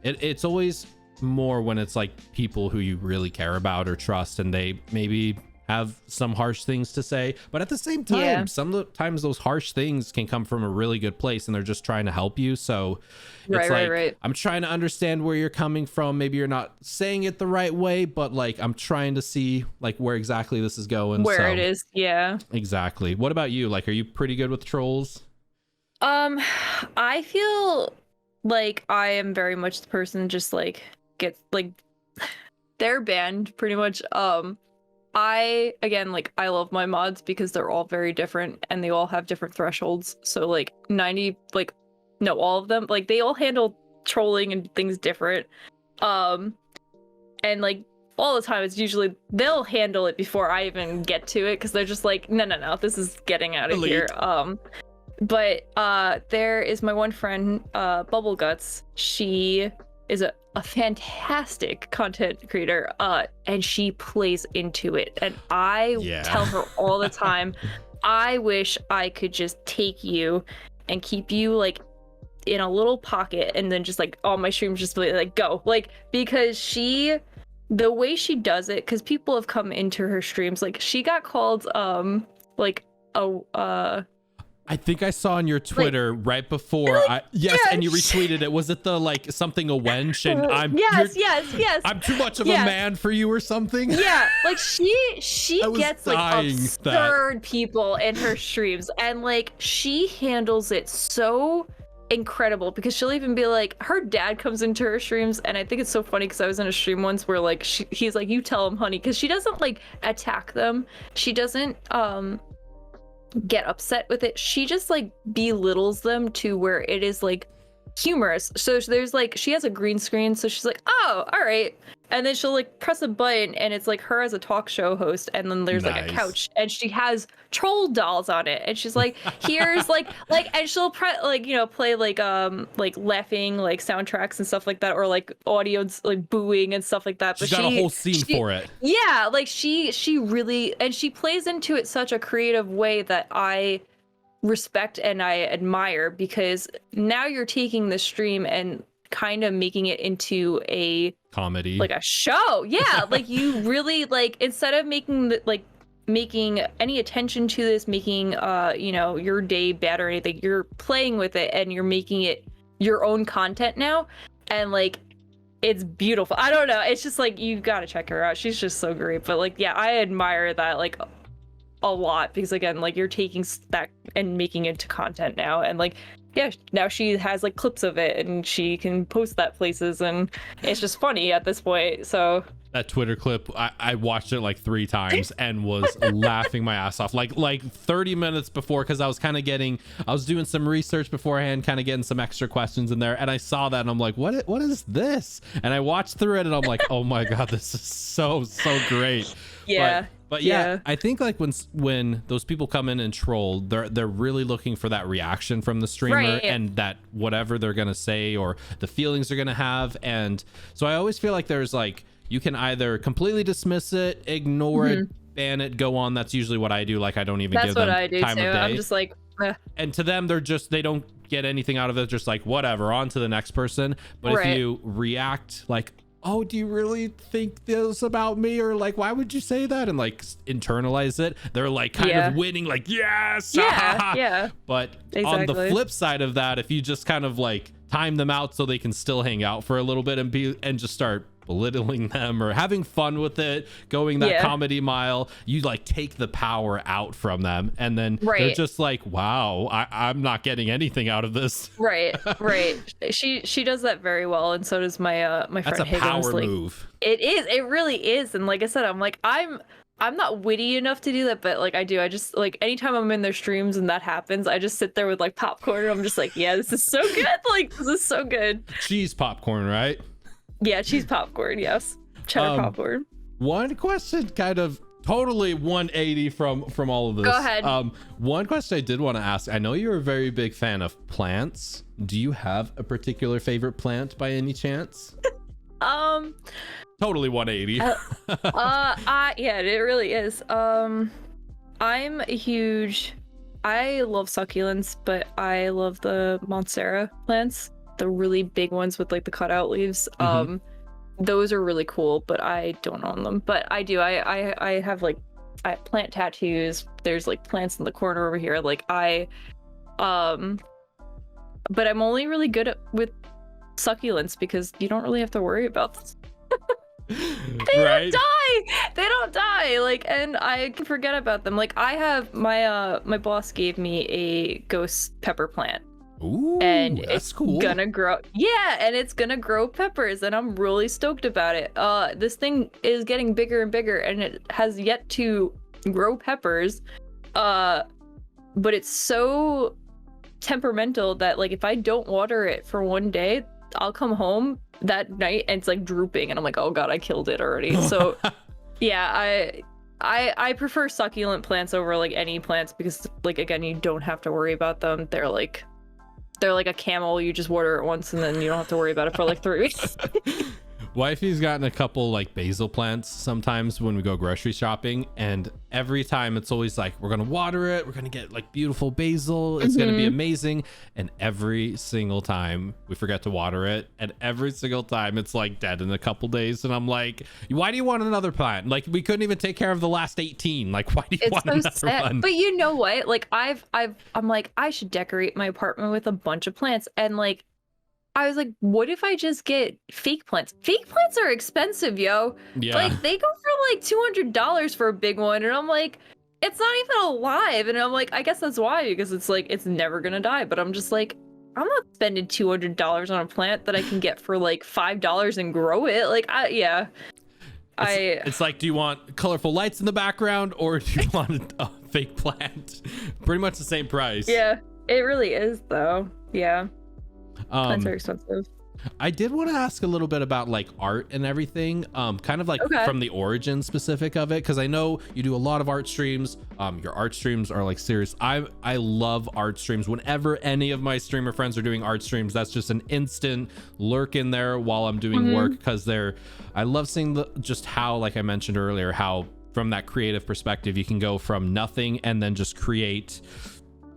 It's always more when it's like people who you really care about or trust, and they maybe have some harsh things to say, but at the same time, sometimes those harsh things can come from a really good place, and they're just trying to help you. So it's I'm trying to understand where you're coming from. Maybe you're not saying it the right way, but like, I'm trying to see like where exactly this is going, where it is. Exactly. What about you? Like, are you pretty good with trolls? I feel like I am very much the person just like gets like they're banned pretty much. I love my mods because they're all very different and they all have different thresholds. So like all of them, like they all handle trolling and things different. And like all the time, it's usually they'll handle it before I even get to it, because they're just like, no, this is getting out of here. But there is my one friend, Bubble Guts. She is a fantastic content creator, and she plays into it. And I tell her all the time, I wish I could just take you and keep you like in a little pocket, and then just like all my streams just like go, like, because the way she does it, because people have come into her streams, like she got called I think I saw on your Twitter right before and you retweeted it. Was it the like something a wench and yes. I'm too much of a man for you or something? Yeah, like she gets like absurd people in her streams, and like she handles it so incredible, because she'll even be like, her dad comes into her streams, and I think it's so funny because I was in a stream once where like he's like, "You tell him, honey," because she doesn't like attack them. She doesn't get upset with it. She just like belittles them to where it is like humorous. So there's like, she has a green screen, so she's like, "Oh, all right," and then she'll like press a button and it's like her as a talk show host, and then there's like a couch and she has troll dolls on it, and she's like, "Here's like," and she'll play like laughing like soundtracks and stuff like that, or like audio like booing and stuff like that. She's got a whole scene for it. Yeah, like she really, and she plays into it such a creative way that I respect and I admire, because now you're taking the stream and kind of making it into a comedy, like a show. Yeah, like you really like, instead of making any attention to this, making your day bad or anything, you're playing with it and you're making it your own content now, and like it's beautiful. I don't know, it's just like, you gotta check her out. She's just so great. But like, yeah, I admire that like a lot, because again, like you're taking that and making it to content now, and like yeah, now she has like clips of it and she can post that places, and it's just funny at this point. So that Twitter clip, I watched it like 3 times and was laughing my ass off like 30 minutes before, because I was doing some research beforehand, kind of getting some extra questions in there, and I saw that and I'm like, what is this? And I watched through it and I'm like, oh my god, this is so great. yeah. But yeah, I think like when those people come in and troll, they're really looking for that reaction from the streamer, right, and that whatever they're gonna say or the feelings they're gonna have. And so I always feel like there's like, you can either completely dismiss it, ignore it, ban it, go on. That's usually what I do. Like I don't even give them time of day. That's what I do too. I'm just like, and to them, they don't get anything out of it. Just like, whatever, on to the next person. But if you react like, oh, do you really think this about me? Or like, why would you say that? And like internalize it. They're like kind of winning, like, yes. Yeah. But on the flip side of that, if you just kind of like time them out so they can still hang out for a little bit and just start belittling them or having fun with it, going that comedy mile, you like take the power out from them, and then they're just like, wow, I'm not getting anything out of this. Right. She does that very well, and so does my my friend Higgins. That's a power like, move. It really is. And like I said, I'm like, I'm not witty enough to do that, but like I just like anytime I'm in their streams and that happens, I just sit there with like popcorn and I'm just like, yeah, this is so good. Like this is so good. Cheese popcorn, right? Yeah, cheese popcorn, yes. Cheddar popcorn. One question, kind of totally 180 from all of this. Go ahead. One question I did want to ask. I know you're a very big fan of plants. Do you have a particular favorite plant by any chance? Totally 180. Yeah, it really is. I'm a huge, I love succulents, but I love the Monstera plants. The really big ones with like the cutout leaves. Those are really cool, but I don't own them. But I do. I have like plant tattoos. There's like plants in the corner over here. Like but I'm only really good with succulents because you don't really have to worry about them. They don't die. Like, and I can forget about them. Like I have my boss gave me a ghost pepper plant. Ooh, and that's cool. Gonna grow, and it's gonna grow peppers, and I'm really stoked about it. This thing is getting bigger and bigger, and it has yet to grow peppers. But it's so temperamental that like if I don't water it for one day, I'll come home that night and it's like drooping, and I'm like, oh god, I killed it already. So yeah, I prefer succulent plants over like any plants because like again, you don't have to worry about them. They're like a camel. You just water it once and then you don't have to worry about it for like 3 weeks. Wifey's gotten a couple like basil plants sometimes when we go grocery shopping, and every time it's always like, we're gonna water it, we're gonna get like beautiful basil, it's gonna be amazing, and every single time we forget to water it, and every single time it's like dead in a couple days, and I'm like, why do you want another plant? Like we couldn't even take care of the last 18. Like why do you want another one? But you know what, like I'm like, I should decorate my apartment with a bunch of plants, and like I was like, what if I just get fake plants? Fake plants are expensive, yo. Yeah. Like they go for like $200 for a big one, and I'm like, it's not even alive. And I'm like, I guess that's why, because it's like it's never gonna die. But I'm just like, I'm not spending $200 on a plant that I can get for like $5 and grow it. Like it's like, do you want colorful lights in the background or do you want a fake plant? Pretty much the same price. Yeah, it really is though. Yeah. Plants are expensive. I did want to ask a little bit about like art and everything, kind of like from the origin specific of it, because I know you do a lot of art streams. Your art streams are like serious. I love art streams. Whenever any of my streamer friends are doing art streams, that's just an instant lurk in there while I'm doing work, because I love seeing just how, like I mentioned earlier, how from that creative perspective you can go from nothing and then just create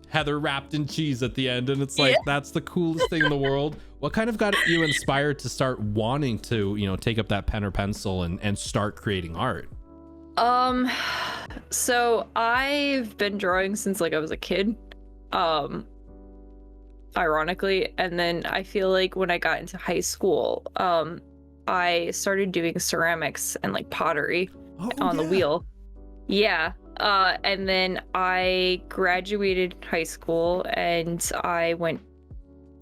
Heather wrapped in cheese at the end, and it's like that's the coolest thing in the world. What kind of got you inspired to start wanting to, you know, take up that pen or pencil and start creating art? So I've been drawing since like I was a kid, ironically, and then I feel like when I got into high school, I started doing ceramics and like pottery on the wheel. And then I graduated high school and I went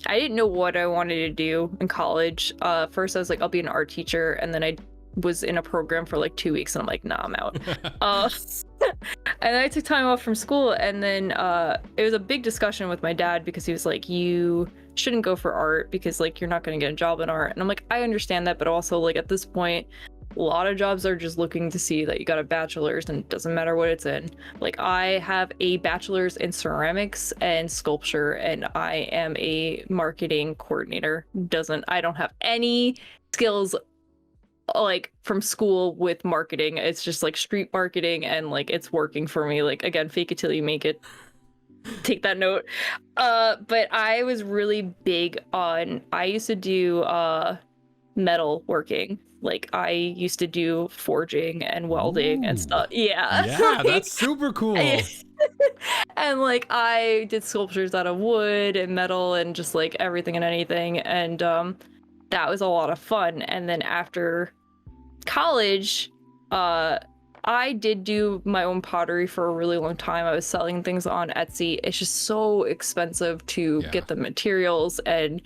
I didn't know what I wanted to do in college. First I was like, I'll be an art teacher, and then I was in a program for like 2 weeks and I'm like, nah, I'm out. And then I took time off from school, and then it was a big discussion with my dad because he was like, you shouldn't go for art because like you're not going to get a job in art. And I'm like, I understand that, but also like at this point a lot of jobs are just looking to see that you got a bachelor's, and it doesn't matter what it's in. Like I have a bachelor's in ceramics and sculpture, and I am a marketing coordinator. I don't have any skills like from school with marketing. It's just like street marketing, and like it's working for me. Like again, fake it till you make it. Take that note. But I was really big on, I used to do metal working. Like I used to do forging and welding and stuff. Yeah. Yeah, like, that's super cool. And like I did sculptures out of wood and metal and just like everything and anything. And that was a lot of fun. And then after college, I did do my own pottery for a really long time. I was selling things on Etsy. It's just so expensive to get the materials and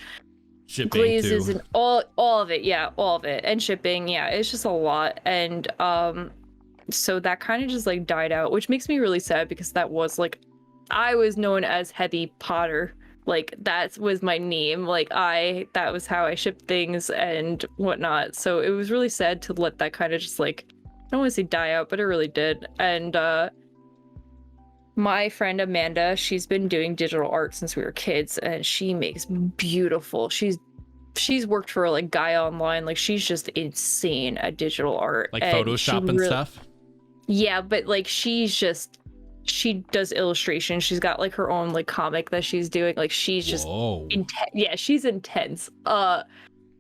shipping glazes too. And all of it. Yeah, all of it. And shipping. Yeah, it's just a lot. And so that kind of just like died out, which makes me really sad because that was like, I was known as Heavy Potter. Like that was my name. Like that was how I shipped things and whatnot. So it was really sad to let that kind of just like, I don't want to say die out, but it really did. And my friend Amanda, she's been doing digital art since we were kids, and she makes beautiful. She's worked for like Gaia Online. Like she's just insane at digital art. Like Photoshop and stuff? Yeah, but like she does illustration. She's got like her own like comic that she's doing. Like she's just yeah, she's intense.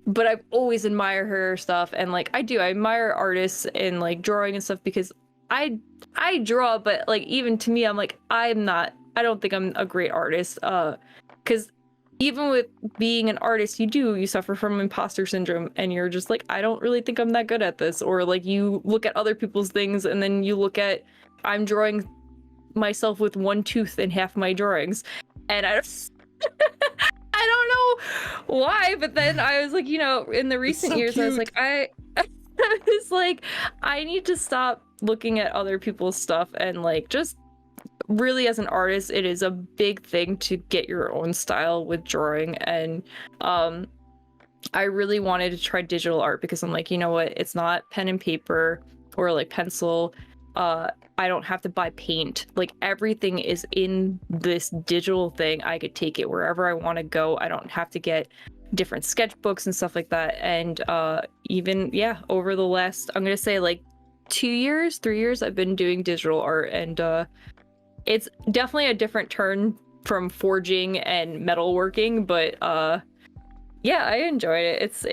But I've always admired her stuff, and like I admire artists and like drawing and stuff because I draw, but like even to me I'm like I don't think I'm a great artist, because even with being an artist you suffer from imposter syndrome, and you're just like I don't really think I'm that good at this, or like you look at other people's things and then you look at, I'm drawing myself with one tooth in half my drawings, and I don't know why, but then I was like, in the recent years, cute. I was like, I was like, I need to stop looking at other people's stuff, and like just really as an artist, it is a big thing to get your own style with drawing. And I really wanted to try digital art because I'm like, you know what? It's not pen and paper or like pencil. I don't have to buy paint. Like everything is in this digital thing. I could take it wherever I want to go. I don't have to get different sketchbooks and stuff like that. And even over the last, I'm gonna say like 3 years, I've been doing digital art, and it's definitely a different turn from forging and metalworking, but yeah, I enjoyed it.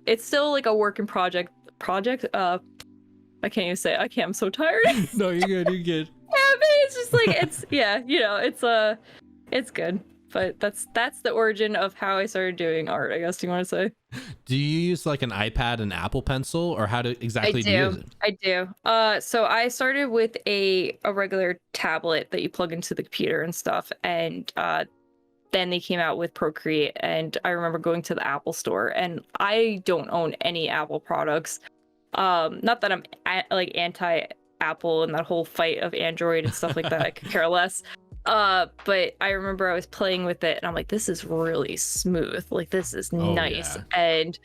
It's still like a work in project. I can't even say it. I'm so tired. No, you're good. Yeah, but it's just like it's good. But that's the origin of how I started doing art, I guess you want to say. Do you use like an iPad and Apple Pencil, or how exactly do you use it? I do. So I started with a regular tablet that you plug into the computer and stuff, and then they came out with Procreate, and I remember going to the Apple store, and I don't own any Apple products. Not that I'm like anti-Apple and that whole fight of Android and stuff like that. I could care less. But I remember I was playing with it and I'm like, this is really smooth. Like, this is nice. Yeah. And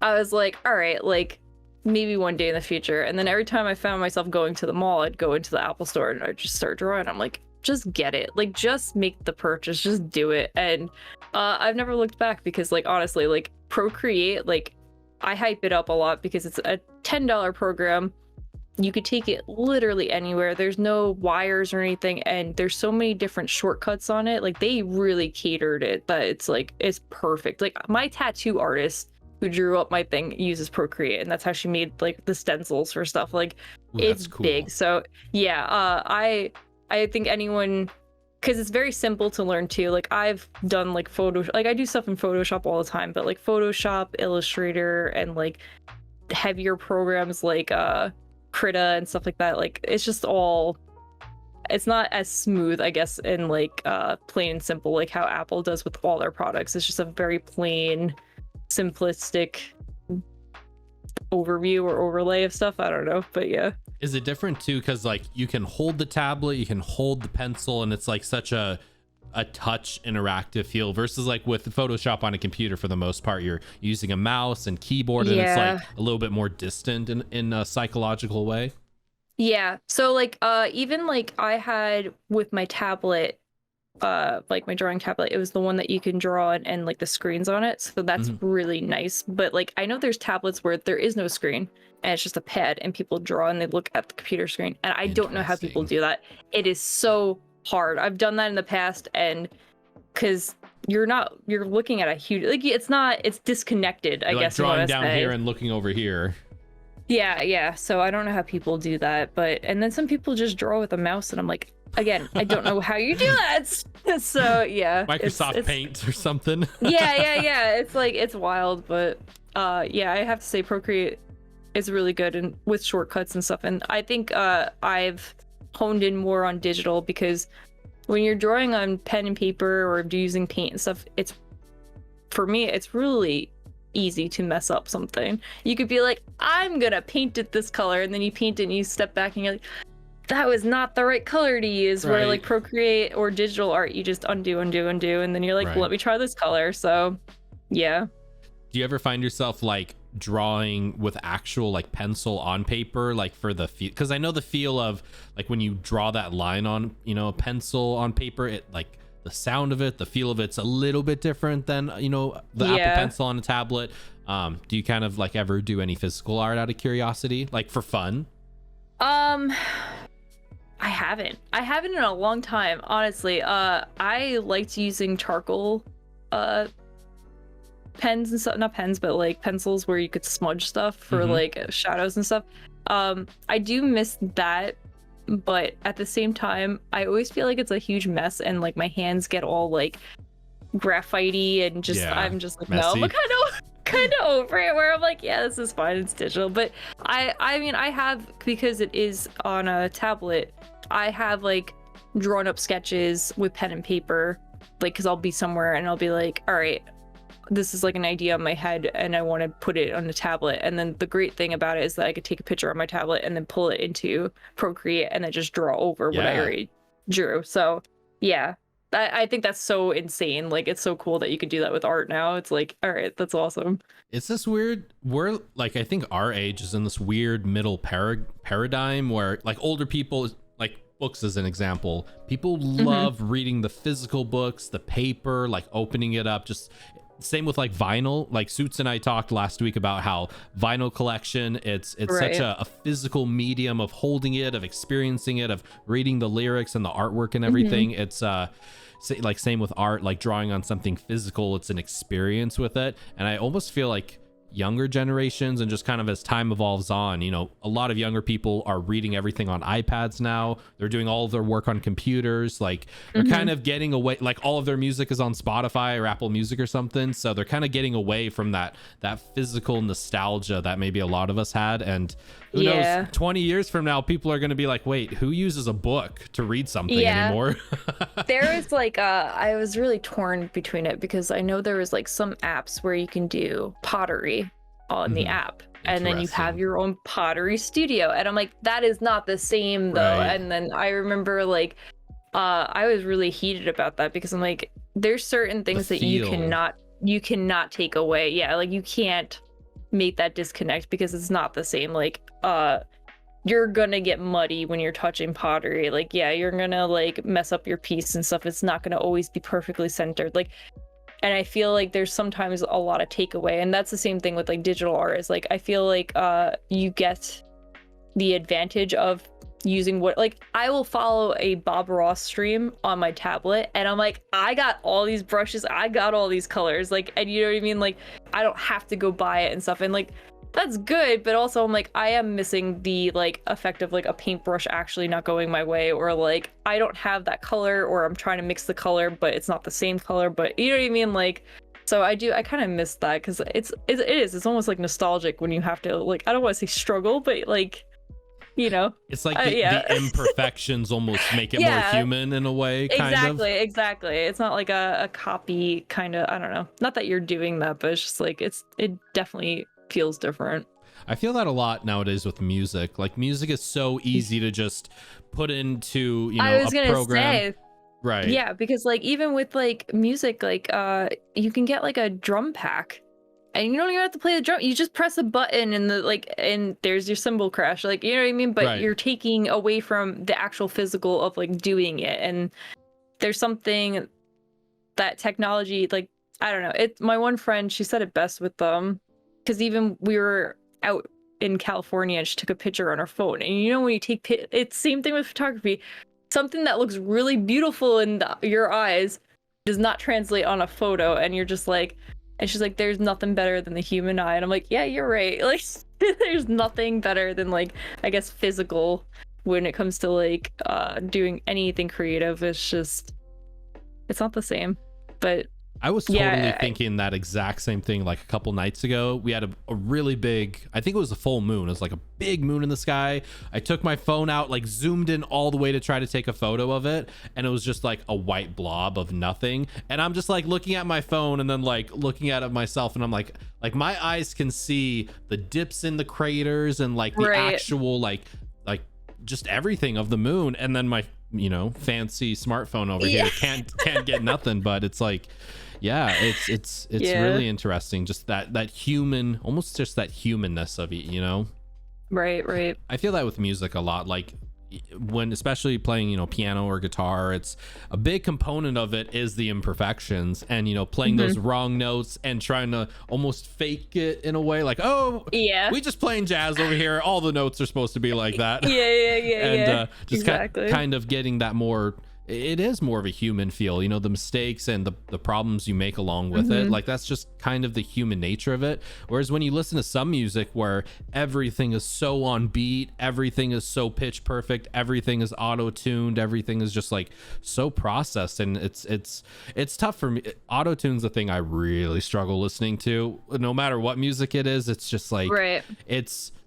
I was like, all right, like maybe one day in the future. And then every time I found myself going to the mall, I'd go into the Apple store and I'd just start drawing. I'm like, just get it. Like, just make the purchase, just do it. And I've never looked back because like, honestly, like Procreate, like I hype it up a lot because it's a $10 program. You could take it literally anywhere. There's no wires or anything, and there's so many different shortcuts on it. Like they really catered it that it's like it's perfect. Like my tattoo artist who drew up my thing uses Procreate, and that's how she made like the stencils for stuff. Like it's cool. Big. So yeah, I think anyone, because it's very simple to learn too. Like I've done like Photoshop, like I do stuff in Photoshop all the time, but like Photoshop, Illustrator, and like heavier programs like Krita and stuff like that, like it's just all, it's not as smooth, I guess, in like plain and simple, like how Apple does with all their products. It's just a very plain, simplistic overview or overlay of stuff. I don't know, but yeah. Is it different too? Because like you can hold the tablet, you can hold the pencil, and it's like such a touch interactive feel versus like with Photoshop on a computer. For the most part, you're using a mouse and keyboard, and it's like a little bit more distant in a psychological way. Yeah. So like even like I had with my tablet, like my drawing tablet, it was the one that you can draw and like the screens on it, so that's really nice. But like I know there's tablets where there is no screen and it's just a pad and people draw and they look at the computer screen, and I don't know how people do that. It is so hard. I've done that in the past, and because you're looking at a huge, like it's disconnected. I guess drawing down here and looking over here. Yeah. So I don't know how people do that, and then some people just draw with a mouse, and I'm like, again, I don't know how you do that. So yeah, Microsoft Paint or something. yeah. It's like, it's wild, but yeah, I have to say Procreate is really good and with shortcuts and stuff. And I think I've honed in more on digital, because when you're drawing on pen and paper or using paint and stuff, for me, it's really easy to mess up something. You could be like, I'm gonna paint it this color, and then you paint it and you step back and you're like, that was not the right color to use. Right. Where like Procreate or digital art, you just undo, and then you're like, well, let me try this color. So yeah. Do you ever find yourself like drawing with actual like pencil on paper, like for the feel? Because I know the feel of like when you draw that line on, a pencil on paper, it like the sound of it, the feel of it's a little bit different than the Apple Pencil on a tablet. Do you kind of like ever do any physical art out of curiosity, like for fun? I haven't in a long time, honestly. I liked using charcoal pens and stuff, not pens, but like pencils where you could smudge stuff for like shadows and stuff. I do miss that, but at the same time, I always feel like it's a huge mess, and like my hands get all like graphite-y, and just I'm just like, messy. No, I'm kind of over it, where I'm like, yeah, this is fine, it's digital. But I mean, I have, because it is on a tablet, I have like drawn up sketches with pen and paper, like, because I'll be somewhere and I'll be like, all right, this is like an idea in my head and I want to put it on a tablet. And then the great thing about it is that I could take a picture on my tablet and then pull it into Procreate and then just draw over what I already drew. So yeah, I think that's so insane. Like, it's so cool that you could do that with art now. It's like, all right, that's awesome. It's this weird, we're like, I think our age is in this weird middle paradigm where like older people, like books as an example, people love reading the physical books, the paper, like opening it up. Just same with like vinyl. Like Suits and I talked last week about how vinyl collection, it's such a physical medium of holding it, of experiencing it, of reading the lyrics and the artwork and everything. It's like same with art, like drawing on something physical, it's an experience with it. And I almost feel like younger generations, and just kind of as time evolves on, a lot of younger people are reading everything on iPads now. They're doing all of their work on computers. Like they're kind of getting away, like all of their music is on Spotify or Apple Music or something. So they're kind of getting away from that physical nostalgia that maybe a lot of us had. And who knows, 20 years from now, people are going to be like, wait, who uses a book to read something anymore? There is like, I was really torn between it, because I know there was like some apps where you can do pottery on the app, and then you have your own pottery studio, and I'm like, that is not the same though. And then I remember like I was really heated about that, because I'm like, there's certain things that you cannot take away. Like you can't make that disconnect, because it's not the same. Like you're gonna get muddy when you're touching pottery. Like you're gonna like mess up your piece and stuff. It's not gonna always be perfectly centered. Like, and I feel like there's sometimes a lot of takeaway, and that's the same thing with like digital art. Is like, I feel like you get the advantage of using what, like, I will follow a Bob Ross stream on my tablet, and I'm like, I got all these brushes, I got all these colors, like, and you know what I mean? Like, I don't have to go buy it and stuff, and like, that's good, but also I'm like, I am missing the like effect of like a paintbrush actually not going my way, or like I don't have that color, or I'm trying to mix the color but it's not the same color, but you know what I mean? Like, so I kind of miss that, because it's almost like nostalgic when you have to, like, I don't want to say struggle, but like you know, it's like the imperfections almost make it more human in a way, exactly. It's not like a copy kind of, I don't know, not that you're doing that, but it's just like it definitely feels different. I feel that a lot nowadays with music. Like music is so easy to just put into, you know, I was gonna program. say, right. Yeah, because like even with like music, like you can get like a drum pack and you don't even have to play the drum. You just press a button and and there's your cymbal crash. Like, you know what I mean? But you're taking away from the actual physical of like doing it. And there's something that technology, like, I don't know. My one friend, she said it best with because even we were out in California and she took a picture on her phone. And you know, when you take it's same thing with photography. Something that looks really beautiful in your eyes does not translate on a photo, and you're just like, and she's like, there's nothing better than the human eye. And I'm like, yeah, you're right. Like, there's nothing better than, like, I guess physical when it comes to like doing anything creative. It's just, it's not the same. But I was totally thinking that exact same thing like a couple nights ago. We had a really big, I think it was a full moon. It was like a big moon in the sky. I took my phone out, like zoomed in all the way to try to take a photo of it. And it was just like a white blob of nothing. And I'm just like looking at my phone and then like looking at it myself. And I'm like my eyes can see the dips in the craters and like the actual like just everything of the moon. And then my, you know, fancy smartphone over here can't get nothing. But it's like, yeah, it's really interesting, just that human, almost just that humanness of it, you know. Right. I feel that with music a lot, like when especially playing, you know, piano or guitar, it's a big component of it is the imperfections and, you know, playing those wrong notes and trying to almost fake it in a way, like, oh yeah, we just playing jazz over here, all the notes are supposed to be like that. And just kind of getting that more, it is more of a human feel, you know, the mistakes and the problems you make along with it. Like that's just kind of the human nature of it. Whereas when you listen to some music where everything is so on beat, everything is so pitch perfect, everything is auto-tuned, everything is just like so processed, and it's tough for me. Auto-tune's the thing I really struggle listening to, no matter what music it is. It's just like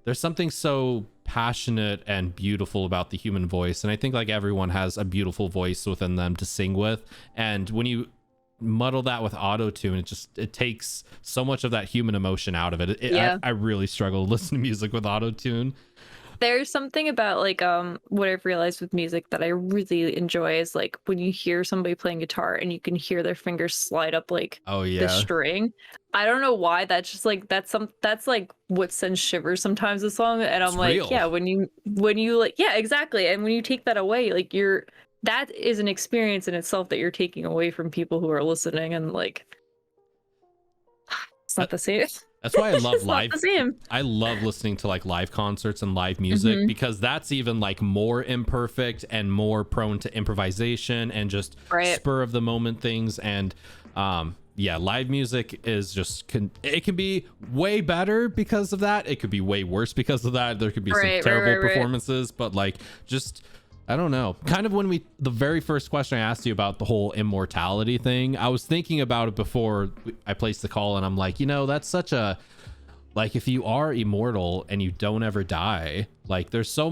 there's something so passionate and beautiful about the human voice, and I think like everyone has a beautiful voice within them to sing with, and when you muddle that with auto-tune, it takes so much of that human emotion out of it. I really struggle to listen to music with auto-tune. There's something about like what I've realized with music that I really enjoy is like when you hear somebody playing guitar and you can hear their fingers slide up like the string. I don't know why, that's just like that's like what sends shivers sometimes a song, and I'm like, yeah, when you like, yeah, exactly. And when you take that away, like that is an experience in itself that you're taking away from people who are listening, and like it's not the same. That's why I love live. I love listening to like live concerts and live music because that's even like more imperfect and more prone to improvisation and just spur of the moment things. And live music is just it can be way better because of that. It could be way worse because of that. There could be some terrible performances, but like just, I don't know. Kind of when the very first question I asked you about the whole immortality thing, I was thinking about it before I placed the call, and I'm like, you know, that's such a, like, if you are immortal and you don't ever die, like there's a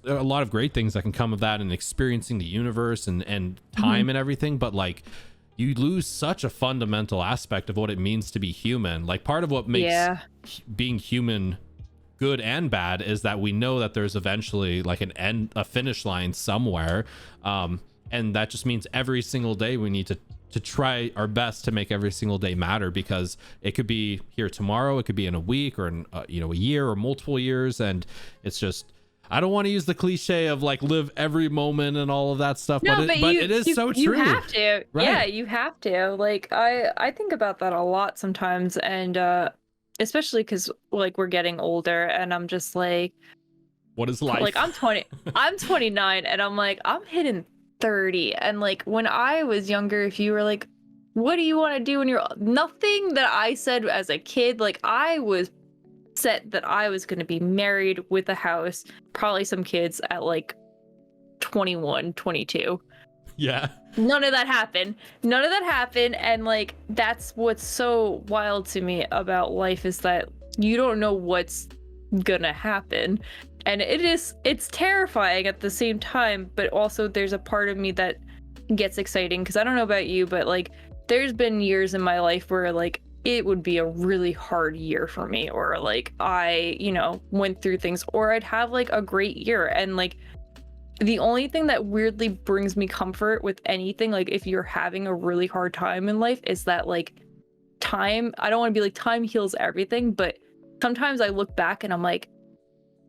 lot of great things that can come of that, and experiencing the universe and time and everything. But like, you lose such a fundamental aspect of what it means to be human. Like part of what makes being human good and bad is that we know that there's eventually like a finish line somewhere, and that just means every single day we need to try our best to make every single day matter, because it could be here tomorrow, it could be in a week or in a year or multiple years. And it's just, I don't want to use the cliche of like live every moment and all of that stuff, but it is so true. You have to. Yeah, you have to. Like I think about that a lot sometimes, and especially because like we're getting older, and I'm just like, what is life? Like I'm 29, and I'm like, I'm hitting 30, and like when I was younger, if you were like, what do you want to do when you're, nothing that I said as a kid, like I was set that I was going to be married with a house, probably some kids at like 21, 22. Yeah. None of that happened. And like, that's what's so wild to me about life, is that you don't know what's gonna happen. And it's terrifying at the same time, but also there's a part of me that gets exciting, because I don't know about you, but like there's been years in my life where like it would be a really hard year for me, or like I, you know, went through things, or I'd have like a great year, and like the only thing that weirdly brings me comfort with anything, like if you're having a really hard time in life, is that like time, I don't want to be like time heals everything, but sometimes I look back and I'm like,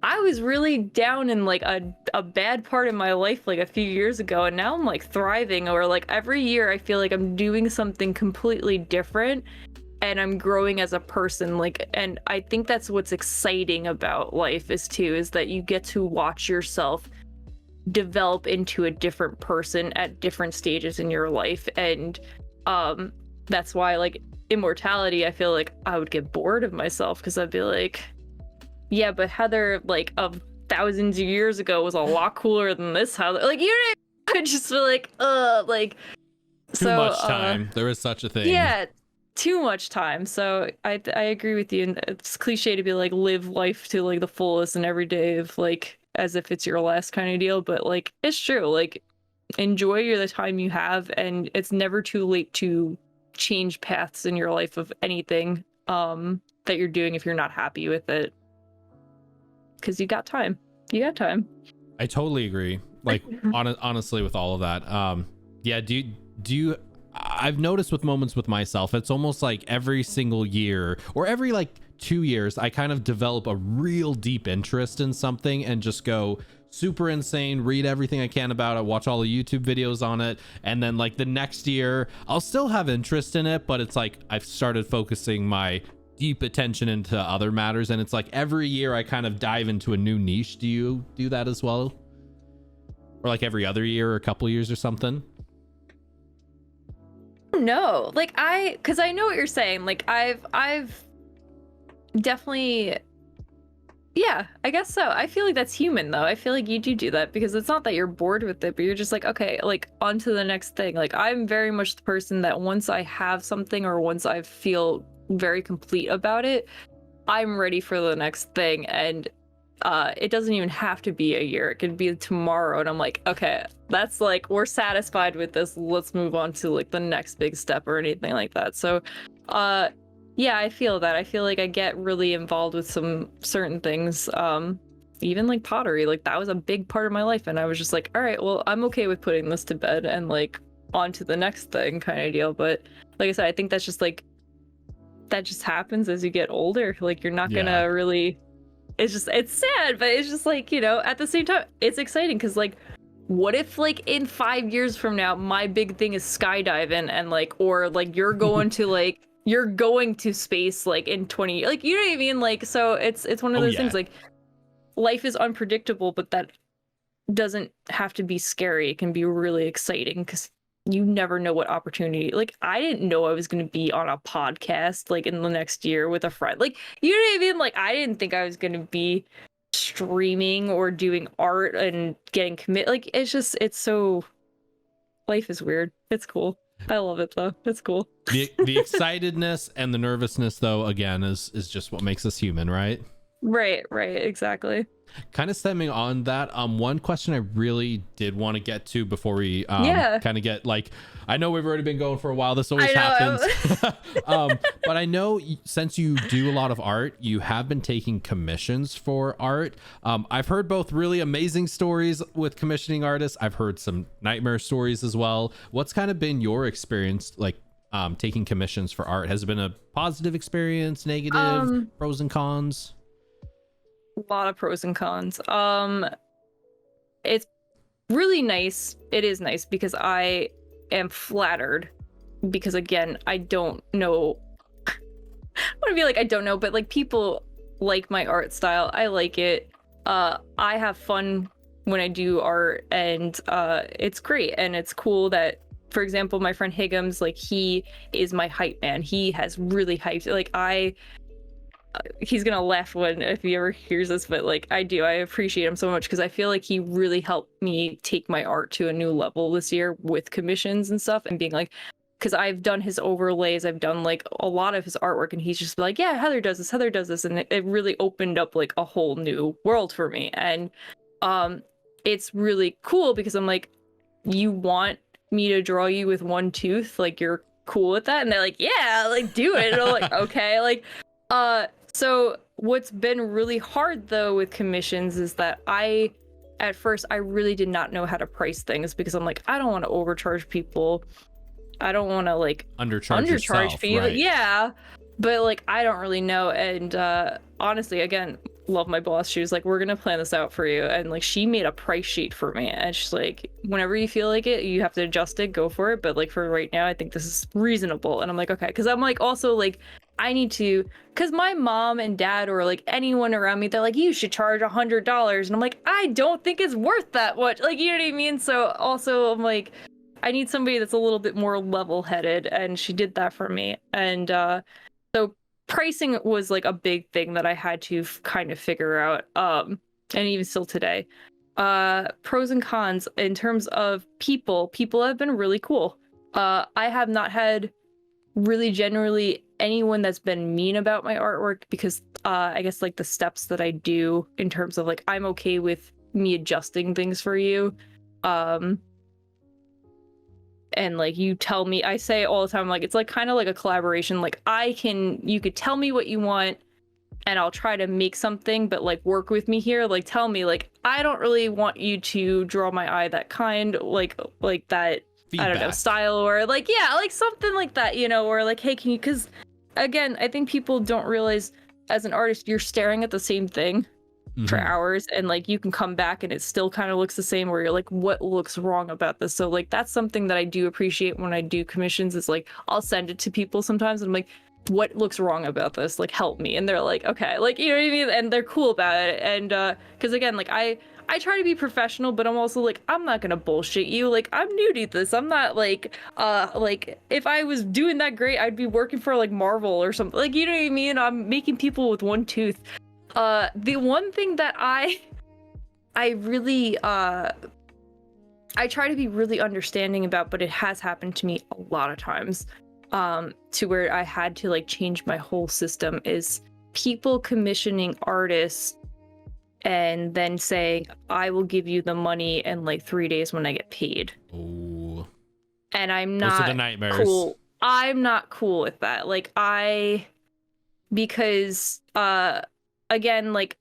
I was really down in like a bad part of my life like a few years ago, and now I'm like thriving, or like every year I feel like I'm doing something completely different and I'm growing as a person. Like, and I think that's what's exciting about life is that you get to watch yourself develop into a different person at different stages in your life. And that's why like immortality, I feel like I would get bored of myself, because I'd be like, yeah, but Heather like of thousands of years ago was a lot cooler than this Heather. Like, you know what I mean? I just feel like like too much time. There is such a thing. Yeah, too much time. So I agree with you, and it's cliche to be like live life to like the fullest and every day of like as if it's your last kind of deal, but like it's true. Like enjoy the time you have, and it's never too late to change paths in your life of anything that you're doing if you're not happy with it, because you got time. I totally agree, like honestly with all of that. Yeah, do you I've noticed with moments with myself, it's almost like every single year or every like 2 years I kind of develop a real deep interest in something and just go super insane, read everything I can about it, watch all the YouTube videos on it, and then like the next year I'll still have interest in it, but it's like I've started focusing my deep attention into other matters, and it's like every year I kind of dive into a new niche. Do you do that as well? Or like every other year or a couple years or something? No, like because I know what you're saying. Like I've definitely, yeah, I guess so. I feel like that's human though. I feel like you do that, because it's not that you're bored with it, but you're just like, okay, like on to the next thing. Like I'm very much the person that once I have something, or once I feel very complete about it, I'm ready for the next thing. And it doesn't even have to be a year, it could be tomorrow, and I'm like, okay, that's like, we're satisfied with this, let's move on to like the next big step or anything like that. So yeah, I feel that. I feel like I get really involved with some certain things, even like pottery, like that was a big part of my life, and I was just like, all right, well, I'm okay with putting this to bed and like on to the next thing kind of deal. But like I said, I think that's just like, that just happens as you get older. Like you're not gonna really, it's sad, but it's just like, you know, at the same time it's exciting, because like what if like in 5 years from now my big thing is skydiving, and like, or like you're going to like you're going to space like in 20, like, you know what I mean? Like, so it's one of those things, like life is unpredictable, but that doesn't have to be scary. It can be really exciting, because you never know what opportunity. Like I didn't know I was going to be on a podcast like in the next year with a friend. Like, you know what I mean? Like I didn't think I was going to be streaming or doing art and getting commit. Like it's just, it's so, life is weird. It's cool. I love it though. It's cool. The excitedness and the nervousness though, again, is just what makes us human, right? Right, exactly. Kind of stemming on that, one question I really did want to get to before we kind of get, like, I know we've already been going for a while, this always happens. But I know since you do a lot of art, you have been taking commissions for art. I've heard both really amazing stories with commissioning artists. I've heard some nightmare stories as well. What's kind of been your experience like taking commissions for art? Has it been a positive experience, negative, pros and cons? A lot of pros and cons. It's really nice. It is nice because I am flattered, because again, I don't know. I want to be like, I don't know, but like people like my art style. I like it. I have fun when I do art, and it's great, and it's cool that, for example, my friend Higgums, like he is my hype man. He has really hyped, like he's gonna laugh when if he ever hears this, but like I appreciate him so much, because I feel like he really helped me take my art to a new level this year with commissions and stuff, and being like, because I've done his overlays, I've done like a lot of his artwork, and he's just like, yeah, Heather does this, and it really opened up like a whole new world for me. And it's really cool because I'm like, you want me to draw you with one tooth? Like, you're cool with that? And they're like, yeah, like, do it. And I'm like, okay. Like, so what's been really hard though with commissions is that at first I really did not know how to price things, because I'm like, I don't want to overcharge people. I don't want to like undercharge yourself, people. right. Yeah. But like, I don't really know. And honestly, again, love my boss. She was like, we're gonna plan this out for you. And like, she made a price sheet for me. And she's like, whenever you feel like it, you have to adjust it, go for it. But like, for right now, I think this is reasonable. And I'm like, okay. Because I'm like, also like, I need to, because my mom and dad or like anyone around me, they're like, you should charge $100. And I'm like, I don't think it's worth that much. Like, you know what I mean? So also I'm like, I need somebody that's a little bit more level-headed, and she did that for me. And so pricing was like a big thing that I had to kind of figure out, and even still today. Pros and cons in terms of people have been really cool. I have not had really generally anyone that's been mean about my artwork, because I guess like the steps that I do in terms of like, I'm okay with me adjusting things for you. And like, you tell me, I say all the time, like, it's like kind of like a collaboration. Like, you could tell me what you want and I'll try to make something, but like, work with me here. Like, tell me, like, I don't really want you to draw my eye that kind, like that, feedback. I don't know, style, or like, yeah, like something like that, you know, or like, hey, can you, because again, I think people don't realize as an artist, you're staring at the same thing for hours, and like, you can come back and it still kind of looks the same, where you're like, what looks wrong about this? So like, that's something that I do appreciate when I do commissions, is like, I'll send it to people sometimes and I'm like, what looks wrong about this? Like, help me. And they're like, okay, like, you know what I mean? And they're cool about it. And because again, like, I try to be professional, but I'm also like, I'm not gonna bullshit you. Like, I'm new to this. I'm not like if I was doing that great, I'd be working for like Marvel or something. Like, you know what I mean? I'm making people with one tooth. The one thing that I really I try to be really understanding about, but it has happened to me a lot of times, to where I had to like change my whole system, is people commissioning artists and then saying, I will give you the money in like 3 days when I get paid. Ooh. And I'm not Those are the nightmares. cool. I'm not cool with that. Like, because again, like,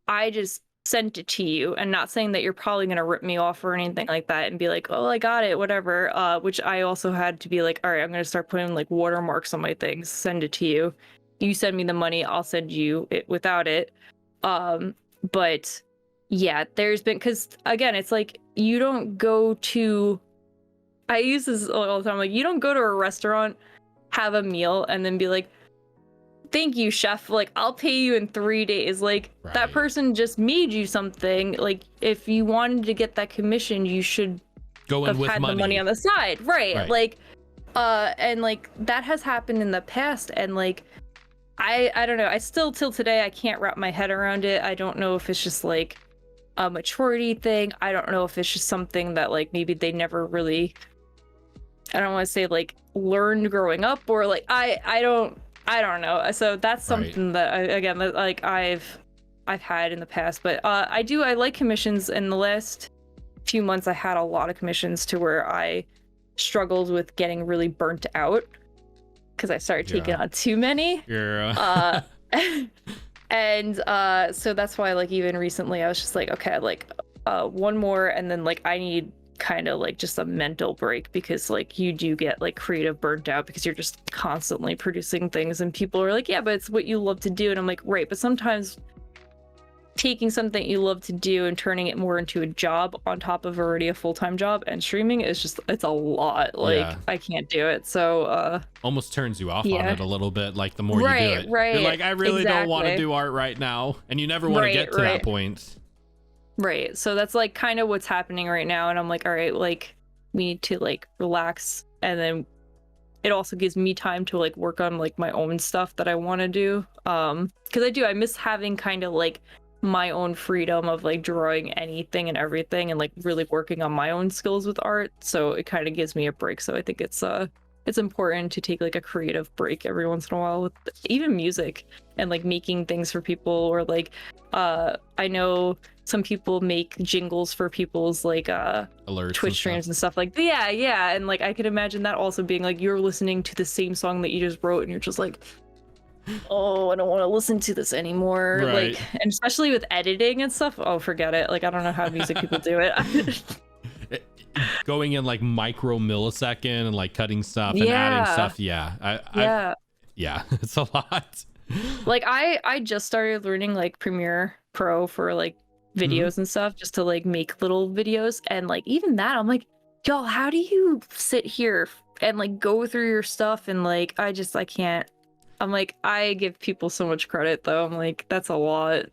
I just sent it to you, and not saying that you're probably going to rip me off or anything like that and be like, oh, I got it, whatever. Which I also had to be like, all right, I'm going to start putting like watermarks on my things, send it to you. You send me the money, I'll send you it without it. But yeah, there's been, because again, it's like, you don't go to, I use this all the time, like, you don't go to a restaurant, have a meal, and then be like, thank you, chef, like, I'll pay you in 3 days. Like, right. That person just made you something. Like, if you wanted to get that commission, you should go in have with had money. the money on the side, right? Like, and like, that has happened in the past, and like, I don't know, I still till today I can't wrap my head around it. I don't know if it's just like a maturity thing. I don't know if it's just something that like maybe they never really, I don't want to say like learned growing up, or like I don't know. So that's something that I've had in the past. But I like commissions. In the last few months, I had a lot of commissions to where I struggled with getting really burnt out, because I started taking on too many. And so that's why, like, even recently I was just like, okay, like one more, and then like I need kind of like just a mental break, because like you do get like creative burnt out, because you're just constantly producing things, and people are like, yeah, but it's what you love to do. And I'm like, right, but sometimes taking something you love to do and turning it more into a job on top of already a full-time job and streaming is just, it's a lot. Like, I can't do it. So almost turns you off on it a little bit, like the more you do it. You're like, I really don't want to do art right now, and you never want to get to that point. Right. So that's like kind of what's happening right now, and I'm like, all right, like, we need to like relax, and then it also gives me time to like work on like my own stuff that I want to do, because I miss having kind of like my own freedom of like drawing anything and everything, and like really working on my own skills with art. So it kind of gives me a break. So I think it's it's important to take like a creative break every once in a while with even music and like making things for people, or like I know some people make jingles for people's like alerts, Twitch streams and stuff like that. Yeah, and like I could imagine that also being like you're listening to the same song that you just wrote and you're just like, oh, I don't want to listen to this anymore. Right. Like, and especially with editing and stuff, oh, forget it. Like, I don't know how music people do it. Going in like micro millisecond and like cutting stuff and adding stuff. Yeah, it's a lot. Like I just started learning like Premiere Pro for like videos and stuff, just to like make little videos, and like even that I'm like, y'all, how do you sit here and like go through your stuff? And like I can't. I'm like, I give people so much credit though. I'm like, that's a lot.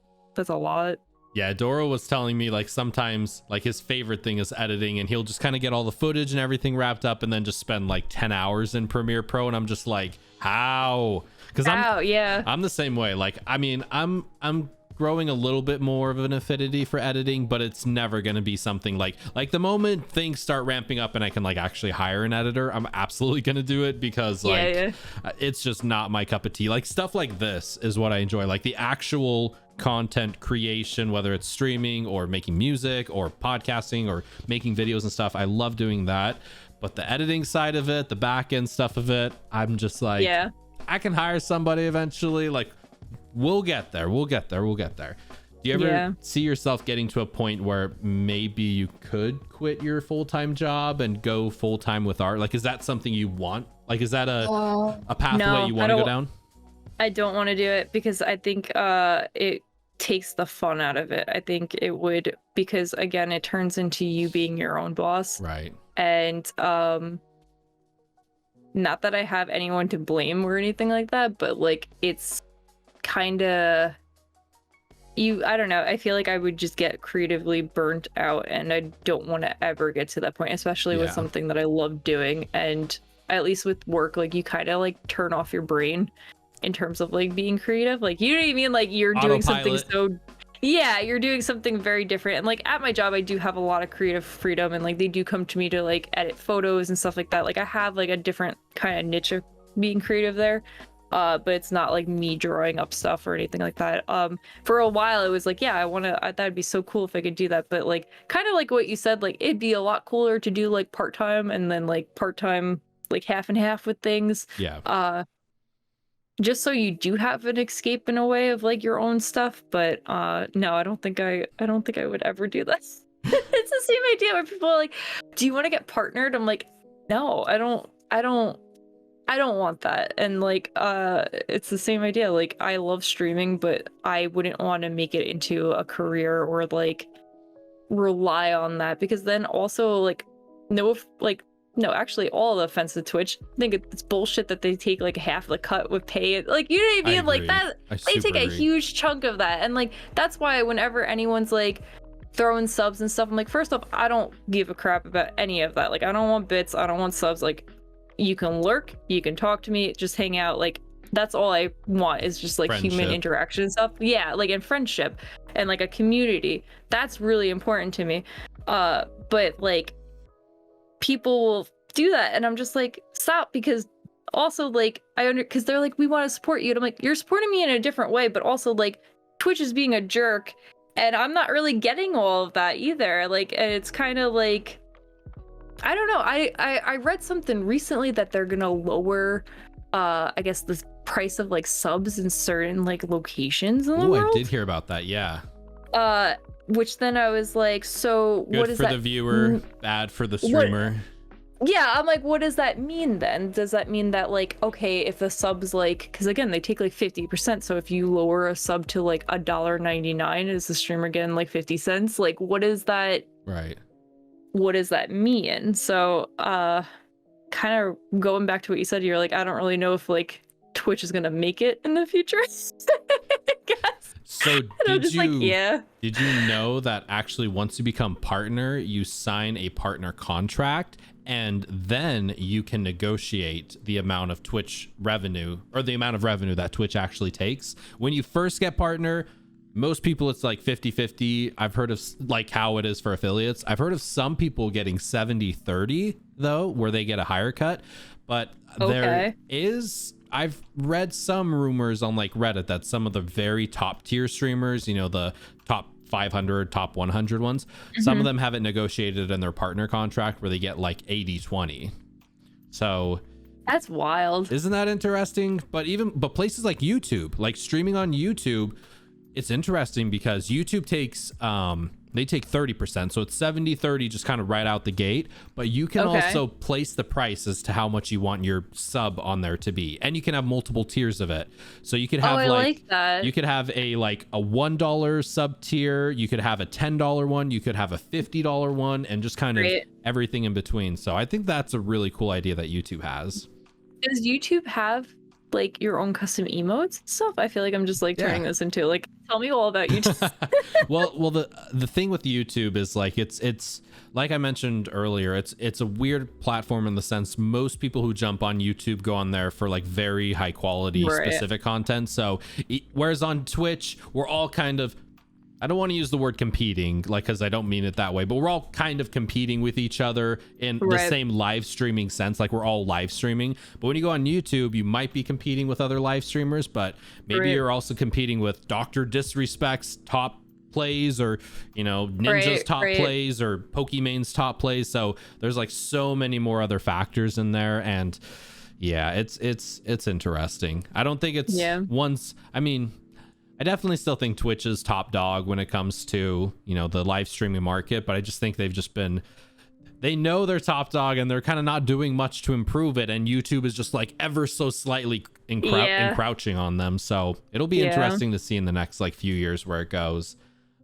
Yeah, Doro was telling me like sometimes like his favorite thing is editing, and he'll just kind of get all the footage and everything wrapped up and then just spend like 10 hours in Premiere Pro. And I'm just like, how? Because I'm the same way. Like, I mean, I'm growing a little bit more of an affinity for editing, but it's never going to be something like the moment things start ramping up and I can like actually hire an editor, I'm absolutely going to do it, because like it's just not my cup of tea. Like stuff like this is what I enjoy, like the actual content creation, whether it's streaming or making music or podcasting or making videos and stuff. I love doing that, but the editing side of it, the back end stuff of it, I'm just like, I can hire somebody eventually. Like we'll get there. Do you ever see yourself getting to a point where maybe you could quit your full-time job and go full-time with art? Like, is that something you want? Like, is that a pathway you want to go down? I don't want to do it, because I think it takes the fun out of it. I think it would, because again, it turns into you being your own boss. Right. And not that I have anyone to blame or anything like that, but like it's kind of I don't know, I feel like I would just get creatively burnt out, and I don't want to ever get to that point, especially with something that I love doing. And at least with work, like you kind of like turn off your brain in terms of like being creative. Like, you know what I mean? Like you're doing something you're doing something very different. And like at my job, I do have a lot of creative freedom, and like they do come to me to like edit photos and stuff like that. Like I have like a different kind of niche of being creative there. But it's not like me drawing up stuff or anything like that. For a while it was like, that'd be so cool if I could do that. But like kind of like what you said, like it'd be a lot cooler to do like part-time, and then like part-time like half and half with things. Just so you do have an escape in a way of like your own stuff. But no, I don't think I would ever do this. It's the same idea where people are like, do you want to get partnered? I'm like, no, I don't want that. And like it's the same idea. Like I love streaming, but I wouldn't want to make it into a career or like rely on that, because then also like no, actually, all the offense to Twitch, I think it's bullshit that they take like half the cut with pay. Like, you know what I mean? Like that, they take a huge chunk of that. And like, that's why whenever anyone's like throwing subs and stuff, I'm like, first off, I don't give a crap about any of that. Like, I don't want bits, I don't want subs. Like, you can lurk, you can talk to me, just hang out. Like, that's all I want, is just like human interaction and stuff. Yeah, like, and friendship and like a community. That's really important to me. But like, people will do that, and I'm just like, stop. Because also like because they're like, we want to support you, and I'm like, you're supporting me in a different way, but also like Twitch is being a jerk, and I'm not really getting all of that either. Like, and it's kind of like, I don't know, I read something recently that they're gonna lower I guess the price of like subs in certain like locations in the world. I did hear about that. Which then I was like, so good, what is for that the viewer, bad for the streamer? Yeah, I'm like, what does that mean then? Does that mean that like, okay, if the sub's like, because again, they take like 50%, so if you lower a sub to like $1.99, is the streamer getting like 50 cents? Like, what is that? Right. What does that mean? So kind of going back to what you said, you're like, I don't really know if like Twitch is gonna make it in the future. So did you know that actually once you become partner, you sign a partner contract, and then you can negotiate the amount of Twitch revenue, or the amount of revenue that Twitch actually takes? When you first get partner, most people it's like 50-50. I've heard of like how it is for affiliates. I've heard of some people getting 70-30 though, where they get a higher cut, but there is, I've read some rumors on like Reddit that some of the very top tier streamers, you know, the top 500, top 100 ones, some of them have it negotiated in their partner contract where they get like 80-20. So that's wild. Isn't that interesting? But places like YouTube, like streaming on YouTube, it's interesting because YouTube takes they take 30%, so it's 70-30 just kind of right out the gate, but you can also place the price as to how much you want your sub on there to be, and you can have multiple tiers of it. So you could have like that. You could have a $1 sub tier, you could have a $10 one, you could have a $50 one, and just kind of everything in between. So I think that's a really cool idea that YouTube has. Does YouTube have like your own custom emotes and stuff? I feel like I'm just like turning this into like, tell me all about YouTube. well the thing with YouTube is like it's like I mentioned earlier, it's a weird platform in the sense most people who jump on YouTube go on there for like very high quality specific content. So whereas on Twitch we're all kind of, I don't want to use the word competing, like, because I don't mean it that way, but we're all kind of competing with each other in the same live streaming sense. Like we're all live streaming, but when you go on YouTube, you might be competing with other live streamers, but maybe you're also competing with Dr. Disrespect's top plays, or, you know, Ninja's top plays, or Pokemon's top plays. So there's like so many more other factors in there. And yeah, it's interesting. I don't think it's I mean, I definitely still think Twitch is top dog when it comes to, you know, the live streaming market, but I just think they know they're top dog and they're kind of not doing much to improve it, and YouTube is just like ever so slightly encroaching on them. So it'll be interesting to see in the next like few years where it goes.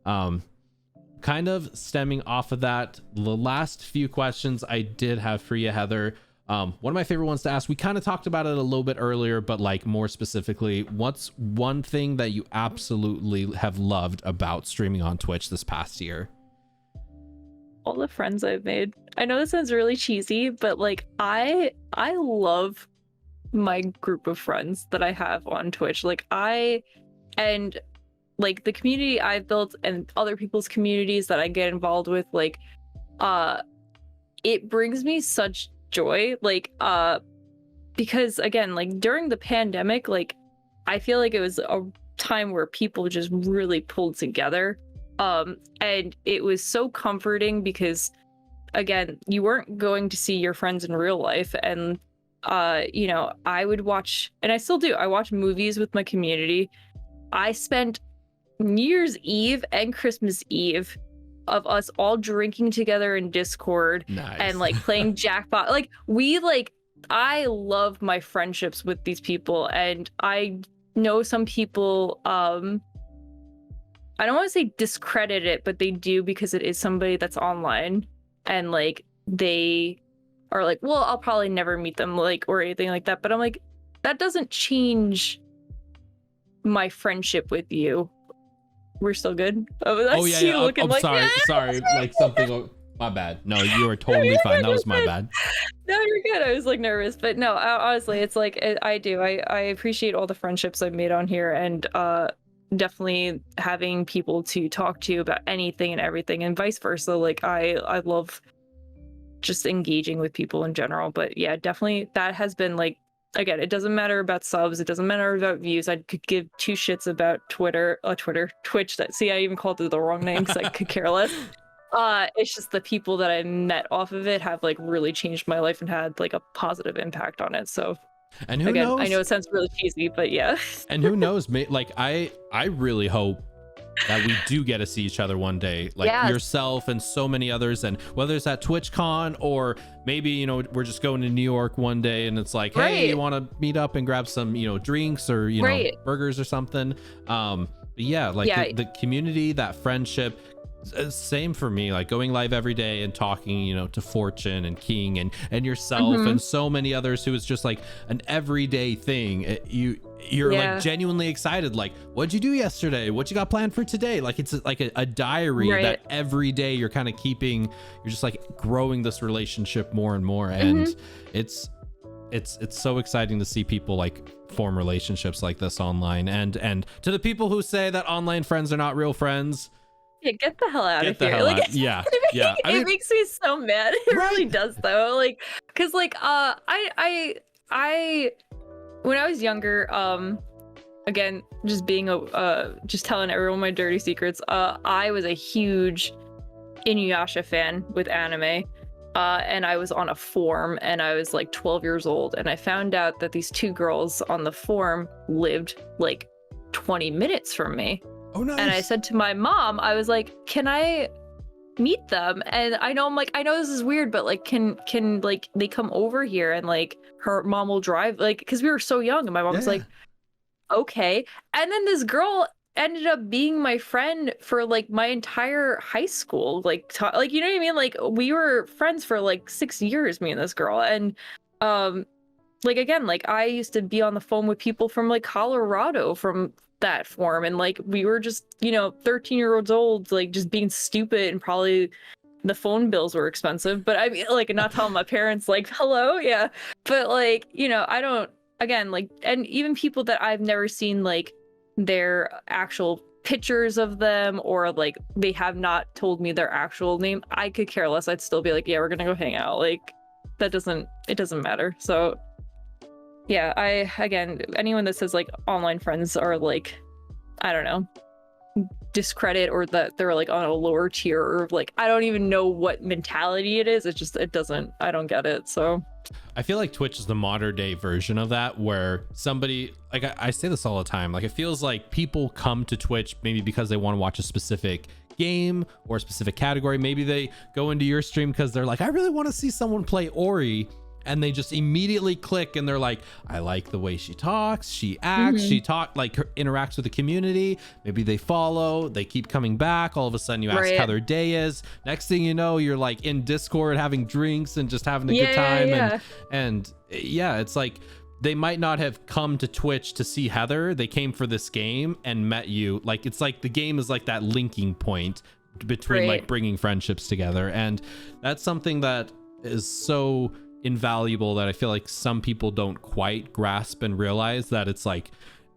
Kind of stemming off of that, the last few questions I did have for you, Heather. One of my favorite ones to ask, we kind of talked about it a little bit earlier, but like more specifically, what's one thing that you absolutely have loved about streaming on Twitch this past year? All the friends I've made. I know this sounds really cheesy, but like I love my group of friends that I have on Twitch. Like and like the community I've built and other people's communities that I get involved with, like it brings me such joy, like because again, like during the pandemic, like I feel like it was a time where people just really pulled together, and it was so comforting because again, you weren't going to see your friends in real life, and you know, I would watch, and I still do, I watch movies with my community. I spent New Year's Eve and Christmas Eve of us all drinking together in Discord and like playing jackpot. Like I love my friendships with these people, and I know some people I don't want to say discredit it, but they do, because it is somebody that's online, and like they are like, well, I'll probably never meet them, like, or anything like that. But I'm like, that doesn't change my friendship with you. We're still good. Oh yeah. I'm like, sorry. Like something. My bad. No, you are totally fine. That was my bad. No, you're good. I was like nervous, but no, honestly, it's like I do. I appreciate all the friendships I've made on here, and definitely having people to talk to about anything and everything, and vice versa. Like I love just engaging with people in general. But yeah, definitely that has been like, again, it doesn't matter about subs, it doesn't matter about views. I could give two shits about Twitch. That, see, I even called it the wrong name because I could care less. It's just the people that I met off of it have like really changed my life and had like a positive impact on it. So, and who knows? I know it sounds really cheesy, but yeah. And who knows? Like I really hope that we do get to see each other one day, like yourself and so many others, and whether it's at TwitchCon or maybe, you know, we're just going to New York one day and it's like, hey, you want to meet up and grab some, you know, drinks or, you know, burgers or something. But yeah, like the community, that friendship. Same for me, like going live every day and talking, you know, to Fortune and King and yourself and so many others who is just like an everyday thing. You're like genuinely excited, like, what'd you do yesterday, what you got planned for today? Like it's like a diary that every day you're kind of keeping, you're just like growing this relationship more and more. And it's so exciting to see people like form relationships like this online. And to the people who say that online friends are not real friends, yeah, get the hell out of here. Yeah. It makes me so mad. It really does though. Like, cause like I when I was younger, again, just being just telling everyone my dirty secrets, I was a huge Inuyasha fan with anime. And I was on a forum, and I was like 12 years old, and I found out that these two girls on the forum lived like 20 minutes from me. Oh, nice. And I said to my mom, I was like, can I meet them? And I know this is weird, but like, can like they come over here, and like her mom will drive, like, because we were so young, and my mom was like, okay. And then this girl ended up being my friend for like my entire high school, like like, you know what I mean? Like, we were friends for like 6 years, me and this girl. And like, again, like I used to be on the phone with people from like Colorado from that forum, and like we were just, 13-year-olds old, like just being stupid, and probably the phone bills were expensive, but I mean, like, not telling my parents like, hello, yeah. But like, I don't, again, like, and even people that I've never seen like their actual pictures of them, or like they have not told me their actual name, I could care less. I'd still be like, yeah, we're gonna go hang out. Like, it doesn't matter. So yeah, again, anyone that says like online friends are like, I don't know, discredit, or that they're like on a lower tier, or like, I don't even know what mentality it is. I don't get it. So I feel like Twitch is the modern day version of that, where somebody, like, I say this all the time, like it feels like people come to Twitch maybe because they want to watch a specific game or a specific category. Maybe they go into your stream because they're like, I really want to see someone play Ori, and they just immediately click, and they're like, I like the way she talks, she acts, she interacts with the community. Maybe they follow, they keep coming back. All of a sudden you ask how their day is. Next thing you know, you're like in Discord having drinks and just having a good time. And it's like, they might not have come to Twitch to see Heather. They came for this game and met you. Like, it's like the game is like that linking point between like bringing friendships together. And that's something that is so invaluable that I feel like some people don't quite grasp and realize, that it's like,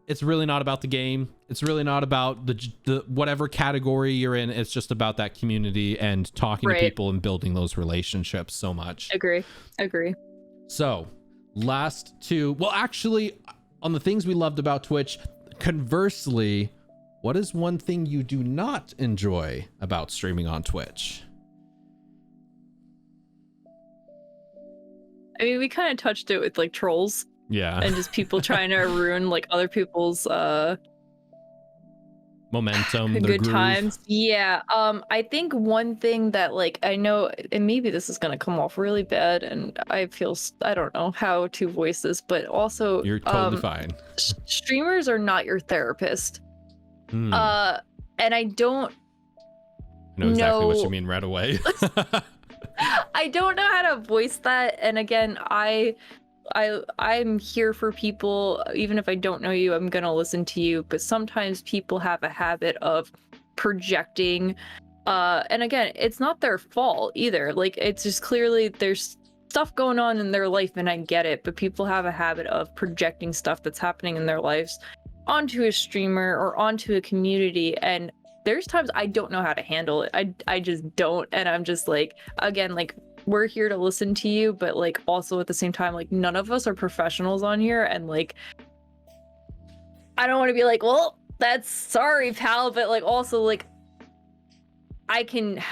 it's really not about the game. It's really not about the whatever category you're in. It's just about that community and talking to people and building those relationships so much. Agree. So last two, well, actually, on the things we loved about Twitch, conversely, what is one thing you do not enjoy about streaming on Twitch? I mean, we kind of touched it with like trolls. Yeah. And just people trying to ruin like other people's momentum, good times. Yeah. I think one thing that like I know, and maybe this is gonna come off really bad, and I don't know how to voice this, but also you're totally fine. Streamers are not your therapist. And I don't know exactly what you mean right away. I don't know how to voice that. And again, I'm here for people. Even if I don't know you, I'm gonna listen to you. But sometimes people have a habit of projecting, and again, it's not their fault either. Like, it's just clearly there's stuff going on in their life, and I get it, but people have a habit of projecting stuff that's happening in their lives onto a streamer or onto a community. And there's times I don't know how to handle it. I just don't. And I'm just like, again, like, we're here to listen to you, but like also at the same time, like, none of us are professionals on here. And like, I don't want to be like, well, that's sorry, pal. But like, also like, I can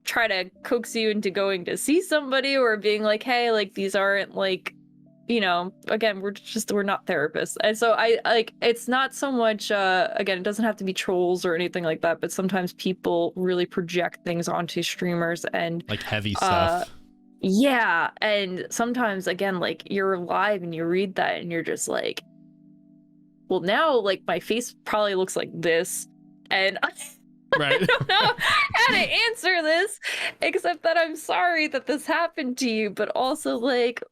try to coax you into going to see somebody, or being like, hey, like, these aren't like, again, we're not therapists. And so I like, it's not so much, again, it doesn't have to be trolls or anything like that, but sometimes people really project things onto streamers, and like heavy stuff. Yeah. And sometimes, again, like, you're live and you read that and you're just like, well, now like my face probably looks like this, and I don't know how to answer this, except that I'm sorry that this happened to you, but also like,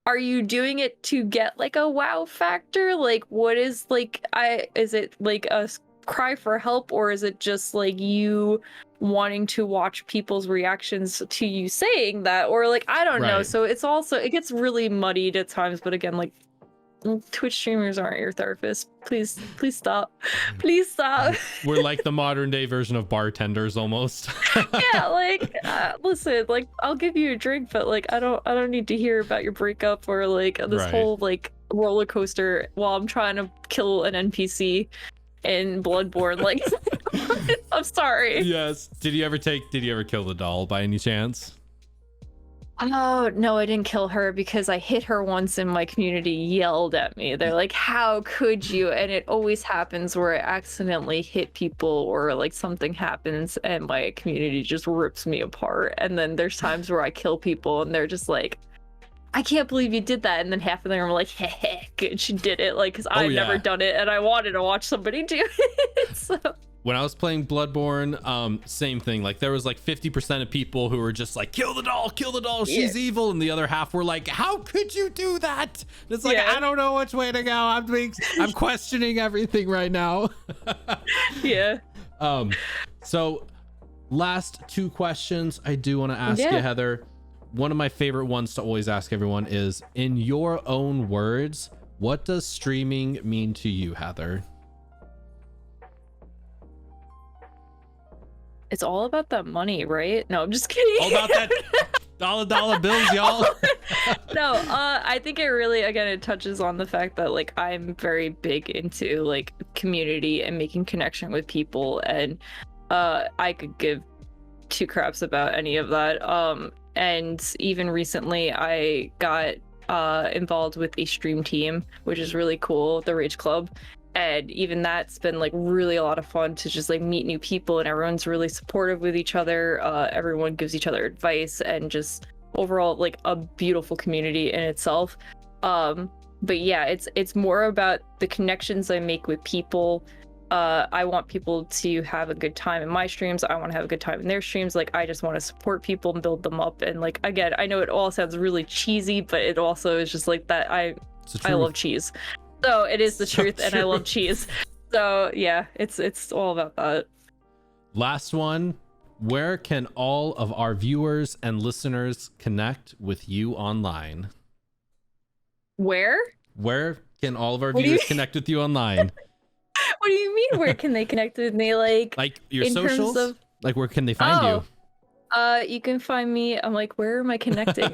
are you doing it to get like a wow factor? Like, what is like, is it like a cry for help, or is it just like you wanting to watch people's reactions to you saying that, or like I don't know. So it's also, it gets really muddied at times, but again, like Twitch streamers aren't your therapist. Please stop. Please stop. We're like the modern day version of bartenders almost. Yeah, like listen, like I'll give you a drink, but like I don't need to hear about your breakup or like this whole like roller coaster while I'm trying to kill an NPC in Bloodborne. Like I'm sorry. Yes. Did you ever kill the doll by any chance? Oh, no, I didn't kill her because I hit her once and my community yelled at me. They're like, how could you? And it always happens where I accidentally hit people or like something happens and my community just rips me apart. And then there's times where I kill people and they're just like, I can't believe you did that. And then half of them are like, hey, good, she did it. Like, because I've never done it and I wanted to watch somebody do it. So. When I was playing Bloodborne, same thing. Like there was like 50% of people who were just like, kill the doll, she's evil. And the other half were like, how could you do that? And it's like, I don't know which way to go. I'm questioning everything right now. Yeah. So last 2 questions I do want to ask you, Heather. One of my favorite ones to always ask everyone is, in your own words, what does streaming mean to you, Heather? It's all about that money, right? No, I'm just kidding. All about that dollar bills, y'all. No, I think it really, again, it touches on the fact that like I'm very big into like community and making connection with people, and I could give 2 craps about any of that. And even recently I got involved with a stream team, which is really cool, the Rage Club. And even that's been like really a lot of fun to just like meet new people, and everyone's really supportive with each other. Everyone gives each other advice, and just overall like a beautiful community in itself. But yeah, it's more about the connections I make with people. I want people to have a good time in my streams. I want to have a good time in their streams. Like I just want to support people and build them up. And like, again, I know it all sounds really cheesy, but it also is just like that. I love cheese. So it is the truth, and I love cheese. So yeah, it's all about that. Last one. Where can all of our viewers and listeners connect with you online? Where can all of our viewers connect with you online? What do you mean? Where can they connect with me? Like your socials? Like where can they find you? You can find me. I'm like, where am I connecting?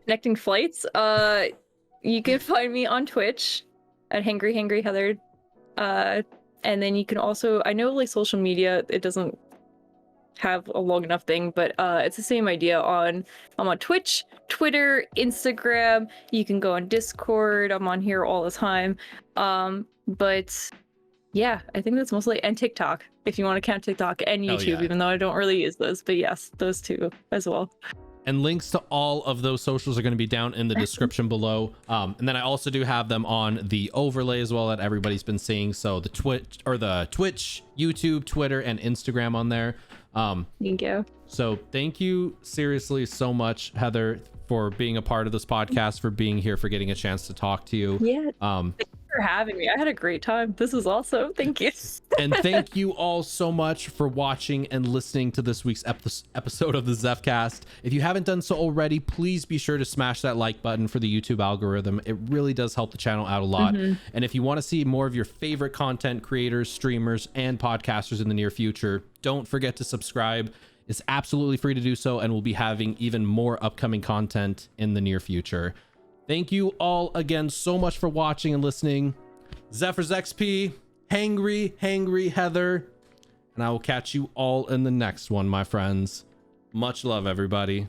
Connecting flights. You can find me on Twitch at HangryHangryHeather. And then you can also, I know like social media, it doesn't have a long enough thing, but it's the same idea. I'm on Twitch, Twitter, Instagram. You can go on Discord. I'm on here all the time. But yeah, I think that's mostly, and TikTok, if you want to count TikTok, and YouTube, even though I don't really use those, but yes, those 2 as well. And links to all of those socials are going to be down in the description below. And then I also do have them on the overlay as well that everybody's been seeing. So the Twitch, YouTube, Twitter, and Instagram on there. Thank you. So thank you seriously so much, Heather, for being a part of this podcast, for being here, for getting a chance to talk to you. Yeah. Thank you for having me. I had a great time. This is awesome. Thank you. And thank you all so much for watching and listening to this week's episode of the Zephcast. If you haven't done so already, please be sure to smash that like button for the YouTube algorithm. It really does help the channel out a lot. And if you want to see more of your favorite content creators, streamers, and podcasters in the near future, don't forget to subscribe. It's absolutely free to do so, and we'll be having even more upcoming content in the near future. Thank you all again so much for watching and listening. ZephyrsXP, HangryHangryHeather, and I will catch you all in the next one, my friends. Much love, everybody.